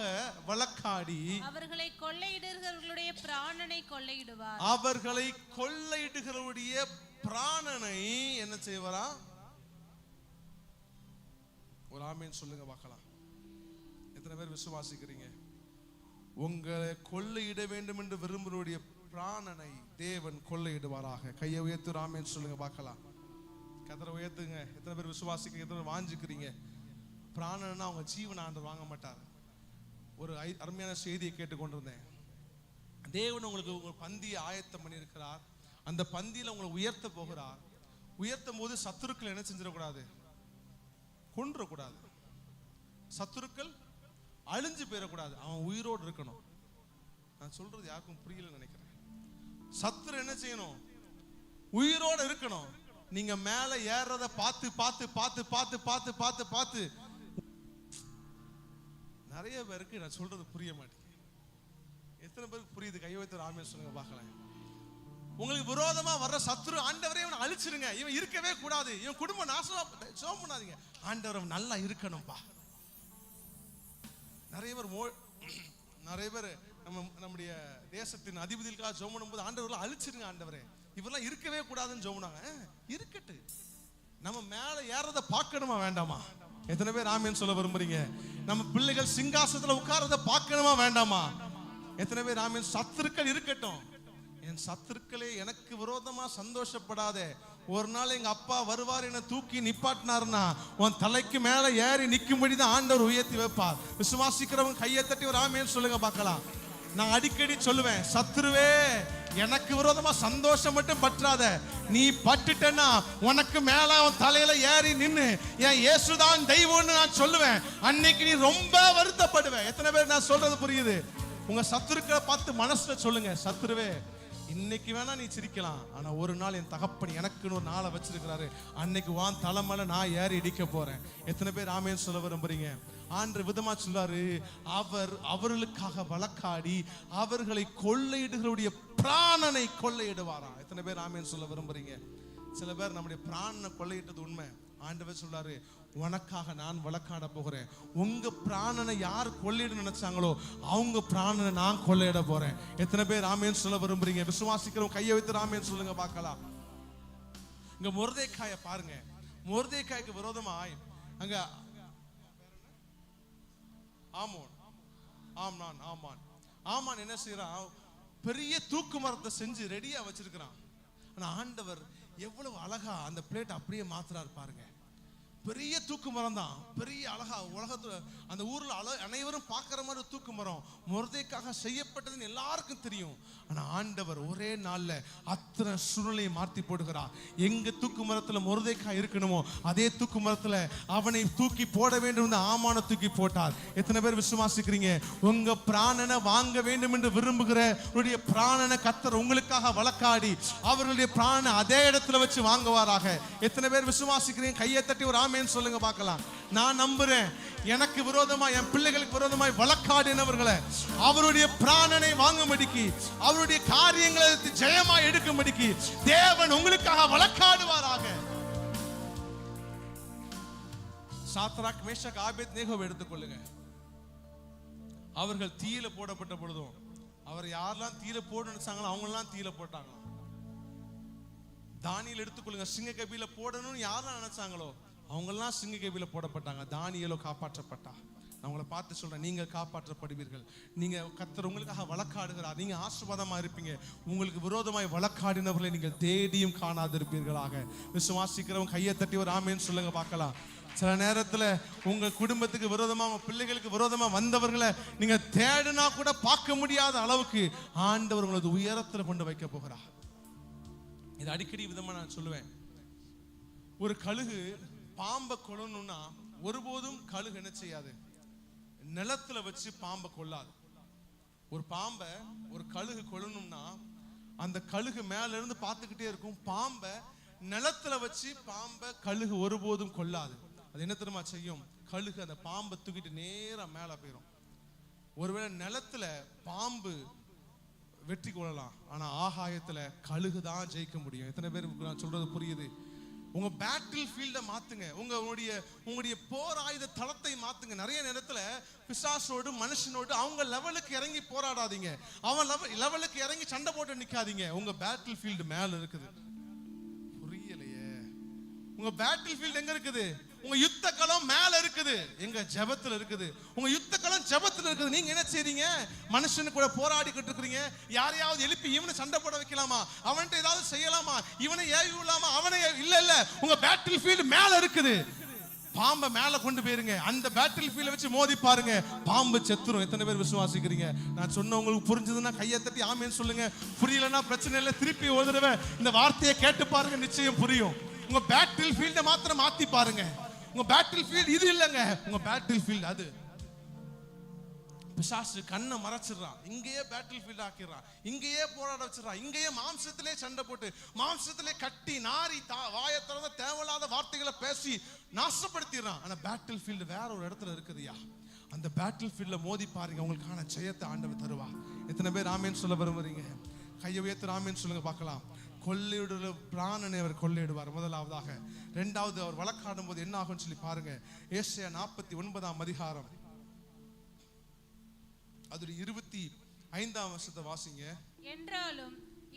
வழக்காடி அவர்களை கொள்ளையிடுகிறவர்களுடைய பிராணனை கொள்ளையிடுவார். அவர்களை கொள்ளையிடுகிறவருடைய பிராணனை என்ன செய்வாரா? ஒரு ஆமென் சொல்லுங்க பார்க்கலாம். எத்தனை பேர் விசுவாசிக்கிறீங்க? உங்களை கொள்ளையிட வேண்டும் என்று விரும்புவருடைய பிராணனை தேவன் கொள்ளையிடுவாராக. கையை உயர்த்து ஆமென் சொல்லுங்க பார்க்கலாம். கர்த்தரை உயர்த்துங்க. எத்தனை பேர் விசுவாசிக்கிறீங்க? எத்தனை பேர் வாஞ்சிக்கிறீங்க? பிராணன்னா அவங்க ஜீவனை ஆண்டவர் வாங்க மாட்டார். ஒரு அருமையான செய்தியை கேட்டுக்கொண்டிருந்தேன். தேவன் உங்களுக்கு ஒரு பந்தியை ஆயத்தம் பண்ணி இருக்கிறார். அந்த பந்தியில உங்களை உயர்த்த போகிறார். உயர்த்தும் போது சத்துருக்கள் என்ன செஞ்சிடக்கூடாது? கொன்றக்கூடாது. சத்துருக்கள் அழிஞ்சு போயிடக்கூடாது. அவன் உயிரோடு இருக்கணும். நான் சொல்றது யாருக்கும் புரியல நினைக்கிறேன். சத்துரு என்ன செய்யணும்? உயிரோடு இருக்கணும். நீங்க மேல ஏறத பார்த்து பார்த்து பார்த்து பார்த்து பார்த்து பார்த்து பார்த்து நிறைய பேருக்கு நான் சொல்றது புரிய மாட்டேங்குது. எத்தனை பேருக்கு புரியுது? கையை வைத்து ஆமென் சொல்லுங்க பார்க்கலாம். உங்களுக்கு விரோதமா வர்ற சத்துரு, ஆண்டவரே இவனை அழிச்சிருங்க, இவன் இருக்கவே கூடாது, இவன் குடும்பம் நாசமா ஜெபம் பண்ணாதீங்க, ஆண்டவர் நல்லா இருக்கணும்பா. நிறைய பேர் நம்முடைய தேசத்தின் அதிபதிகளுக்காக ஜெபம் பண்ணும்போது ஆண்டவர்லாம் அழிச்சிருங்க ஆண்டவரே, இவரெல்லாம் இருக்கவே கூடாதுன்னு ஜெபம்னாங்க. இருக்கட்டு, நம்ம மேல ஏறத பார்க்கணுமா வேண்டாமா? எத்தனை பேர் ஆமென் சொல்ல விரும்புறீங்க? நம்ம பிள்ளைகள் சிங்காசனத்துல உட்கார்றத பார்க்கணுமா வேண்டாமா? எத்தனை பேர் ஆமென்? சத்துருக்கள் இருக்கட்டும். என் சத்துருக்களே எனக்கு விரோதமா சந்தோஷப்படாதே. ஒரு நாள் எங்க அப்பா வருவார், என்ன தூக்கி நிப்பாட்டினார்னா உன் தலைக்கு மேல ஏறி நிக்கும்படி தான் ஆண்டவர் உயர்த்தி வைப்பார். விசுவாசிக்கிறவங்க கையை தட்டி ஒரு ஆமென் சொல்லுங்க பார்க்கலாம். நான் அடிக்கடி சொல்லுவேன், சத்துருவே எனக்கு விரோதமா சந்தோஷம் மட்டும் பற்றாத, நீ பட்டுட்டேன்னா உனக்கு மேல உன் தலையில ஏறி நின்னு என் இயேசுதான் தெய்வம்னு நான் சொல்லுவேன். அன்னைக்கு நீ ரொம்ப வருத்தப்படுவேன். எத்தனை பேர் நான் சொல்றது புரியுது? உங்க சத்துருக்களை பார்த்து மனசுல சொல்லுங்க, சத்துருவே இன்னைக்கு வேணா நீ சிரிக்கலாம், ஆனா ஒரு நாள் என் தகப்பன் எனக்குன்னு ஒரு நாளை வச்சிருக்கிறாரு, அன்னைக்கு வான் தலைமையில நான் ஏறி இடிக்க போறேன். எத்தனை பேர் ஆமென் சொல்ல விரும்புறீங்க? ஆண்டு விதமா சொல்லாரு, அவர்களுக்காக வழக்காடி அவர்களை கொள்ளையிடுகளுடைய பிராணனை கொள்ளையிடுவாராம். எத்தனை பேர் ஆமென் சொல்ல விரும்புறீங்க? சில பேர் நம்முடைய பிராணனை கொள்ளையிட்டது உண்மை. ஆண்டவர் சொல்றாரு, உனக்காக நான் வழக்காட போகிறேன். உங்க பிராணனை யார் கொள்ளையிட நினைச்சாங்களோ அவங்க பிராணனை நான் கொள்ளையிட போறேன். எத்தனை பேர் ஆமென் சொல்ல விரும்புறீங்க? விசுவாசிக்கிறவங்க கையை வைத்து ஆமென் சொல்லுங்க பார்க்கலாம். இங்க மொர்தெக்காயை பாருங்க. மொர்தெக்காய்க்கு விரோதமாய் அங்க ஆமான் என்ன செய்யறான்? பெரிய தூக்கு மரத்தை செஞ்சு ரெடியா வச்சிருக்கிறான். ஆனா ஆண்டவர் எவ்வளவு அழகா அந்த பிளேட் அப்படியே மாத்துறாரு பாருங்க. பெரிய தூக்கு மரம் தான், பெரிய அழகா உலகத்துல அந்த ஊர்ல அனைவரும் பார்க்கிற மாதிரி தூக்கு மரம். மொர்தெக்காக செய்யப்பட்டதுன்னு எல்லாருக்கும் தெரியும். ஆனா ஆண்டவர் ஒரே நாள்ல அத்தனை சூழ்நிலையை மாற்றி போடுகிறார். எங்க தூக்கு மரத்துல மொர்தெக்காய் இருக்கணுமோ அதே தூக்கு மரத்துல அவனை தூக்கி போட வேண்டும். ஆமான தூக்கி போட்டார். எத்தனை பேர் விசுவாசிக்கிறீங்க? உங்க பிராணனை வாங்க வேண்டும் என்று விரும்புகிற பிராணனை கர்த்தர் உங்களுக்காக வழக்காடி அவர்களுடைய பிராணனை அதே இடத்துல வச்சு வாங்குவாராக. எத்தனை பேர் விசுவாசிக்கிறீங்க? கையை தட்டி ஒரு ஆமென் சொல்லுங்க பார்க்கலாம். நான் நம்புறேன், எனக்கு விரோதமா என் பிள்ளைகளுக்கு விரோதமாய் வழக்காடினவர்களை அவருடைய பிராணனை வாங்கும்படிக்கு, அவருடைய காரியங்களை ஜெயமா எடுக்கும்படிக்கு தேவன் உங்களுக்காக வழக்காடுவாராக. சாத்ராக், மேஷாக், ஆபேத்நேகோவை எடுத்துக்கொள்ளுங்க. அவர்கள் தீயில போடப்பட்ட பொழுதும் அவர் யாரெல்லாம் தீயில போட நினைச்சாங்களோ அவங்க எல்லாம் தீயில போட்டாங்க. தானியேல் எடுத்துக்கொள்ளுங்க. சிங்க கபில போடணும்னு யாரெல்லாம் நினைச்சாங்களோ அவங்க எல்லாம் சிங்க கபில போடப்பட்டாங்க. தானியேலோ காப்பாற்றப்பட்டா. நான் உங்களை பார்த்து சொல்றேன், நீங்க காப்பாற்றப்படுவீர்கள். நீங்க கர்த்தர் உங்களுக்காக வழக்காடுகிறார். நீங்க ஆசீர்வாதமா இருப்பீங்க. உங்களுக்கு விரோதமாய் வழக்காடினவர்களை நீங்கள் தேடியும் காணாதிருப்பீர்களாக. விசுவாசிக்கிறவங்க கையை தட்டி ஒரு ஆமென் சொல்லுங்க பார்க்கலாம். சில நேரத்துல உங்க குடும்பத்துக்கு விரோதமா, உங்க பிள்ளைகளுக்கு விரோதமா வந்தவர்களை நீங்க தேடினா கூட பார்க்க முடியாத அளவுக்கு ஆண்டவர் உங்களது உயரத்துல கொண்டு வைக்க போகிறார். இது அடிக்கடி விதமா நான் சொல்லுவேன். ஒரு கழுகு பாம்பை கொல்லணும்னா ஒருபோதும் கழுகு என்ன செய்யாது? நிலத்துல வச்சு பாம்பை கொல்லாது. ஒரு பாம்பை ஒரு கழுகு கொல்லணும்னா அந்த கழுகு மேல இருந்து பார்த்துக்கிட்டே இருக்கும். பாம்பை நிலத்துல வச்சு பாம்பை கழுகு ஒருபோதும் கொல்லாது. அது என்ன தெரியுமா செய்யும்? கழுகு அந்த பாம்பை தூக்கிட்டு நேரா மேல போயிடும். ஒருவேளை நிலத்துல பாம்பு வெற்றி கொள்ளலாம், ஆனா ஆகாயத்துல கழுகு தான் ஜெயிக்க முடியும். எத்தனை பேருக்கு நான் சொல்றது புரியுது? உங்க பேட்டில் ஃபீல்ட மாத்துங்க. உங்களுடைய போர் ஆயுத தளத்தை மாத்துங்க. நிறைய நேரத்துல பிசாசோடு மனுஷனோடு அவங்க லெவலுக்கு இறங்கி போராடாதீங்க. அவன் லெவலுக்கு இறங்கி சண்டை போட்டு நிக்காதீங்க. உங்க பேட்டில் ஃபீல்டு மேல இருக்குது. புரியலையே? உங்க பேட்டில் ஃபீல்டு எங்க இருக்குது? உங்க யுத்த களம் மேல இருக்குது. எங்க ஜெபத்துல இருக்குது. உங்க யுத்த களம் ஜெபத்துல இருக்குது. நீங்க என்ன செய்றீங்க? மனுஷனு கூட போராடிக்கிட்டு இருக்கீங்க. யாரையாவது எழுப்பி இவனை சண்டை போட வைக்கலாமா, அவன்கிட்ட ஏதாவது செய்யலாமா, இவனை ஏவி விடலாமா, அவனை இல்ல. உங்க பேட்டில் ஃபீல்டு மேல இருக்குது. பாம்பை மேல கொண்டு போயிருங்க. அந்த பேட்டில் ஃபீல்ட வச்சு மோதி பாருங்க, பாம்பு செத்துரும். எத்தனை பேர் விசுவாசிக்கிறீங்க? நான் சொன்ன உங்களுக்கு புரிஞ்சதுன்னா கையை தட்டி ஆமென் சொல்லுங்க. புரியலன்னா பிரச்சனை இல்லை, திருப்பி ஒரு தடவை இந்த வார்த்தையை கேட்டு பாருங்க, நிச்சயம் புரியும். உங்க பேட்டில் ஃபீல்ட மாத்திரம் மாத்தி பாருங்க. உங்க பேட்டில் ஃபீல்ட் இது இல்லங்க. உங்க பேட்டில் ஃபீல்ட் அது. பிசாசு கண்ணை மறைச்சிடுறான், இங்கேயே பேட்டில் ஃபீல்ட் ஆக்கிடுறான், இங்கேயே போராட வச்சிடறான், இங்கேயே மாம்சத்திலே சண்டை போட்டு மாம்சத்திலே கட்டி நாரி வாயை திறந்த தேவையில்லாத வார்த்தைகளை பேசி நாசப்படுத்திடுறான். ஆனா பேட்டில் ஃபீல்டு வேற ஒரு இடத்துல இருக்குதுயா. அந்த பேட்டில் ஃபீல்ட்ல மோதி பாருங்க, உங்களுக்கான ஜெயத்தை ஆண்டவர் தருவா. எத்தனை பேர் ஆமென் சொல்ல விரும்புறீங்க? கையை உயர்த்தி ஆமென் சொல்லுங்க பார்க்கலாம். கொள்ளையிடுற பிராணனை அவர் கொள்ளையிடுவார் முதலாவதாக. இரண்டாவது, அவர் வழக்காடும் போது என்ன ஆகும் சொல்லி பாருங்க. ஏசாயா 49ஆம் அதிகாரம் அது 25ஆம் வசனத்தை வாசிங்க. என்றாலும்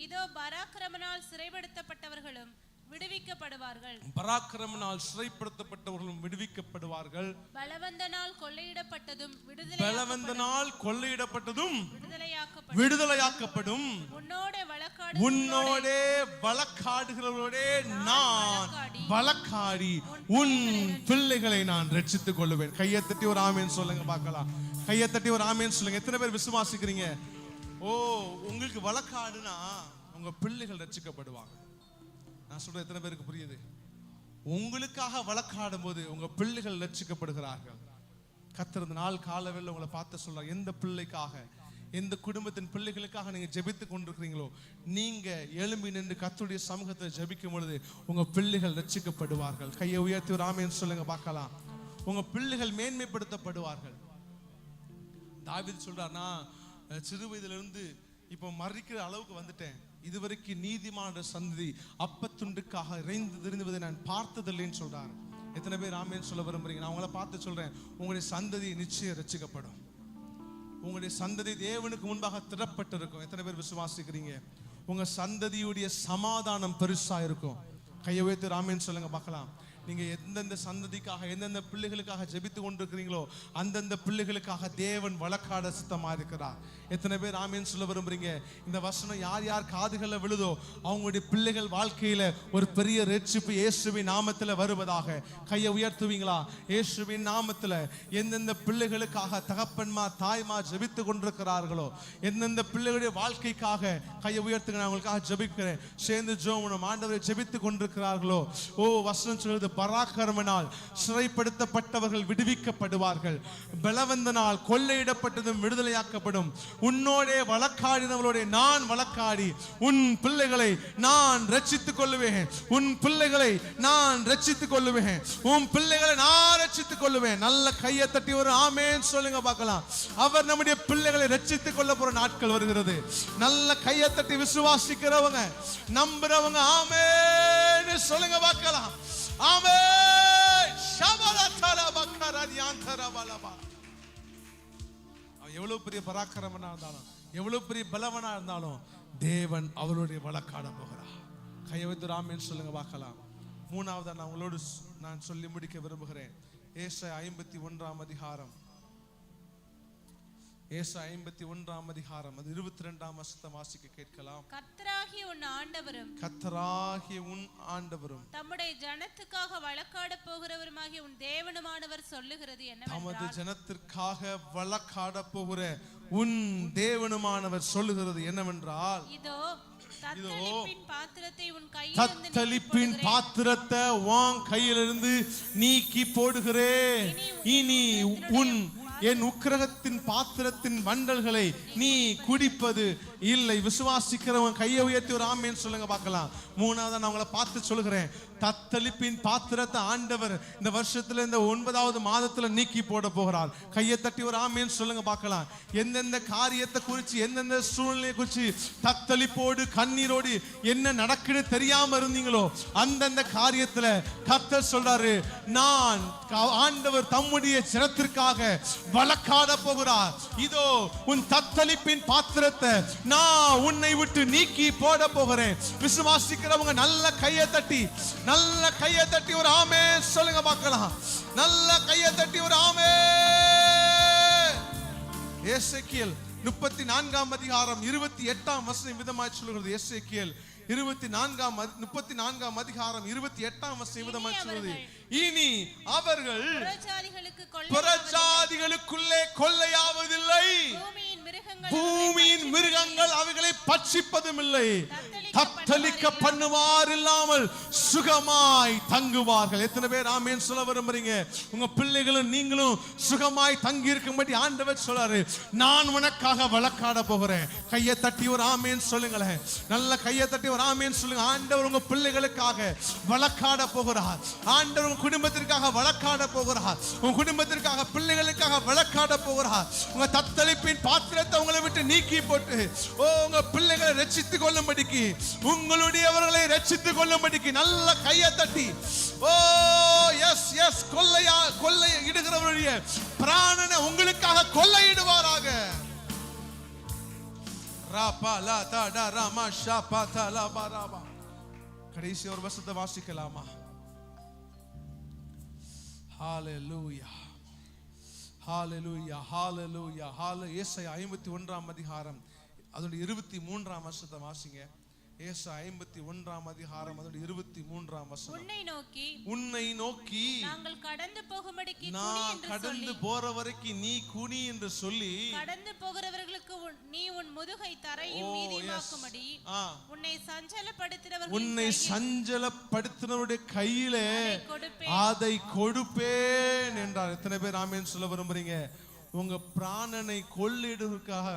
இதோ பராக்கிரமனால் சிறைப்படுத்தப்பட்டவர்களும் விடுவிக்கப்படுவார்கள். பராக்கிரமனால் சிறைப்படுத்தப்பட்டவர்களும் விடுவிக்கப்படுவார்கள். பலவந்தனால் கொள்ளையிடப்பட்டதும் விடுதலையாக்கப்படும். உன்னோடே வழக்காடுகிறவர்களோடே நான் வழக்காடி உன் பிள்ளைகளை நான் ரட்சித்துக் கொள்ளுவேன். கையை தட்டி ஒரு ஆமென் சொல்லுங்க பார்க்கலாம். கையை தட்டி ஒரு ஆமென் சொல்லுங்க. எத்தனை பேர் விசுவாசிக்கிறீங்க? ஓ, உங்களுக்கு வழக்காடுனா உங்க பிள்ளைகள் ரட்சிக்கப்படுவாங்க. நான் சொல்றது எத்தனை பேருக்கு புரியுது? உங்களுக்காக வழக்காடும் போது உங்க பிள்ளைகள் ரட்சிக்கப்படுகிறார்கள். கர்த்தர் இந்த நாள் காலவேளை உங்களை பார்த்து சொல்றார், எந்த பிள்ளைக்காக, எந்த குடும்பத்தின் பிள்ளைகளுக்காக நீங்க ஜெபித்து கொண்டிருக்கிறீங்களோ, நீங்க எழும்பி நின்று கர்த்தருடைய சமூகத்தை ஜெபிக்கும் பொழுது உங்க பிள்ளைகள் ரட்சிக்கப்படுவார்கள். கையை உயர்த்தி ஒரு ஆமென் சொல்லுங்க பார்க்கலாம். உங்க பிள்ளைகள் மேன்மைப்படுத்தப்படுவார்கள். தாவீது சொல்றார், நான் சிறு வயதிலிருந்து இப்ப மறிக்கிற அளவுக்கு வந்துட்டேன். இதுவரைக்கும் நீதிமான சந்ததி அப்பத்துண்டுக்காக இறைந்து திரிந்துவதை நான் பார்த்ததில்லைன்னு சொல்றாரு. எத்தனை பேர் ஆமென் சொல்ல விரும்புறீங்க? நான் உங்களை பார்த்து சொல்றேன், உங்களுடைய சந்ததி நிச்சயம் ரட்சிக்கப்படும். உங்களுடைய சந்ததி தேவனுக்கு முன்பாக திறப்பட்டு இருக்கும். எத்தனை பேர் விசுவாசிக்கிறீங்க? உங்க சந்ததியுடைய சமாதானம் பெருசா இருக்கும். கையை வைத்து ஆமென் சொல்லுங்க பார்க்கலாம். நீங்க எந்தெந்த சந்ததிக்காக எந்தெந்த பிள்ளைகளுக்காக ஜெபித்து கொண்டிருக்கிறீங்களோ அந்தந்த பிள்ளைகளுக்காக தேவன் வழக்காட சித்தமா இருக்கிறார். எத்தனை பேர் ஆமீன் சொல்ல விரும்புறீங்க? இந்த வசனம் யார் யார் காதுகளில் விழுதோ அவங்களுடைய பிள்ளைகள் வாழ்க்கையில ஒரு பெரிய ரட்சிப்பு இயேசுவின் நாமத்துல வருவதாக. கையை உயர்த்துவீங்களா? இயேசுவின் நாமத்துல எந்தெந்த பிள்ளைகளுக்காக தகப்பன்மா தாய்மா ஜெபித்து கொண்டிருக்கிறார்களோ, எந்தெந்த பிள்ளைகளுடைய வாழ்க்கைக்காக கையை உயர்த்துங்க. நான் அவங்களுக்காக ஜெபிக்கிறேன். சேர்ந்து ஜெபம் ஆண்டவரை ஜெபித்து கொண்டிருக்கிறார்களோ, ஓ வசனம் சொல்லுது, பராக்கிரமனால் சிறைப்படுத்தப்பட்டவர்கள் விடுவிக்கப்படுவார்கள், பலவந்தனால் கொள்ளையிடப்பட்டதும் விடுதலையாக்கப்படும். உன்னோடே வழக்காடினவளோட நான் வழக்காடி உன் பிள்ளைகளை நான் ரட்சித்துக் கொள்ளுவேன். உன் பிள்ளைகளை நான் ரட்சித்துக் கொள்ளுவேன். உன் பிள்ளைகளை நான் ரட்சித்துக் கொள்ளுவேன். நல்ல கையை தட்டி ஒரு ஆமென் சொல்லுங்க பார்க்கலாம். அவர் நம்முடைய பிள்ளைகளை ரட்சித்துக் கொள்ள போற நாட்கள் வருகிறது. நல்ல கையை தட்டி விசுவாசிக்கிறவங்க நம்புறவங்க ஆமென் சொல்லுங்க பார்க்கலாம். ஆமென். ஷபலதல பக்கரதியாந்தரபலபா. எவ்வளவு பெரிய பராக்கிரமனா இருந்தாலும், எவ்வளவு பெரிய பலவனா இருந்தாலும் தேவன் அவருடைய வழக்காட போகிறார். கையை வைத்து ஆமென் சொல்லுங்க பார்க்கலாம். மூணாவதா நான் உங்களோடு நான் சொல்லி முடிக்க விரும்புகிறேன். ஏசாயா 51 அதிகாரம். ஏசாயா 51 அதிகாரம் அது 22 வசனத்தை வாசிக்க கேட்கலாம். கர்த்தராகிய உன் ஆண்டவரும், கர்த்தராகிய உன் ஆண்டவரும், தம்முடைய ஜனத்துக்காக வழக்காட போகிறவருமாகிய உன் தேவனுமானவர் சொல்லுகிறது தமது என்னவென்றால், ஜனத்திற்காக வழக்காட போகிற உன் தேவனுமானவர் சொல்லுகிறது என்னவென்றால், இதோ தத்தளிப்பின் பாத்திரத்தை உன் தத்தளிப்பின் பாத்திரத்தை உன் கையிலிருந்து நீக்கி போடுகிறேன். இனி உன் என் உக்கிரகத்தின் பாத்திரத்தின் வண்டல்களை நீ குடிப்பது இல்லை. விசுவாசிக்கிறவங்க கையை உயர்த்தி ஒரு ஆமென் சொல்லுங்க பார்க்கலாம். மூணாவது நான் உங்களை பார்த்து சொல்லுகிறேன், தத்தளிப்பின் பாத்திரத்தை ஆண்டவர் இந்த வருஷத்துல இந்த 9வது மாதத்துல நீக்கி போட போகிறார். கையை தட்டி ஒரு ஆமென் சொல்லுங்க பார்க்கலாம். எந்தெந்த காரியத்தை குறித்து எந்தெந்த சூழ்நிலையை குறித்து தத்தளிப்போடு கண்ணீரோடு என்ன நடக்குன்னு தெரியாம இருந்தீங்களோ அந்தந்த காரியத்துல கர்த்தர் சொல்றாரு, நான் ஆண்டவர் தம்முடைய ஜனத்திற்காக வழக்காட போகிறார். இதோ உன் தத்தளிப்பின் பாத்திரத்தை நான் உன்னை விட்டு நீக்கி போட போகிறேன். விசுவாசிக்கிறவங்க நல்ல கையை தட்டி ஒரு ஆமென் சொல்லுங்க பார்க்கலாம். நல்ல கையை தட்டி ஒரு ஆமென். எசேக்கியேல் 34 அதிகாரம் 28 வசனம் விதமாய் சொல்கிறது. எசேக்கியேல் 34 அதிகாரம் 28 வசனம் விதமாய் சொல்கிறது, இனி அவர்கள் புறஜாதிகளுக்குள்ளே கொள்ளையாவதில்லை, பூமியின் மிருகங்கள் அவைகளை பட்சிப்பதும் இல்லை, தத்தளிக்க பண்ணுவார் இல்லாமல் சுகமாய் தங்குவார்கள். எத்தனை பேர் ஆமென் சொல்ல விரும்புறீங்க? உங்க பிள்ளைகளும் நீங்களும் சுகமாய் தங்கி இருக்கும்படி ஆண்டவர் சொல்றாரு, நான் உனக்காக வழக்காட போகிறேன். கையை தட்டி ஒரு ஆமென் சொல்லுங்களேன். நல்ல கையை தட்டி ஒரு ஆமென் சொல்லுங்க. ஆண்டவர் உங்க பிள்ளைகளுக்காக வழக்காட போகிறார். ஆண்டவர் உங்க குடும்பத்திற்காக வழக்காட போகிறார். உங்க குடும்பத்திற்காக பிள்ளைகளுக்காக வழக்காட போகிறார். உங்க தத்தளிப்பின் பாத்திரத்தை உங்களை விட்டு நீக்கி போட்டு உங்க பிள்ளைகளை ரட்சித்துக் கொள்ளும்படிக்கு, உங்களுடையவர்களை ரட்சித்துக் கொள்ளும்படிக்கு நல்ல கையை தட்டி ஓ எஸ் எஸ் கொள்ளை இடுகிறவருடைய பிராணனை உங்களுக்காக கொள்ளையிடுவாராக. கடைசி ஒரு வசனத்தை வாசிக்கலாமா? ஹalleluya ஹalleluya ஹalleluya ஹalleluya. ஏசாயா 51 அதிகாரம் அதோட 23 வசனத்தை வாசிங்க. ஏசாயா 51 அதிகாரம் அதோட 23 வசனம். உன்னை நோக்கி நாங்கள் கடந்து போகும்படிக்கு நான் கடந்து போற வரைக்கும் நீ குனி என்று சொல்லி, கடந்து போகிறவர்களுக்கு நீ உன் முதுகை தரையில் மீதியாக்கும்படி உன்னை சஞ்சலப்படுத்தினவருடைய கையிலே அதை கொடுப்பேன் என்றார். எத்தனை பேர் ஆமென் சொல்ல விரும்புறீங்க? உங்க பிராணனை கொள்ளையிடுவதற்காக,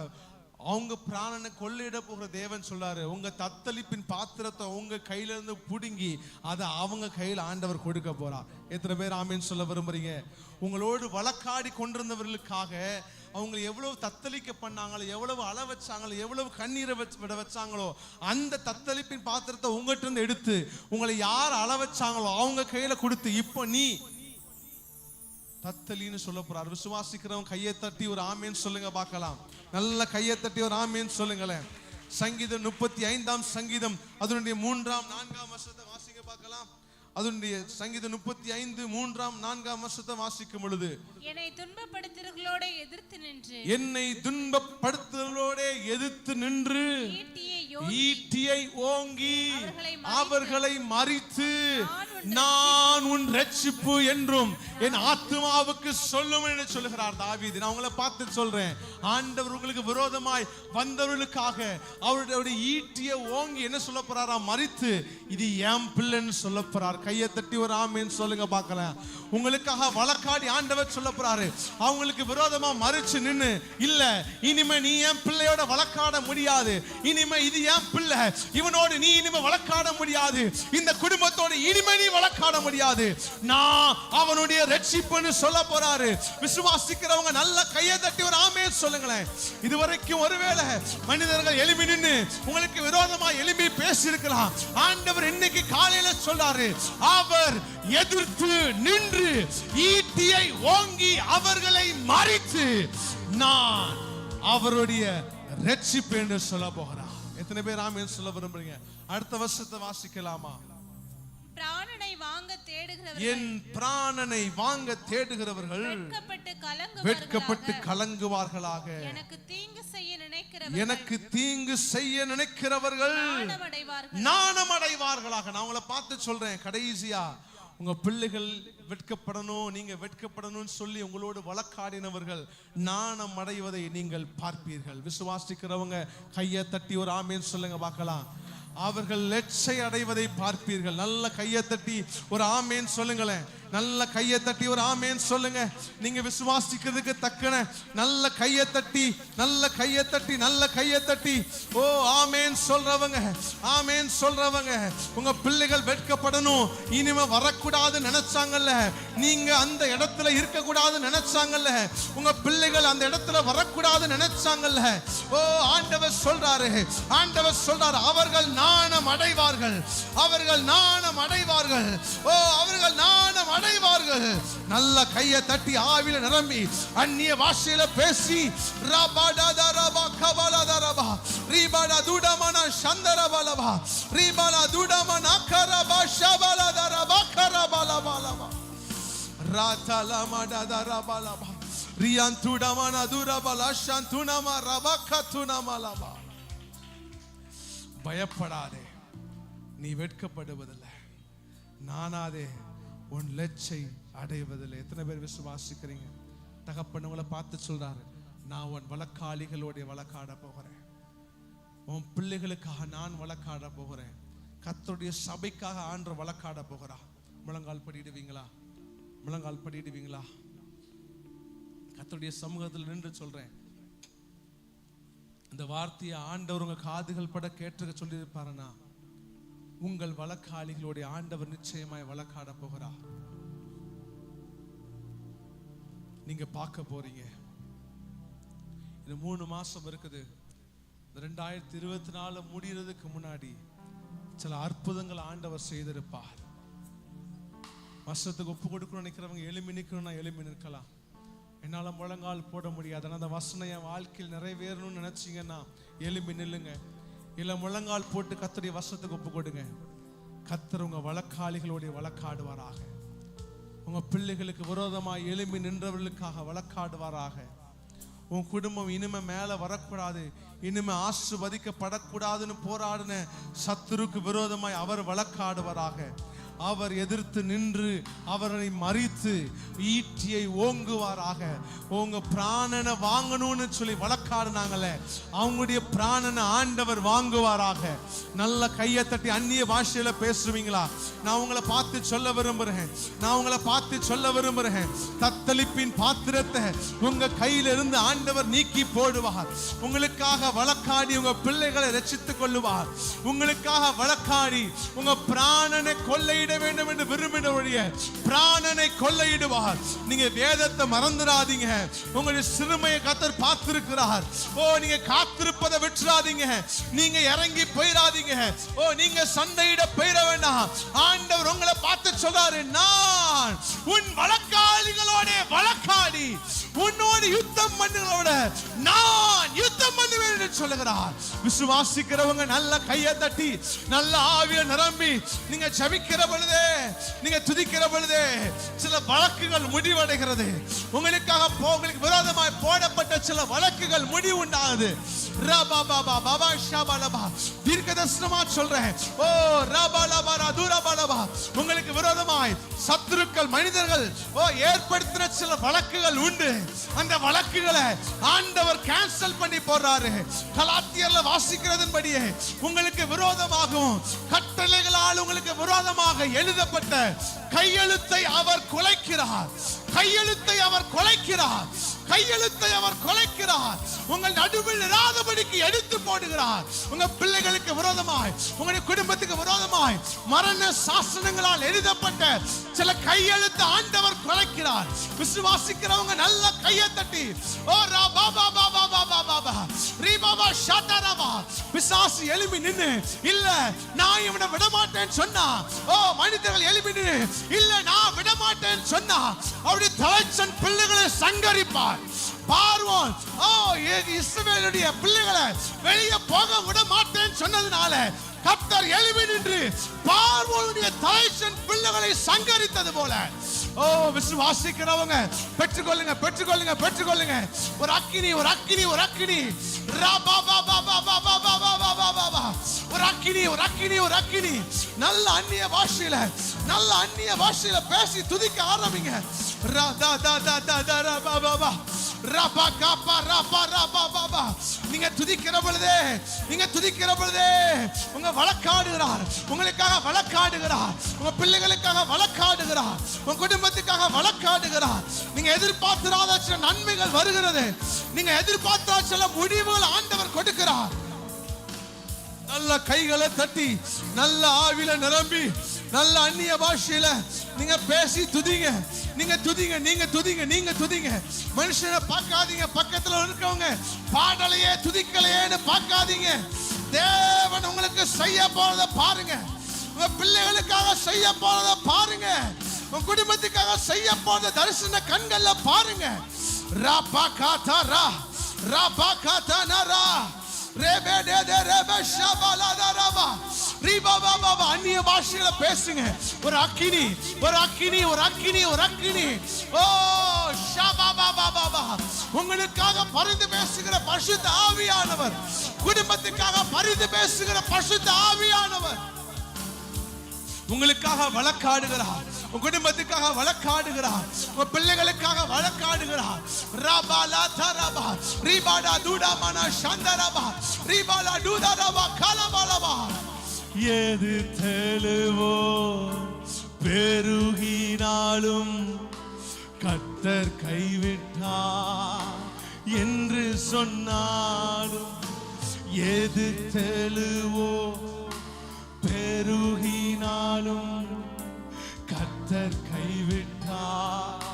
அவங்க பிராணனை கொள்ளையிட போகிற தேவன் சொல்றாரு, உங்க தத்தளிப்பின் பாத்திரத்தை உங்க கையில இருந்து புடுங்கி அதை அவங்க கையில் ஆண்டவர் கொடுக்க போறார். எத்தனை பேர் ஆமென் சொல்ல விரும்புறீங்க? உங்களோடு வழக்காடி கொண்டிருந்தவர்களுக்காக அவங்க எவ்வளவு தத்தளிக்க பண்ணாங்களோ, எவ்வளவு அள வச்சாங்களோ, எவ்வளவு கண்ணீரை விட வச்சாங்களோ, அந்த தத்தளிப்பின் பாத்திரத்தை உங்ககிட்ட இருந்து எடுத்து உங்களை யார் அள வச்சாங்களோ அவங்க கையில கொடுத்து இப்போ நீ தத்தலின்னு சொல்ல போறார். விசுவாசிக்கிறவங்க கையை தட்டி ஒரு ஆமென் சொல்லுங்க பார்க்கலாம். நல்ல கையை தட்டி ஒரு ஆமென் சொல்லுங்களேன். சங்கீதம் 35 சங்கீதம் அதனுடைய 3 4 வசனத்தை வாசிங்க பார்க்கலாம். அதனுடைய சங்கீதம் 35:3-4 வசனத்தை வாசிக்கும் பொழுது, என்னை துன்பப்படுத்துகிறவர்களோட எதிர்த்து நின்று ஈட்டியை ஓங்கி அவர்களை மறித்து நான் உன் ரட்சிப்பு என்றும் என் ஆத்துமாவுக்கு சொல்லும் என்று சொல்லுகிறார் தாவீது. நான் உங்களை பார்த்து சொல்றேன், ஆண்டவர் உங்களுக்கு விரோதமாய் வந்தவர்களுக்காக அவருடைய ஈட்டியை ஓங்கி என்ன சொல்ல போறாரா? மறித்து இது என் பிள்ளைன்னு சொல்ல போறார். கையை தட்டி ஒரு ஆமேன்னு சொல்லுங்க பார்க்கலாம். உங்களுக்காக வழக்காடி ஆண்டவர் சொல்ல போறாரு. அவங்களுக்கு விரோதமா மறிச்சு நின்னு, இல்ல இனிமே நீ என் பிள்ளையோட வழக்காட முடியாது, இனிமே இது என் பிள்ளை, இவனோடு நீ இனிமே வழக்காட முடியாது, இந்த குடும்பத்தோடு இனிமே நீ வழக்காட முடியாது, நான் அவனுடைய ரட்சிப்புன்னு சொல்ல போறாரு. விசுவாசிக்கிறவங்க நல்ல கையை தட்டி ஒரு ஆமேன் சொல்லுங்களேன். இதுவரைக்கும் ஒருவேளை மனிதர்கள் எழுப்பி நின்னு உங்களுக்கு விரோதமா எழுப்பி பேசி இருக்கலாம். ஆண்டவர் இன்னைக்கு காலையில சொல்றாரு, அவர் எதிர்த்து நின்று ஈட்டியை ஓங்கி அவர்களை மறித்து நான் அவருடைய ரட்சிப்பு என்று சொல்ல போகிறார். எத்தனை பேர் ஆமென் சொல்ல விரும்புறீங்க? அடுத்த வருஷத்தை வாசிக்கலாமா? என் பிராணனை வாங்க தேடுகிறவர்கள் வெட்கப்பட்டு கலங்குவார்களாக. எனக்கு தீங்கு செய்ய நினைக்கிறவர்கள் நாணம் அடைவார்களாக. நான் உங்களை பார்த்து சொல்றேன், கடைசியா உங்க பிள்ளைகள் வெட்கப்படணும், நீங்க வெட்கப்படணும்னு சொல்லி உங்களோடு வழக்காடினவர்கள் நாணம் அடைவதை நீங்கள் பார்ப்பீர்கள். விசுவாசிக்கிறவங்க கையை தட்டி ஒரு ஆமேன் சொல்லுங்க பார்க்கலாம். அவர்கள் லட்சை அடைவதை பார்ப்பீர்கள். நல்ல கையை தட்டி ஒரு ஆமேன் சொல்லுங்களேன். நல்ல கையை தட்டி ஒரு ஆமேன் சொல்லுங்க. நீங்க விசுவாசிக்கிறதுக்கு தக்கன நல்ல கையை தட்டி, நல்ல கையை தட்டி, நல்ல கையை தட்டி ஓ ஆமேன் சொல்றவங்க, ஆமேன் சொல்றவங்க. உங்க பிள்ளைகள் வெட்கப்படணும், இனிமே வரக்கூடாது நினைச்சாங்கல்ல, நீங்க அந்த இடத்துல இருக்க கூடாது நினைச்சாங்கல்ல, உங்க பிள்ளைகள் அந்த இடத்துல வரக்கூடாது நினைச்சாங்கல்ல, ஓ ஆண்டவர் சொல்றாரு, ஆண்டவர் சொல்றாரு, அவர்கள் நாணம் அடைவார்கள், அவர்கள் நாணம் அடைவார்கள், ஓ அவர்கள் நாணம் அடைவார்கள். நல்ல கையை தட்டி ஆவில நிரம்பி அந்நிய பாஷையில பேசி ரபடதரப கபலதரப ரிபட துடமன சந்தரபலப ரிபல துடமன கரப ஷபலதரப கரபலபலப ராதலமடதரபலப ரியந்துடமன துரபல சந்துனம ரபகதுனமலப. பயப்படாதே, நீ வெட்கப்படுவதில்லை, நானாதே உன் லட்சை அடைவதில்லை. எத்தனை பேர் விசுவாசிக்கிறீங்க? தகப்பன் உங்களை பார்த்து சொல்றாரு, நான் உன் வழக்காளிகளோட வழக்காட போகிறேன், உன் பிள்ளைகளுக்காக நான் வழக்காட போகிறேன், கர்த்தருடைய சபைக்காக ஆண்டு வழக்காட போகிறா. முழங்கால் படிடுவீங்களா? முழங்கால் படிடுவீங்களா? கர்த்தருடைய சமூகத்தில் நின்று சொல்றேன், இந்த வார்த்தையை ஆண்டவர் உங்க காதுகள் பட கேட்டு சொல்லியிருப்பாருன்னா, உங்கள் வழக்காளிகளுடைய ஆண்டவர் நிச்சயமாய் வழக்காட போகிறார். நீங்க பார்க்க போறீங்க. இது 3 மாசம் இருக்குது. 2024 முடியறதுக்கு முன்னாடி சில அற்புதங்கள் ஆண்டவர் செய்திருப்பார். வருஷத்துக்கு ஒப்பு கொடுக்கணும்னு நினைக்கிறவங்க எழுப்பி நிற்கணும்னா எழுப்பி நிற்கலாம். என்னால முழங்கால் போட முடியாது, அந்த வசனம் என் வாழ்க்கையில் நிறைவேறணும்னு நினைச்சீங்கன்னா எழுப்பி நில்லுங்க. இல்ல முழங்கால் போட்டு கர்த்தருடைய வசனத்துக்கு ஒப்பு கொடுங்க. கர்த்தர் உங்க வழக்காளிகளுடைய வழக்காடுவாராக. உங்க பிள்ளைகளுக்கு விரோதமாக எழும்பி நின்றவர்களுக்காக வழக்காடுவாராக. உன் குடும்பம் இனிமே மேல வரக்கூடாது, இனிமே ஆசீர்வதிக்கப்படக்கூடாதுன்னு போராடின சத்துருக்கு விரோதமாய் அவர் வழக்காடுவாராக. அவர் எதிர்த்து நின்று அவரை மறித்து ஈட்டியை ஓங்குவாராக. உங்க பிராணனை வாங்கணும்னு சொல்லி வழக்காடுனாங்களே, அவங்களுடைய பிராணனை ஆண்டவர் வாங்குவாராக. நல்ல கையை தட்டி அந்நிய பாஷையில பேசுவீங்களா? நான் உங்களை பார்த்து சொல்ல விரும்புறேன், நான் உங்களை பார்த்து சொல்ல விரும்புறேன், தத்தளிப்பின் பாத்திரத்தை உங்க கையில இருந்து ஆண்டவர் நீக்கி போடுவார். உங்களுக்காக வழக்காடி உங்க பிள்ளைகளை ரட்சித்துக் கொள்ளுவார். உங்களுக்காக வழக்காடி உங்க பிராணனை கொள்ளை வேண்டும் என்று விரும்பினவருடைய பிராணனை கொள்ளையிடுவார். நீங்க வேதத்தை மறந்துடாதீங்க. உங்களுடைய சிறுமையை கர்த்தர் பார்த்திருக்கிறார். ஓ நீங்க காத்திருப்பதை விட்டுறாதீங்க, நீங்க இறங்கி போயிடாதீங்க. ஓ நீங்க சண்டையிட போயிட வேண்டாம். ஆண்டவர் உங்களை பார்த்து சொல்றாரு, நான் உன் வழக்காளிகளோட வழக்காடி உன்னோடு யுத்தம் பண்ணுகிறவட நான் யுத்தம் பண்ணுவேன் என்று சொல்லுகிறார். விசுவாசிக்கிறவங்க நல்ல கையை தட்டி நல்ல ஆவியை நிரம்பி நீங்க ஜெபிக்கிற பொழுதே, நீங்க துதிக்கிற பொழுதே சில வழக்குகள் முடிவடைகிறது. உங்களுக்கு விரோதமாய் போடப்பட்ட சில வழக்குகள் முடிவுண்டாகுது. தீர்க்கதரிசனமா சொல்றேன். ஓ உங்களுக்கு விரோதமாய் சத்துருக்கள் மனிதர்கள் ஏற்படுத்தின சில வழக்குகள் உண்டு. அந்த வழக்குகளை ஆண்டவர் கேன்சல் பண்ணி போடுறாரு. கலாத்தியர்ல வாசிக்கிறதன்படியே உங்களுக்கு விரோதமாகவும் கட்டளைகளால் உங்களுக்கு விரோதமாக எழுதப்பட்ட கையெழுத்தை அவர் குலைக்கிறார். கையெழுத்தை அவர் குலைக்கிறார். கையெழுத்தை அவர் குலைக்கிறார். உங்கள் நடுவில் இராதபடிக்கு எடுத்து போடுகிறார். உங்க பிள்ளைகளுக்கு விரோதமாய், உங்களுடைய குடும்பத்துக்கு விரோதமாய் மரண சாசனங்களால் எழுதப்பட்ட சில கையெழுத்து ஆண்டவர் குலைக்கிறார். விசுவாசிக்கிறவங்க நல்ல கையை தட்டி ஓ ராபா பாபா பாபா பாபா ரீபாபா ஷாட்டாராபா பிசாசு எழும்பி நின்னு இல்ல நான் இவனை விட மாட்டேன்னு சொன்னா, ஓ மனிதர்கள் எழும்பி நின்னு இல்ல நான் விட மாட்டேன்னு சொன்னா, அவருடைய தலைச்சன் பிள்ளைகளை சங்கரிப்பார். பார்வோன் இஸ்ரவேலுடைய பிள்ளைகளை வெளியே போக விட மாட்டேன்னு சொன்னதுனால கர்த்தர் எழும்பி நின்று பார்வோனுடைய தலைச்சன் பிள்ளைகளை சங்கரித்தது போல, ஓ விசுவாசிக்கிறவங்க பெற்றுக்கொள்ளுங்க, பெற்றுக்கொள்ளுங்க, பெற்றுக்கொள்ளுங்க. ஒரு அக்கினி, ஒரு அக்கினி, ஒரு அக்கினி, ஒரு அக்கினி, ஒரு அக்கினி, ஒரு அக்கினி. நல்ல அந்நிய பாஷையில, நல்ல அந்நிய பாஷையில பேசி துதிக்க ஆரம்பிங்க. நீங்க துதிக்கிற பொழுதே, நீங்க துதிக்கிற பொழுதே உங்க வழக்காடுகிறார், உங்களுக்காக வழக்காடுகிறார், உங்க பிள்ளைகளுக்காக வழக்காடுகிறார், உங்க குடும்பத்துக்காக வழக்காடுகிறார். நீங்க எதிர்பார்த்திராத சில நன்மைகள் வருகிறது. நீங்க எதிர்பார்த்திராத சில முடிவுகள் ஆண்டவர் கொடுக்கிறார். நல்ல கைகளை தட்டி நல்ல ஆவில நிரம்பி நல்ல அந்நிய பாஷையில நீங்க பேசி துதிங்க. நீங்க துதிங்க, நீங்க துதிங்க, நீங்க துதிங்க. மனுஷனை பார்க்காதீங்க. பக்கத்துல இருக்கவங்க பாடலையே துதிக்கலையேன்னு பார்க்காதீங்க. தேவன் உங்களுக்கு செய்ய போறத பாருங்க. உங்க பிள்ளைகளுக்காக செய்ய போறத பாருங்க. உங்க குடும்பத்துக்காக செய்ய போறத தரிசன கண்கள்ல பாருங்க. ராபா காதா ரா, ராபா காதா நரா, ரேபே டே டே ரேபே ஷபாலா ரபா ரீபாபா பாபா. அந்நிய பாஷையில பேசுங்க. ஒரு அக்கினி, ஒரு அக்கினி, ஒரு அக்கினி, ஒரு அக்கினி. ஓ ஷபாபா பாபா. உங்களுக்காக பரிந்து பேசுகிற பரிசுத்த ஆவியானவர், குடும்பத்துக்காக பரிந்து பேசுகிற பரிசுத்த ஆவியானவர் உங்களுக்காக வழக்காடுகிறார். உங்க குடும்பத்துக்காக வழக்காடுகிறார். உங்க பிள்ளைகளுக்காக வழக்காடுகிறார். ரபாலா தரபா ரீபாடா தூடாமனா சந்தரபா ரீபாலா தூதாரபா கலபாலபா. எது தெளிவோ பெருகினாலும் கர்த்தர் கைவிட்டார் என்று சொன்னாலும், எது தெளிவோ பெருகினாலும் கர்த்தர் கைவிட்டார்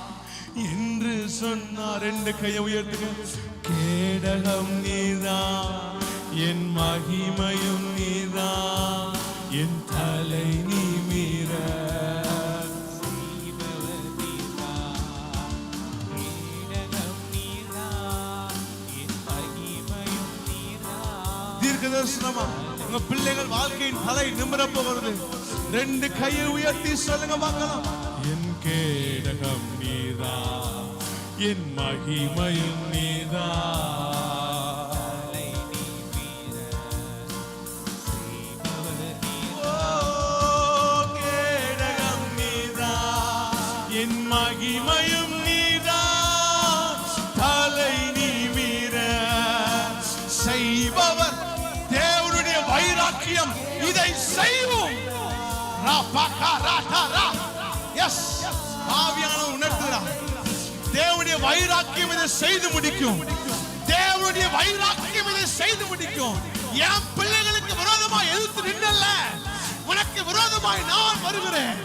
என்று சொன்னார். ரெண்டு கையை உயர்த்துங்க. கேடகம் நீதான், என் மகிமையும் நீதான், என் தலை நிமிர தீர்க்கதரிசனமா உங்க பிள்ளைகள் வாழ்க்கையின் தலை நிமிர போகிறது. ரெண்டு கையை உயர்த்தி சொல்லுங்க பார்க்கலாம். என் கேடகம் நீதா, என் மகிமையும் நீதா, கேடகம் நீதா, என் மகிமையும் நீதா, தலை நிமிர செய்பவர். தேவனுடைய வைராக்கியம் இதை செய்வோம். ஆவியானவர் உணர்த்துகிறார். தேவனுடைய வைராக்கியம் இதை செய்து முடிக்கும். தேவனுடைய வைராக்கியம் இதை செய்து முடிக்கும். என் பிள்ளைகளுக்கு விரோதமாய் எதிர்த்து நின்னல்ல, உனக்கு விரோதமாய் நான் வருகிறேன்.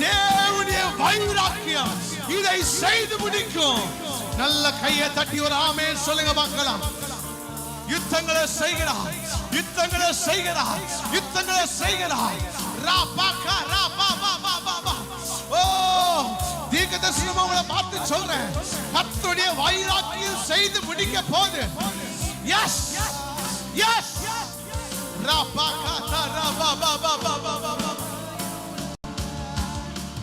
தேவனுடைய வைராக்கியம் இதை செய்து முடிக்கும். நல்ல கையை தட்டி ஒரு ஆமென் சொல்லுங்க பார்க்கலாம். யுத்தங்களை செய்கிறார், யுத்தங்களை செய்கிறார், யுத்தங்களை செய்கிறார். ஓ தீர்க்கதரிசனமா உங்களை பார்த்து சொல்றேன். கர்த்தருடைய செய்து முடிக்க போது. எஸ் எஸ்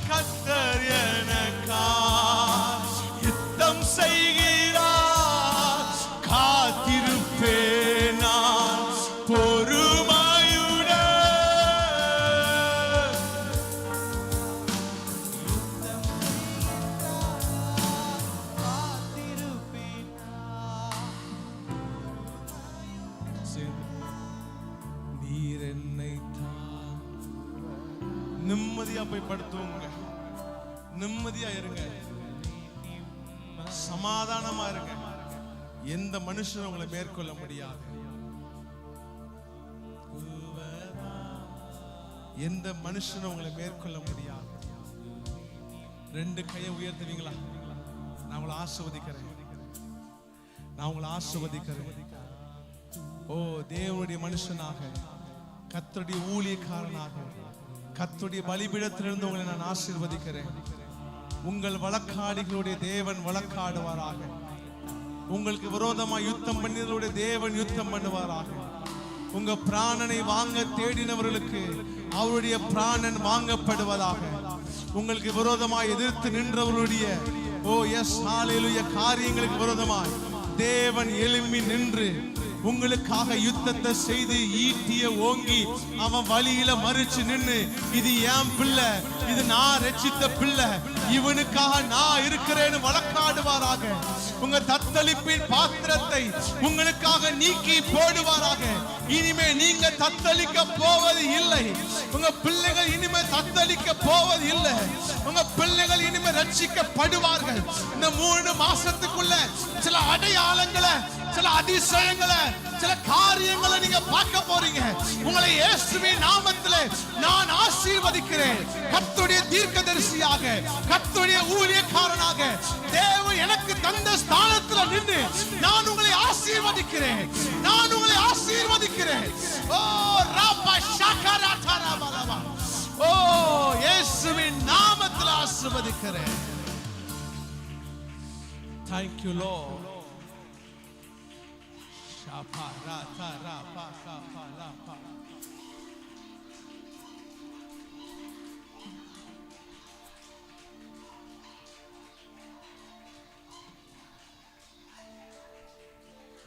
கர்த்தர் எனக்காய் யுத்தம் செய்கிறார். காத்திருப்பேன் நான் பொறுமையுடன். நீர் என்னை நிம்மதியா போய் படுத்துவோங்க. நிம்மதியா இருங்க, சமாதானமா இருங்க. எந்த மனுஷனும் உங்களை மேற்கொள்ள முடியாது. எந்த மனுஷனும் உங்களை மேற்கொள்ள முடியாது. ரெண்டு கையை உயர்த்துவீங்களா? நான் உங்களை ஆசீர்வதிக்கிறேன். நான் உங்களை ஆசீர்வதிக்கிறேன். ஓ தேவனுடைய மனுஷனாக, கர்த்தருடைய ஊழியக்காரனாக, கர்த்தருடைய பலிபீடத்திலிருந்து உங்களை நான் ஆசீர்வதிக்கிறேன். உங்கள் வழக்காடிகளுடைய தேவன் வழக்காடுவாராக. உங்களுக்கு விரோதமாக யுத்தம் பண்ணினவருடைய தேவன் யுத்தம் பண்ணுவாராக. உங்க பிராணனை வாங்க தேடினவர்களுக்கு அவருடைய பிராணன் வாங்கப்படுவதாக. உங்களுக்கு விரோதமாக எதிர்த்து நின்றவர்களுடைய ஓ எஸ் ஹalleluya காரியங்களுக்கு விரோதமாய் தேவன் எழும்பி நின்று உங்களுக்காக யுத்தத்தை செய்து ஈட்டிய ஓங்கி அவன் வழியில மறிச்சு நின்று, இது என் பிள்ளை, இது நான் ரட்சித்த பிள்ளை, இவனுக்காக நான் இருக்கிறேன்னு வழக்காடுவாராக. உங்க தத்தளிப்பின் பாத்திரத்தை உங்களுக்காக நீக்கி போடுவாராக. இனிமே நீங்க தத்தளிக்க போவது இல்லை. உங்க பிள்ளைகள் இனிமே தத்தளிக்க போவது இல்லை. உங்க பிள்ளைகள் இனிமே ரட்சிக்கப்படுவார்கள். இந்த 3 மாசத்துக்குள்ள சில அடையாளங்களை, சில அதிசயங்களை, சில காரியங்களை நீங்க பார்க்க போறீங்க. உங்களை இயேசுவின் நாமத்திலே நான் ஆசீர்வதிக்கிறேன். கர்த்தருடைய தீர்க்கதரிசியாக, கர்த்தருடைய ஊழியக்காரனாக தேவன் எனக்கு தந்த ஸ்தானத்தில் நின்று நான் உங்களை ஆசீர்வதிக்கிறேன். நான் உங்களை ஆசீர்வதிக்கிறேன். ஓ ராபா ஷகரா தரபலவா, ஓ இயேசுவின் நாமத்தில் ஆசீர்வதிக்கிறேன். Thank you Lord. Shapa ra ta ra pa ka pa la pa.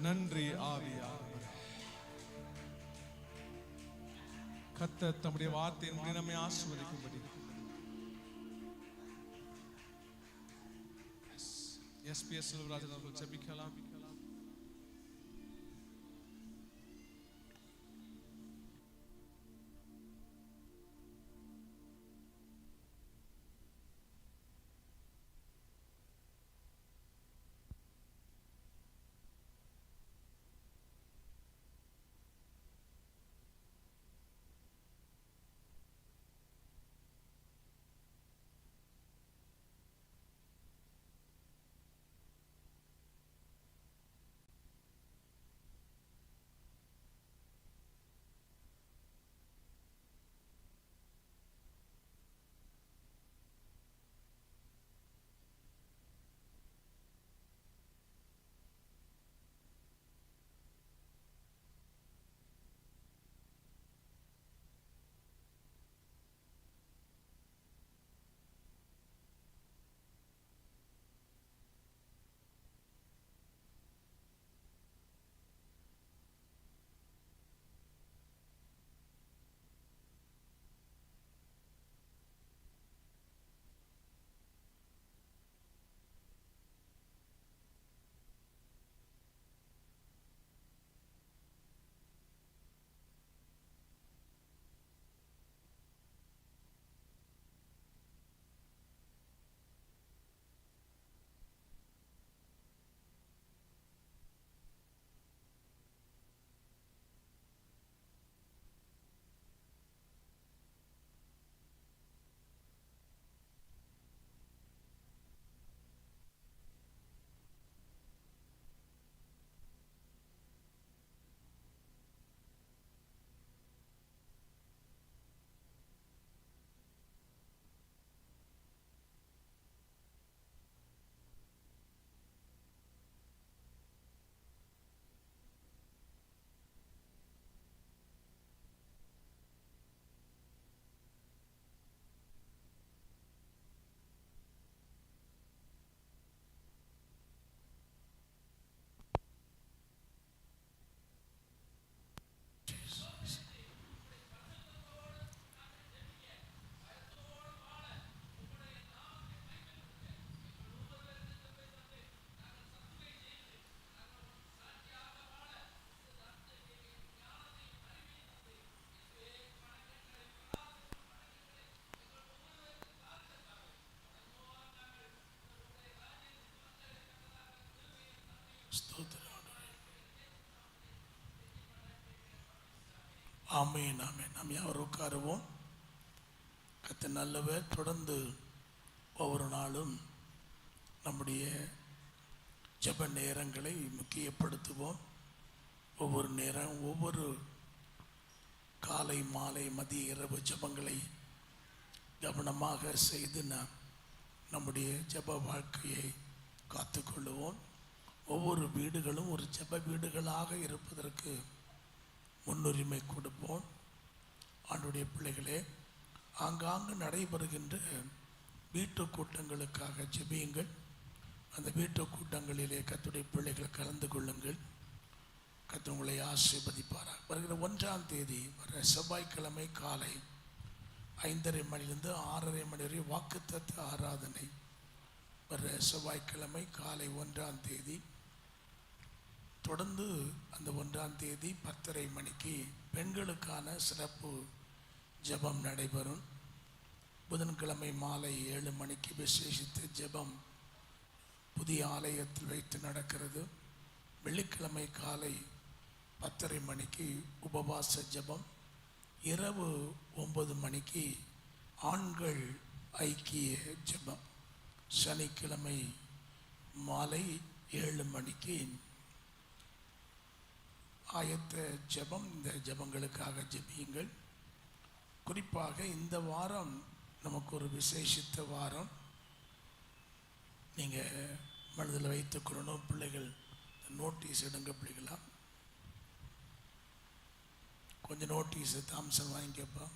நன்றி ஆவியானவரே. கர்த்தர் தம்முடைய வார்த்தையின் நம்மை ஆசீர்வதிக்கும்படி எஸ்பிஎஸ் செல்வராஜன் அவர்கள் ஜெபிக்கலாம். ஆமென் ஆமென். நாம் யாரும் உட்காருவோம். கர்த்தர் நல்லவர். தொடர்ந்து ஒவ்வொரு நாளும் நம்முடைய ஜெப நேரங்களை முக்கியப்படுத்துவோம். ஒவ்வொரு நேரம், ஒவ்வொரு காலை மாலை மதிய இரவு ஜெபங்களை கவனமாக செய்து நாம் நம்முடைய ஜெப வாழ்க்கையை காத்துக்கொள்ளுவோம். ஒவ்வொரு வீடுகளும் ஒரு ஜெப வீடுகளாக இருப்பதற்கு முன்னுரிமை கொடுப்போம். ஆண்டுடைய பிள்ளைகளே, ஆங்காங்கு நடைபெறுகின்ற வீட்டு கூட்டங்களுக்காக ஜெபியுங்கள். அந்த வீட்டு கூட்டங்களிலே கர்த்தருடைய பிள்ளைகள் கலந்து கொள்ளுங்கள். கர்த்தர் உங்களை ஆசீர்வதிப்பாராக. வருகிற 1ஆம் தேதி வர செவ்வாய்க்கிழமை காலை 5:30 மணிலிருந்து 6:30 மணி வரை வாக்குத்தத்த ஆராதனை. வர செவ்வாய்க்கிழமை காலை 1ஆம் தேதி. தொடர்ந்து அந்த 1ஆம் தேதி 10:30 மணிக்கு பெண்களுக்கான சிறப்பு ஜெபம் நடைபெறும். புதன்கிழமை மாலை 7 மணிக்கு விசேஷித்த ஜெபம் புதிய ஆலயத்தில் வைத்து நடக்கிறது. வெள்ளிக்கிழமை காலை 10:30 மணிக்கு உபவாச ஜெபம். இரவு 9 மணிக்கு ஆண்கள் ஐக்கிய ஜெபம். சனிக்கிழமை மாலை 7 மணிக்கு ஆயத்த ஜெபம். இந்த ஜெபங்களுக்காக ஜெபியுங்கள். குறிப்பாக இந்த வாரம் நமக்கு ஒரு விசேஷித்த வாரம். நீங்கள் மனதில் வைத்துக்கொள்ளணும். பிள்ளைகள் நோட்டீஸ் எடுங்க. பிள்ளைகளா கொஞ்சம் நோட்டீஸ் தாம்சன் வாங்கிக்கப்பா.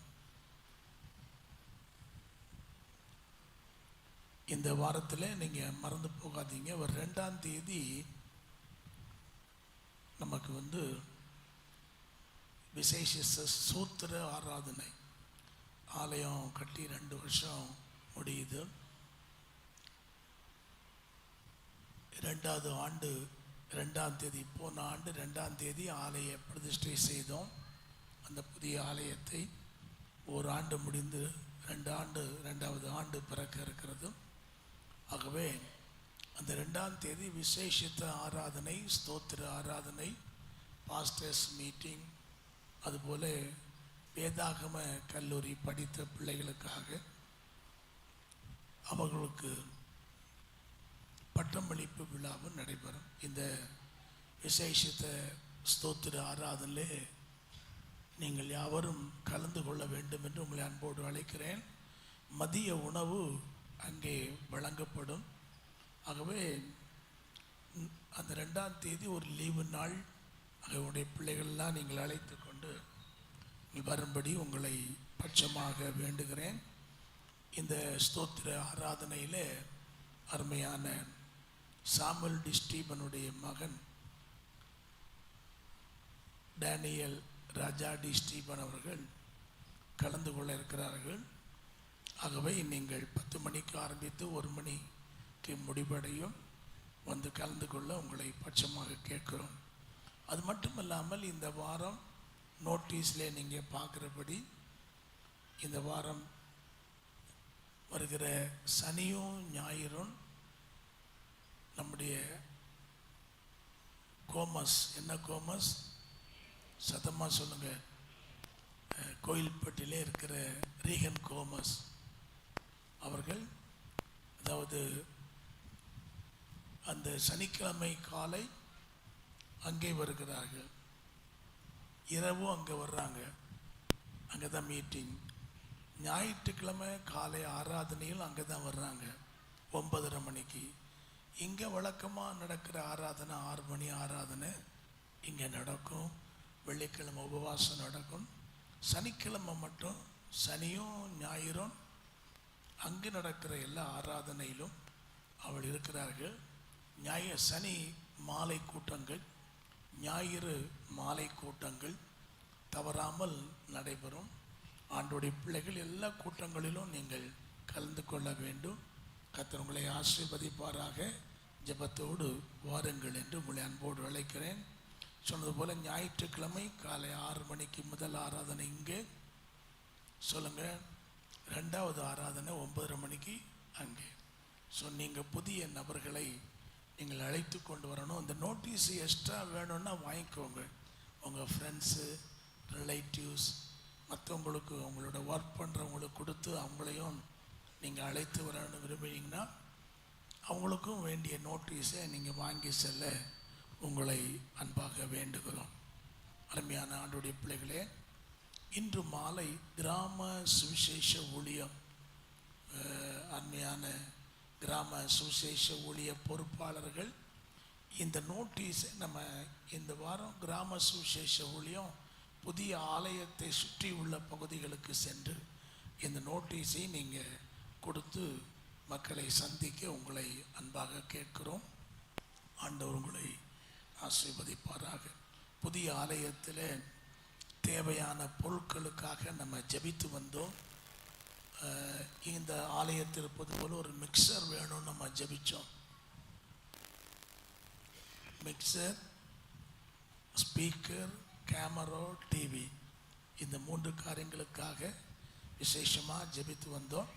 இந்த வாரத்தில் நீங்கள் மறந்து போகாதீங்க. ஒரு 2ஆம் தேதி நமக்கு விசேஷ சூத்திர ஆராதனை. ஆலயம் கட்டி 2 வருஷம் முடியுது. 2வது ஆண்டு 2ஆம் தேதி, போன ஆண்டு 2ஆம் தேதி ஆலய பிரதிஷ்டை செய்தோம். அந்த புதிய ஆலயத்தை ஒரு ஆண்டு முடிந்து 2வது ஆண்டு பிறக்க இருக்கிறது. ஆகவே அந்த 2ஆம் தேதி விசேஷித்த ஆராதனை, ஸ்தோத்திர ஆராதனை, பாஸ்டர்ஸ் மீட்டிங், அதுபோல வேதாகம கல்லூரி படித்த பிள்ளைகளுக்காக அவர்களுக்கு பட்டமளிப்பு விழாவும் நடைபெறும். இந்த விசேஷித்த ஸ்தோத்திர ஆராதனையிலே நீங்கள் யாவரும் கலந்து கொள்ள வேண்டும் என்று உங்களை அன்போடு அழைக்கிறேன். மதிய உணவு அங்கே வழங்கப்படும். ஆகவே அந்த 2ஆம் தேதி ஒரு லீவு நாள். அவருடைய பிள்ளைகளெல்லாம் நீங்கள் அழைத்து கொண்டு வரும்படி உங்களை பட்சமாக வேண்டுகிறேன். இந்த ஸ்தோத்திர ஆராதனையில் அருமையான சாமுவேல் டி ஸ்டீபனுடைய மகன் டேனியல் ராஜா டி ஸ்டீபன் அவர்கள் கலந்து கொள்ள இருக்கிறார்கள். ஆகவே நீங்கள் 10 மணிக்கு ஆரம்பித்து 1 மணிக்கு முடிவடையும். கலந்து கொள்ள உங்களை பட்சமாக கேட்கிறோம். அது மட்டுமல்லாமல் இந்த வாரம் நோட்டீஸில் நீங்கள் பார்க்குறபடி இந்த வாரம் வருகிற சனியும் ஞாயிறும் நம்முடைய கோமஸ், என்ன கோமஸ் சத்தமாக சொல்லுங்கள், கோயில்பட்டியிலே இருக்கிற ரீகன் கோமஸ் அவர்கள், அதாவது அந்த சனிக்கிழமை காலை அங்கே வருகிறார்கள், இரவும் அங்கே வர்றாங்க, அங்கே தான் மீட்டிங். ஞாயிற்றுக்கிழமை காலை ஆராதனையில் அங்கே தான் வர்றாங்க 9:30 மணிக்கு. இங்கே வழக்கமாக நடக்கிற ஆராதனை 6 மணி ஆராதனை இங்கே நடக்கும். வெள்ளிக்கிழமை உபவாசம் நடக்கும். சனிக்கிழமை மட்டும், சனியும் ஞாயிறும் அங்கு நடக்கிற எல்லா ஆராதனையிலும் அவள் இருக்கிறார்கள். சனி மாலை கூட்டங்கள், ஞாயிறு மாலை கூட்டங்கள் தவறாமல் நடைபெறும். ஆண்டோடைய பிள்ளைகள் எல்லா கூட்டங்களிலும் நீங்கள் கலந்து கொள்ள வேண்டும். கர்த்தர் உங்களை ஆசீர்வதிப்பாராக. ஜெபத்தோடு வாருங்கள் என்று உங்களை அன்போடு அழைக்கிறேன். சொன்னது போல ஞாயிற்றுக்கிழமை காலை 6 மணிக்கு முதல் ஆராதனை இங்கே சொல்லுங்கள். 2வது ஆராதனை 9:30 மணிக்கு அங்கே. ஸோ நீங்கள் புதிய நபர்களை நீங்கள் அழைத்து கொண்டு வரணும். அந்த நோட்டீஸ் எக்ஸ்ட்ரா வேணும்னா வாங்கிக்கோங்க. உங்கள் ஃப்ரெண்ட்ஸு ரிலேட்டிவ்ஸ் மற்றவங்களுக்கு உங்களோட ஒர்க் பண்ணுறவங்களுக்கு கொடுத்து அவங்களையும் நீங்கள் அழைத்து வரணும்னு விரும்புகிறீங்கன்னா அவங்களுக்கும் வேண்டிய நோட்டீஸை நீங்கள் வாங்கி செல்ல உங்களை அன்பாக வேண்டுகிறோம். அருமையான ஆண்டவருடைய பிள்ளைகளே, இன்று மாலை கிராம சுவிசேஷ ஊழியம், அருமையான கிராம சுவிசேஷ ஊழிய பொறுப்பாளர்கள் இந்த நோட்டீஸை நம்ம இந்த வாரம் கிராம சுவிசேஷ ஊழியம் புதிய ஆலயத்தை சுற்றி உள்ள பகுதிகளுக்கு சென்று இந்த நோட்டீஸை நீங்கள் கொடுத்து மக்களை சந்திக்க உங்களை அன்பாக கேட்கிறோம். ஆண்டவர் உங்களை ஆசீர்வதிப்பாராக. புதிய ஆலயத்தில் தேவையான பொருட்களுக்காக நம்ம ஜெபித்து வந்தோம். இந்த ஆலயத்தில் இருப்பது போல ஒரு மிக்சர் வேணும்னு நம்ம ஜெபித்தோம். மிக்சர், ஸ்பீக்கர், கேமரா, டிவி, இந்த 3 காரியங்களுக்காக விசேஷமாக ஜெபித்து வந்தோம்.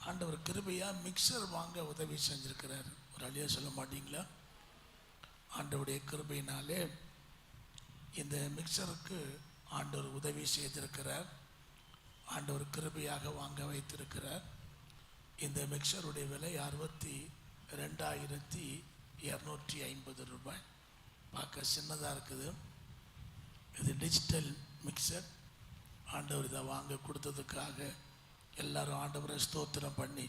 ஆண்டவர் கிருபையாக மிக்சர் வாங்க உதவி செஞ்சுருக்கிறார். ஒரு அழியா சொல்ல மாட்டீங்களா? ஆண்டவருடைய கிருபையினாலே இந்த மிக்சருக்கு ஆண்டவர் உதவி செய்திருக்கிறார். ஆண்டவர் கிருபையாக வாங்க வைத்திருக்கிறார். இந்த மிக்சருடைய விலை 62,250 ரூபாய். பார்க்க சின்னதாக இருக்குது. இது டிஜிட்டல் மிக்சர். ஆண்டவர் இதை வாங்க கொடுத்ததுக்காக எல்லாரும் ஆண்டவரை ஸ்தோத்திரம் பண்ணி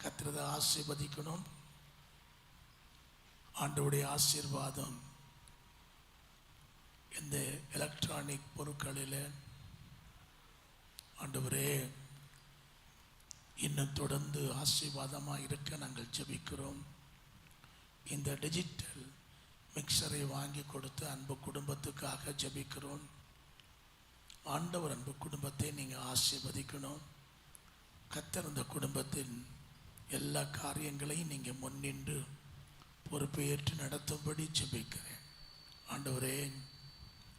கர்த்தரை ஆசீர்வதிக்கணும். ஆண்டவருடைய ஆசீர்வாதம் இந்த எலக்ட்ரானிக் பொருட்களில் ஆண்டவரே இன்னும் தொடர்ந்து ஆசீர்வாதமாக இருக்க நாங்கள் ஜெபிக்கிறோம். இந்த டிஜிட்டல் மிக்சரை வாங்கி கொடுத்து அன்பு குடும்பத்துக்காக ஜெபிக்கிறோம். ஆண்டவர் அன்பு குடும்பத்தை நீங்கள் ஆசீர்வதிக்கணும். கர்த்தர் இந்த குடும்பத்தின் எல்லா காரியங்களையும் நீங்கள் முன்னின்று பொறுப்பேற்று நடத்தும்படி ஜெபிக்கிறேன். ஆண்டவரே,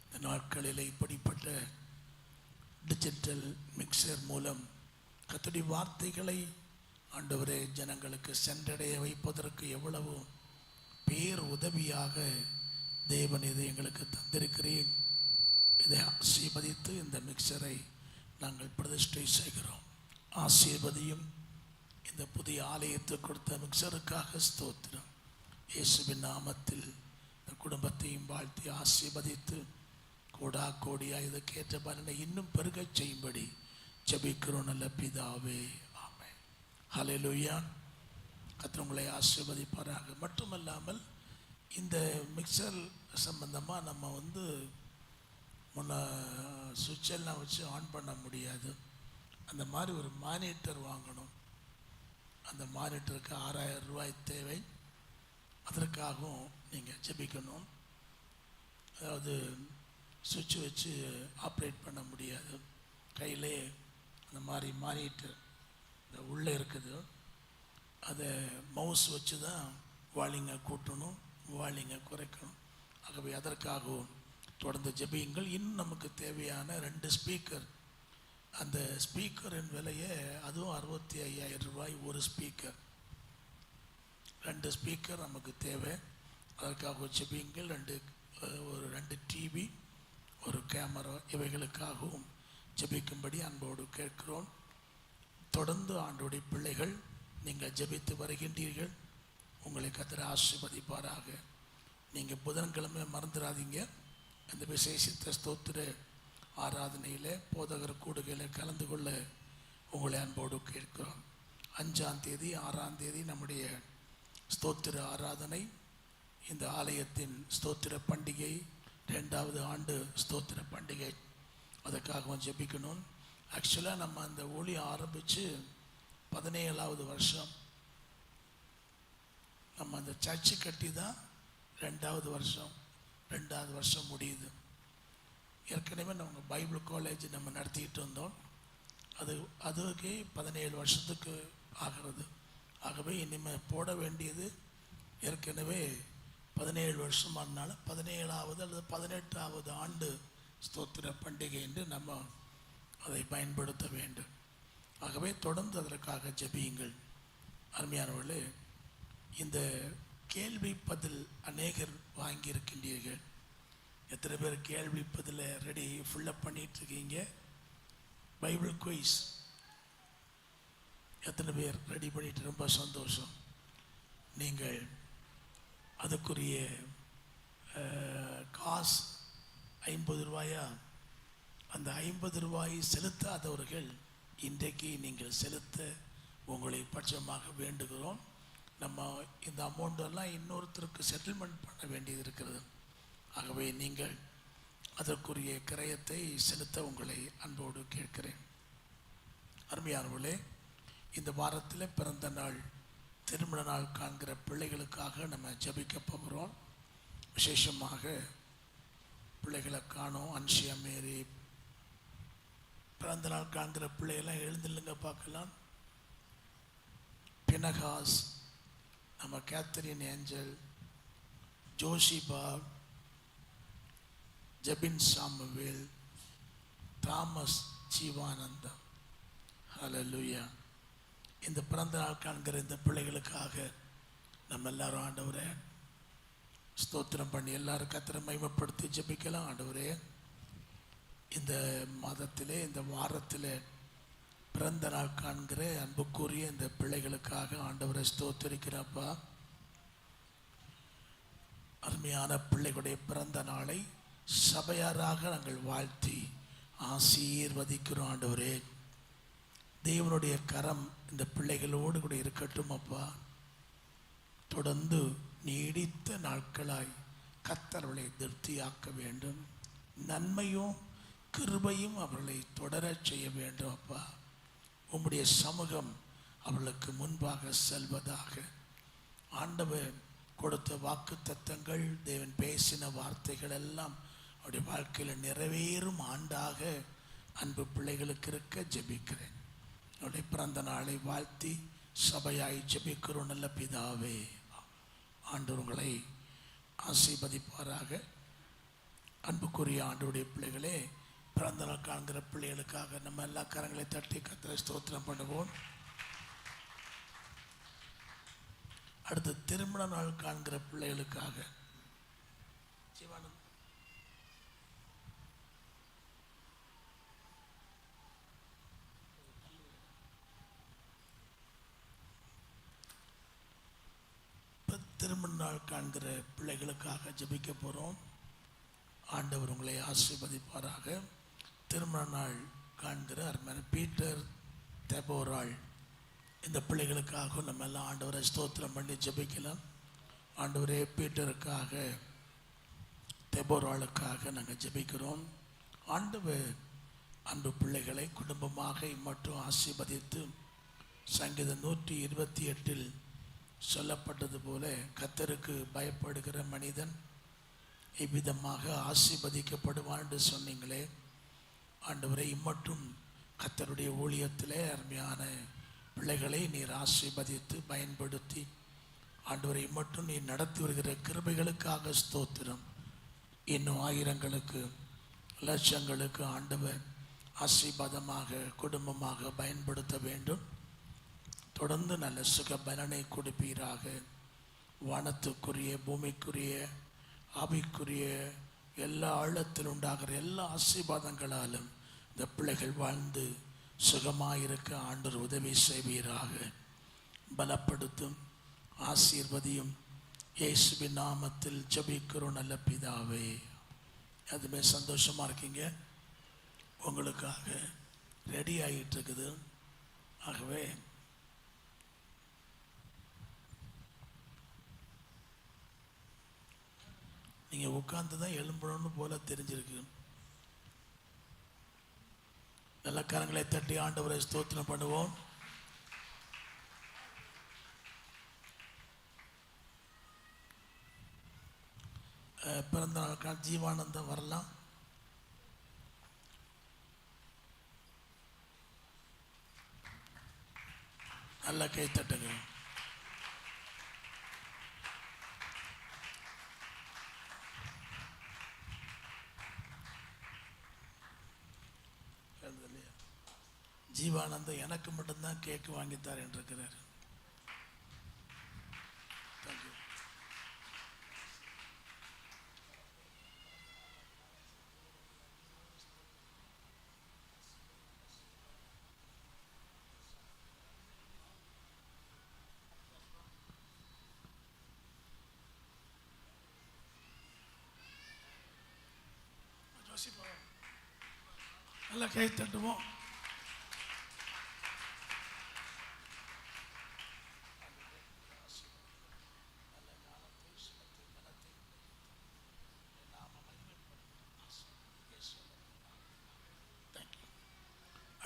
இந்த நாட்களில் இப்படிப்பட்ட டிஜிட்டல் மிக்சர் மூலம் கர்த்தருடைய வார்த்தைகளை ஆண்டவரே ஜனங்களுக்கு சென்றடைய வைப்பதற்கு எவ்வளவு பேர் உதவியாக தேவன் இதை எங்களுக்கு தந்திருக்கிறேன். இதை ஆசீர்வதித்து இந்த மிக்சரை நாங்கள் பிரதிஷ்டை செய்கிறோம். ஆசீர்வதியும். இந்த புதிய ஆலயத்தை கொடுத்த மிக்சருக்காக ஸ்தோத்திரம். இயேசுவின் நாமத்தில் இந்த குடும்பத்தையும் வாழ்த்தி ஆசீர்வதித்து கோடா கோடியா இதற்கேற்ற பலனை இன்னும் பெருகச் செய்யும்படி ஜெபிக்கிறோம் நல்ல பிதாவே. ஆமென். ஹல்லேலூயா. கர்த்தர் உங்களை ஆசீர்வதிப்பாராக. மட்டுமல்லாமல் இந்த மிக்சர் சம்பந்தமாக நம்ம முன்ன சுவிட்செல்லாம் வச்சு ஆன் பண்ண முடியாது. அந்த மாதிரி ஒரு மானிட்டர் வாங்கணும். அந்த மானிட்டருக்கு 6,000 ரூபாய் தேவை. அதற்காகவும் நீங்கள் ஜெபிக்கணும். அதாவது சுவிட்ச் வச்சு ஆப்ரேட் பண்ண முடியாது. கையிலே அந்த மாதிரி மானிட்டர் உள்ளே இருக்குது. அதை மவுஸ் வச்சு தான் வால்யூமை கூட்டணும், வால்யூமை குறைக்கணும். ஆகவே அதற்காகவும் தொடர்ந்து ஜெபியுங்கள். இன்னும் நமக்கு தேவையான 2 ஸ்பீக்கர். அந்த ஸ்பீக்கரின் விலையை அதுவும் 65,000 ரூபாய் ஒரு ஸ்பீக்கர். 2 ஸ்பீக்கர் நமக்கு தேவை. அதற்காக ஜெபியுங்கள். 2 டிவி, ஒரு கேமரா, இவைகளுக்காகவும் ஜெபிக்கும்படி அன்போடு கேட்கிறோம். தொடர்ந்து ஆண்டோடைய பிள்ளைகள் நீங்கள் ஜெபித்து வருகின்றீர்கள். உங்களை கர்த்தர் ஆசீர்வதிப்பாராக. நீங்கள் புதன்கிழமை மறந்துடாதீங்க. அந்த விசேஷித்த ஸ்தோத்திர ஆராதனையில் போதகர் கூடுகையில் கலந்து கொள்ள உங்களை அன்போடு கேட்கிறோம். 5ஆம் தேதி 6ஆம் தேதி நம்முடைய ஸ்தோத்திர ஆராதனை. இந்த ஆலயத்தின் ஸ்தோத்திர பண்டிகை 2வது ஆண்டு ஸ்தோத்திர பண்டிகை. அதுக்காகவும் ஜெபிக்கணும். ஆக்சுவலாக நம்ம அந்த ஊழியம் ஆரம்பித்து 17வது வருஷம். நம்ம அந்த சர்ச்சு கட்டி தான் 2வது வருஷம் முடியுது. ஏற்கனவே நம்ம பைபிள் காலேஜ் நம்ம நடத்திக்கிட்டு இருந்தோம். அதுக்கு 17 வருஷத்துக்கு ஆகிறது. ஆகவே இனிமேல் போட வேண்டியது ஏற்கனவே 17 வருஷமானால 17வது அல்லது 18வது ஆண்டு ஸ்தோத்திர பண்டிகை என்று நம்ம அதை பயன்படுத்த வேண்டும். ஆகவே தொடர்ந்து அதற்காக ஜெபியுங்கள். அருமையானவர்களே, இந்த கேள்வி பதில் அநேகர் வாங்கியிருக்கின்றீர்கள். எத்தனை பேர் கேள்விப்பதில் ரெடி ஃபுல்லப் பண்ணிட்டு இருக்கீங்க? பைபிள் குயிஸ் எத்தனை பேர் ரெடி பண்ணிட்டு? ரொம்ப சந்தோஷம். நீங்கள் அதுக்குரிய காசு 50 ரூபாயா? அந்த 50 ரூபாயை செலுத்தாதவர்கள் இன்றைக்கு நீங்கள் செலுத்த உங்களை பட்சமாக வேண்டுகிறோம். நம்ம இந்த அமௌண்டெல்லாம் இன்னொருத்தருக்கு செட்டில்மெண்ட் பண்ண வேண்டியது இருக்கிறது. ஆகவே நீங்கள் அதற்குரிய கிரயத்தை செலுத்த உங்களை அன்போடு கேட்கிறேன். அருமையானவர்களே, இந்த வாரத்தில் பிறந்த நாள், திருமண நாள் காண்கிற பிள்ளைகளுக்காக நம்ம ஜெபிக்க போகிறோம். விசேஷமாக பிள்ளைகளை காணோம். அன்ஷியா மேரி பிறந்த நாள் காண்கிற பிள்ளைகள்லாம் எழுந்தில்லுங்க பார்க்கலாம். பினகாஸ், நம்ம Catherine Angel, Joshiba, Jabin Samuel, Thomas Jeevanandam. Hallelujah. இந்த பிறந்த நாள் காண்கிற இந்த பிள்ளைகளுக்காக நம்ம எல்லாரும் ஆண்டவரே ஸ்தோத்திரம் பண்ணி எல்லாரும் கர்த்தரை மகிமைப்படுத்தி ஜெபிக்கலாம். ஆண்டவரே, இந்த மாதத்திலே, இந்த வாரத்தில் பிறந்த நாள் காண்கிற அன்புக்குரிய இந்த பிள்ளைகளுக்காக ஆண்டவரை ஸ்தோத்திரிக்கிறப்பா. அருமையான பிள்ளைகளுடைய பிறந்த நாளை சபையாராக நாங்கள் வாழ்த்தி ஆசீர்வதிக்கிறோம். ஆண்டவரே, தேவனுடைய கரம் இந்த பிள்ளைகளோடு கூட இருக்கட்டும் அப்பா. தொடர்ந்து நீடித்த நாட்களாய் கர்த்தர் அவர்களை திருப்தியாக்க வேண்டும். நன்மையும் கிருபையும் அவர்களை தொடரச் செய்ய வேண்டும் அப்பா. உம்முடைய சமூகம் அவர்களுக்கு முன்பாக செல்வதாக. ஆண்டவர் கொடுத்த வாக்கு தத்தங்கள், தேவன் பேசின வார்த்தைகள் எல்லாம் அவருடைய வாழ்க்கையில் நிறைவேறும் ஆண்டாக அன்பு பிள்ளைகளுக்கு இருக்க ஜெபிக்கிறேன். அவருடைய பிறந்த நாளை வாழ்த்தி சபையாய் ஜெபிக்கிறோம். நல்ல பிதாவே, ஆண்டவர் உங்களை ஆசீர்வதிப்பாராக. அன்புக்குரிய ஆண்டவருடைய பிள்ளைகளே, பிறந்த நாள் காண்கிற பிள்ளைகளுக்காக நம்ம எல்லா கரங்களை தட்டி கர்த்தரை ஸ்தோத்திரம் பண்ணுவோம். அடுத்து திருமண நாள் காண்கிற பிள்ளைகளுக்காக திருமண நாள் காண்கிற பிள்ளைகளுக்காக ஜெபிக்க போகிறோம். ஆண்டவர் உங்களை ஆசீர்வதிப்பாராக. திருமண நாள் காண்கிற அருமையான பீட்டர், தெபோராள், இந்த பிள்ளைகளுக்காக நம்ம எல்லாம் ஆண்டவரை ஸ்தோத்திரம் பண்ணி ஜெபிக்கலாம். ஆண்டவரே, பீட்டருக்காக, தெபோராளுக்காக நாங்கள் ஜெபிக்கிறோம். ஆண்டவர் அன்பு பிள்ளைகளை குடும்பமாக மட்டும் ஆசீர்வதித்து, சங்கீதம் 128 சொல்லப்பட்டது போல கர்த்தருக்கு பயப்படுகிற மனிதன் இவ்விதமாக ஆசீர்வதிக்கப்படுவான் என்று சொன்னீங்களே. ஆண்டவரை, இம்மட்டும் கர்த்தருடைய ஊழியத்திலே அருமையான பிள்ளைகளை நீர் ஆசீர்வதித்து பயன்படுத்தி, ஆண்டவரை இம்மட்டும் நீ நடத்தி வருகிற கிருபைகளுக்காக ஸ்தோத்திரம். இன்னும் ஆயிரங்களுக்கு, லட்சங்களுக்கு ஆண்டவர் ஆசீர்வாதமாக குடும்பமாக பயன்படுத்த வேண்டும். தொடர்ந்து நல்ல சுக பலனை கொடுப்பீராக. வானத்துக்குரிய, பூமிக்குரிய, ஆவிக்குரிய எல்லா ஆழத்தில் உண்டாகிற எல்லா ஆசீர்வாதங்களாலும் இந்த பிள்ளைகள் வாழ்ந்து சுகமாயிருக்க ஆண்டவர் உதவி செய்வீராக. பலப்படுத்தும், ஆசீர்வதியும். இயேசுவின் நாமத்தில் ஜெபிக்கிறோம் நல்ல பிதாவே. அதுமே சந்தோஷமா இருக்கீங்க. உங்களுக்காக ரெடி ஆகிட்டு இருக்குது. ஆகவே நீங்கள் உட்கார்ந்து தான் எழும்பணும்னு போல தெரிஞ்சிருக்கு. நல்ல கரங்களை தட்டி ஆண்டவரை ஸ்தோத்திரம் பண்ணுவோம். பிறந்த நாள் ஜீவானந்தம் வரலாம். நல்ல கை தட்டுங்க. ஜீவானந்தம் எனக்கு மட்டும்தான் கேக்கு வாங்கித்தார் என்றிருக்கிறார். நல்லா கை தட்டுவோம்.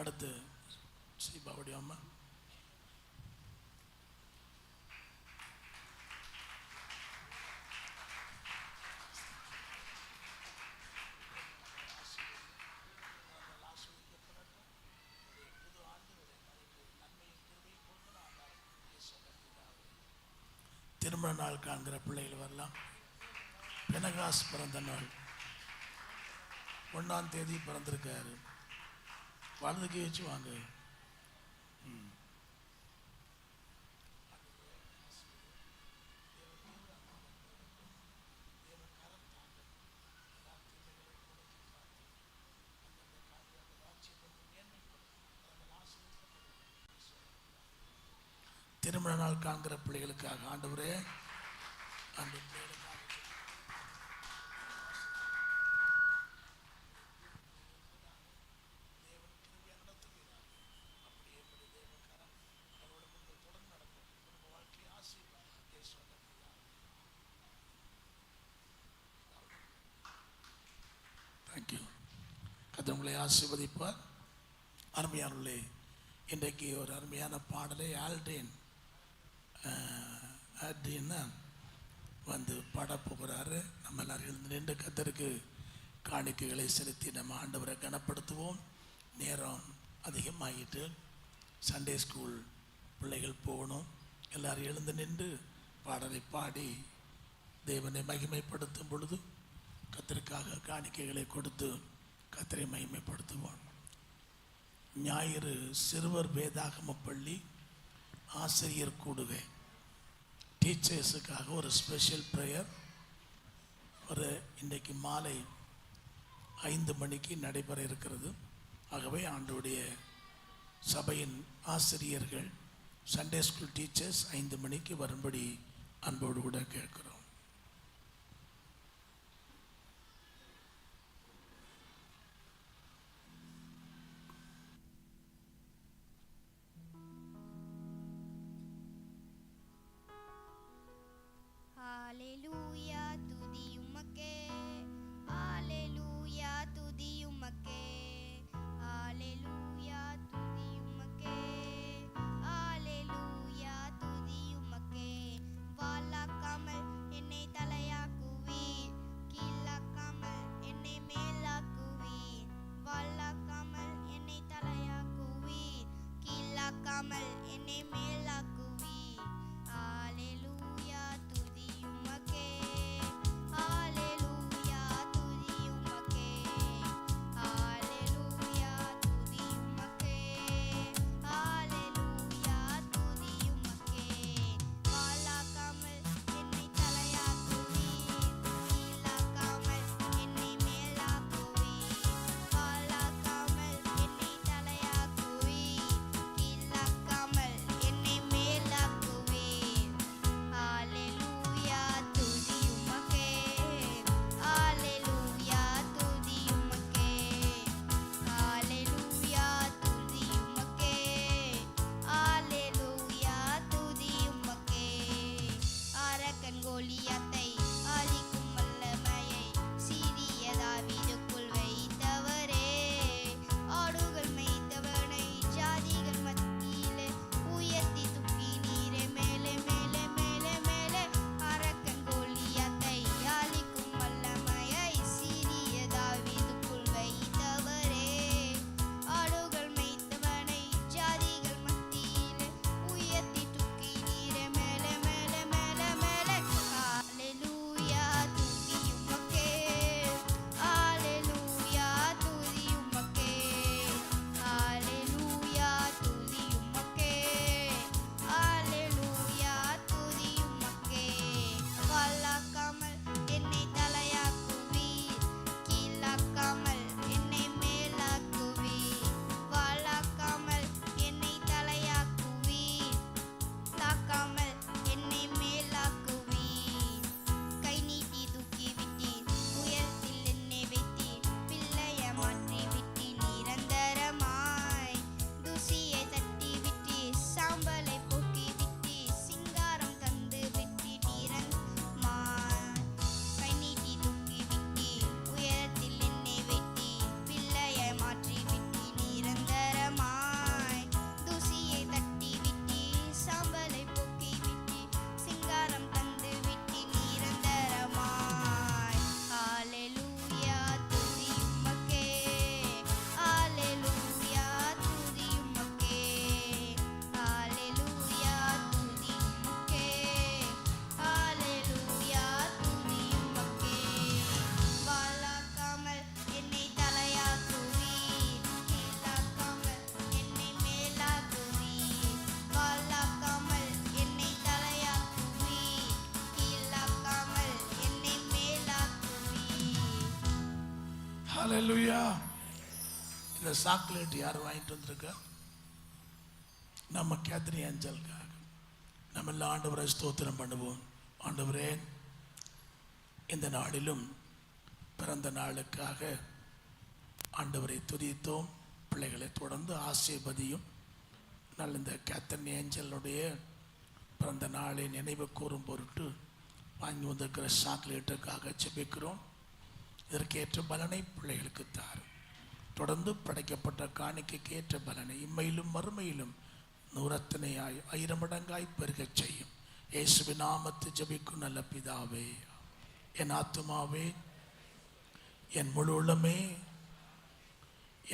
அடுத்து சீபாவுடைய அம்மா. திருமண நாள் காண்கிற பிள்ளைகள் வரலாம். பெனகாஸ் பிறந்த நாள் 1ஆம் தேதி பிறந்திருக்காரு. வலதுக்கு வச்சு வாங்க. திருமண நாள் காண்கிற பிள்ளைகளுக்காக ஆண்டவரே, அந்த தேங்க்யூ. கர்த்தர் உங்களை ஆசீர்வதிப்பார். அருமையானவர்களே, இன்றைக்கு ஒரு அருமையான பாடலை ஆல்டேன் வந்து பாட போகிறாரு. நம்ம எல்லாரும் எழுந்து நின்று கர்த்தருக்கு காணிக்கைகளை செலுத்தி நம்ம ஆண்டவரை கனப்படுத்துவோம். நேரம் அதிகமாகிட்டு சண்டே ஸ்கூல் பிள்ளைகள் போகணும். எல்லாரும் எழுந்து நின்று பாடலை பாடி தேவனை மகிமைப்படுத்தும் பொழுது கர்த்தருக்காக காணிக்கைகளை கொடுத்து கர்த்தரை மகிமைப்படுத்துவோம். ஞாயிறு சிறுவர் வேதாகம பள்ளி ஆசிரியர் கூடுகை டீச்சர்ஸுக்காக ஒரு ஸ்பெஷல் ப்ரேயர் இன்றைக்கு மாலை 5 மணிக்கு நடைபெற இருக்கிறது. ஆகவே ஆண்டவருடைய சபையின் ஆசிரியர்கள், சண்டே ஸ்கூல் டீச்சர்ஸ் 5 மணிக்கு வரும்படி அன்போடு கூட கேட்கிறோம். Hallelujah, துதி உமக்கே. Hallelujah, துதி உமக்கே. Hallelujah, துதி உமக்கே. Hallelujah, துதி உமக்கே. வாழாக்காமல் என்னை தலையாக்குவீர், கீழாக்காமல் என்னை மேலாக்குவீர். வாழாக்காமல் என்னை தலையாக்குவீர், கீழாக்காமல் என்னை மேலாக்குவீர். Hallelujah, துதி உமக்கே. Hallelujah, துதி உமக்கே. Hallelujah, துதி உமக்கே. Hallelujah, துதி உமக்கே. வாழாக்காமல் என்னை தலையாக்குவீர், கீழாக்காமல் என்னை மேலாக்குவீர். வாழாக்காமல் என்னை தலையாக்குவீர், கீழாக்காமல் ஹalleluya. இந்த சாக்லேட் யார் வாங்கிட்டு வந்திருக்கா? நம்ம கேத்ரின் ஏஞ்சலுக்காக. நம்ம எல்லாம் ஆண்டவரை ஸ்தோத்திரம் பண்ணுவோம். ஆண்டவரே, இந்த நாளிலும் பிறந்த நாளுக்காக ஆண்டவரை துதித்தோம். பிள்ளைகளை தொடர்ந்து ஆசீர்வதியும். நல்ல இந்த கேத்ரின் ஏஞ்சலுடைய பிறந்த நாளை நினைவு கூறும் பொருட்டு வாங்கி வந்திருக்கிற சாக்லேட்டுக்காக ஜெபிக்கிறோம். இதற்கேற்ற பலனை பிள்ளைகளுக்கு தாரும். தொடர்ந்து படைக்கப்பட்ட காணிக்கைக்கு ஏற்ற பலனை இம்மையிலும் மறுமையிலும் நூறத்தனையாய் 1000 மடங்காய் பெருகச் செய்யும். இயேசுவின் நாமத்தில் ஜெபிக்கும் நல்ல பிதாவே. என் ஆத்துமாவே, என் முழு உள்ளமே,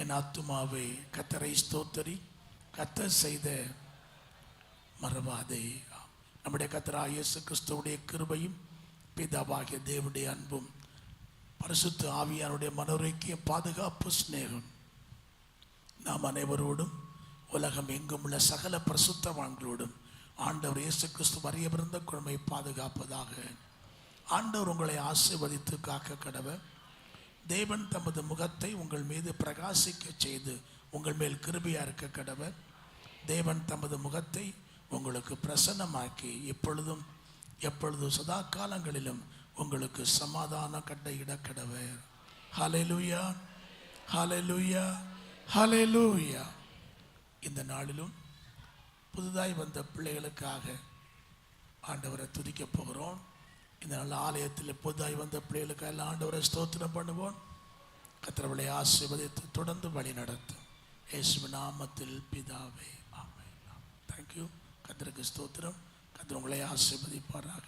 என் ஆத்துமாவே கர்த்தரை ஸ்தோத்திரி, கர்த்தர் செய்த மறவாதே. நம்முடைய கர்த்தராகிய இயேசு கிறிஸ்துவுடைய கிருபையும் பிதாவாகிய தேவனுடைய அன்பும் பரிசுத்த ஆவியானுடைய மனோரைக்கிய பாதுகாப்பு சிநேகம் நாம் அனைவரோடும் உலகம் எங்கும் உள்ள சகல பரிசுத்தவான்களோடும் ஆண்டவர் இயேசு கிறிஸ்து வரையவிருந்த குழுமை பாதுகாப்பதாக. ஆண்டவர் உங்களை ஆசீர்வதித்து காக்க கடவர். தேவன் தமது முகத்தை உங்கள் மீது பிரகாசிக்க செய்து உங்கள் மேல் கிருபையா இருக்க கடவர். தேவன் தமது முகத்தை உங்களுக்கு பிரசன்னமாக்கி எப்பொழுதும் சதா காலங்களிலும் உங்களுக்கு சமாதானம் கட்டளையிட கடவர். ஹல்லேலூயா, ஹல்லேலூயா, ஹல்லேலூயா. இந்த நாளிலும் புதுதாய் வந்த பிள்ளைகளுக்காக ஆண்டவரை துதிக்க போகிறோம். இந்த நல்ல ஆலயத்தில் புதுதாய் வந்த பிள்ளைகளுக்காக எல்லாம் ஆண்டவரை ஸ்தோத்திரம் பண்ணுவோம். கர்த்தர்களை ஆசீர்வதித்து தொடர்ந்து வழி நடத்தும். இயேசுவின் நாமத்தில் பிதாவே, ஆமென். தேங்க்யூ. கர்த்தருக்கு ஸ்தோத்திரம். கர்த்தர் உங்களை ஆசீர்வதிப்பாராக.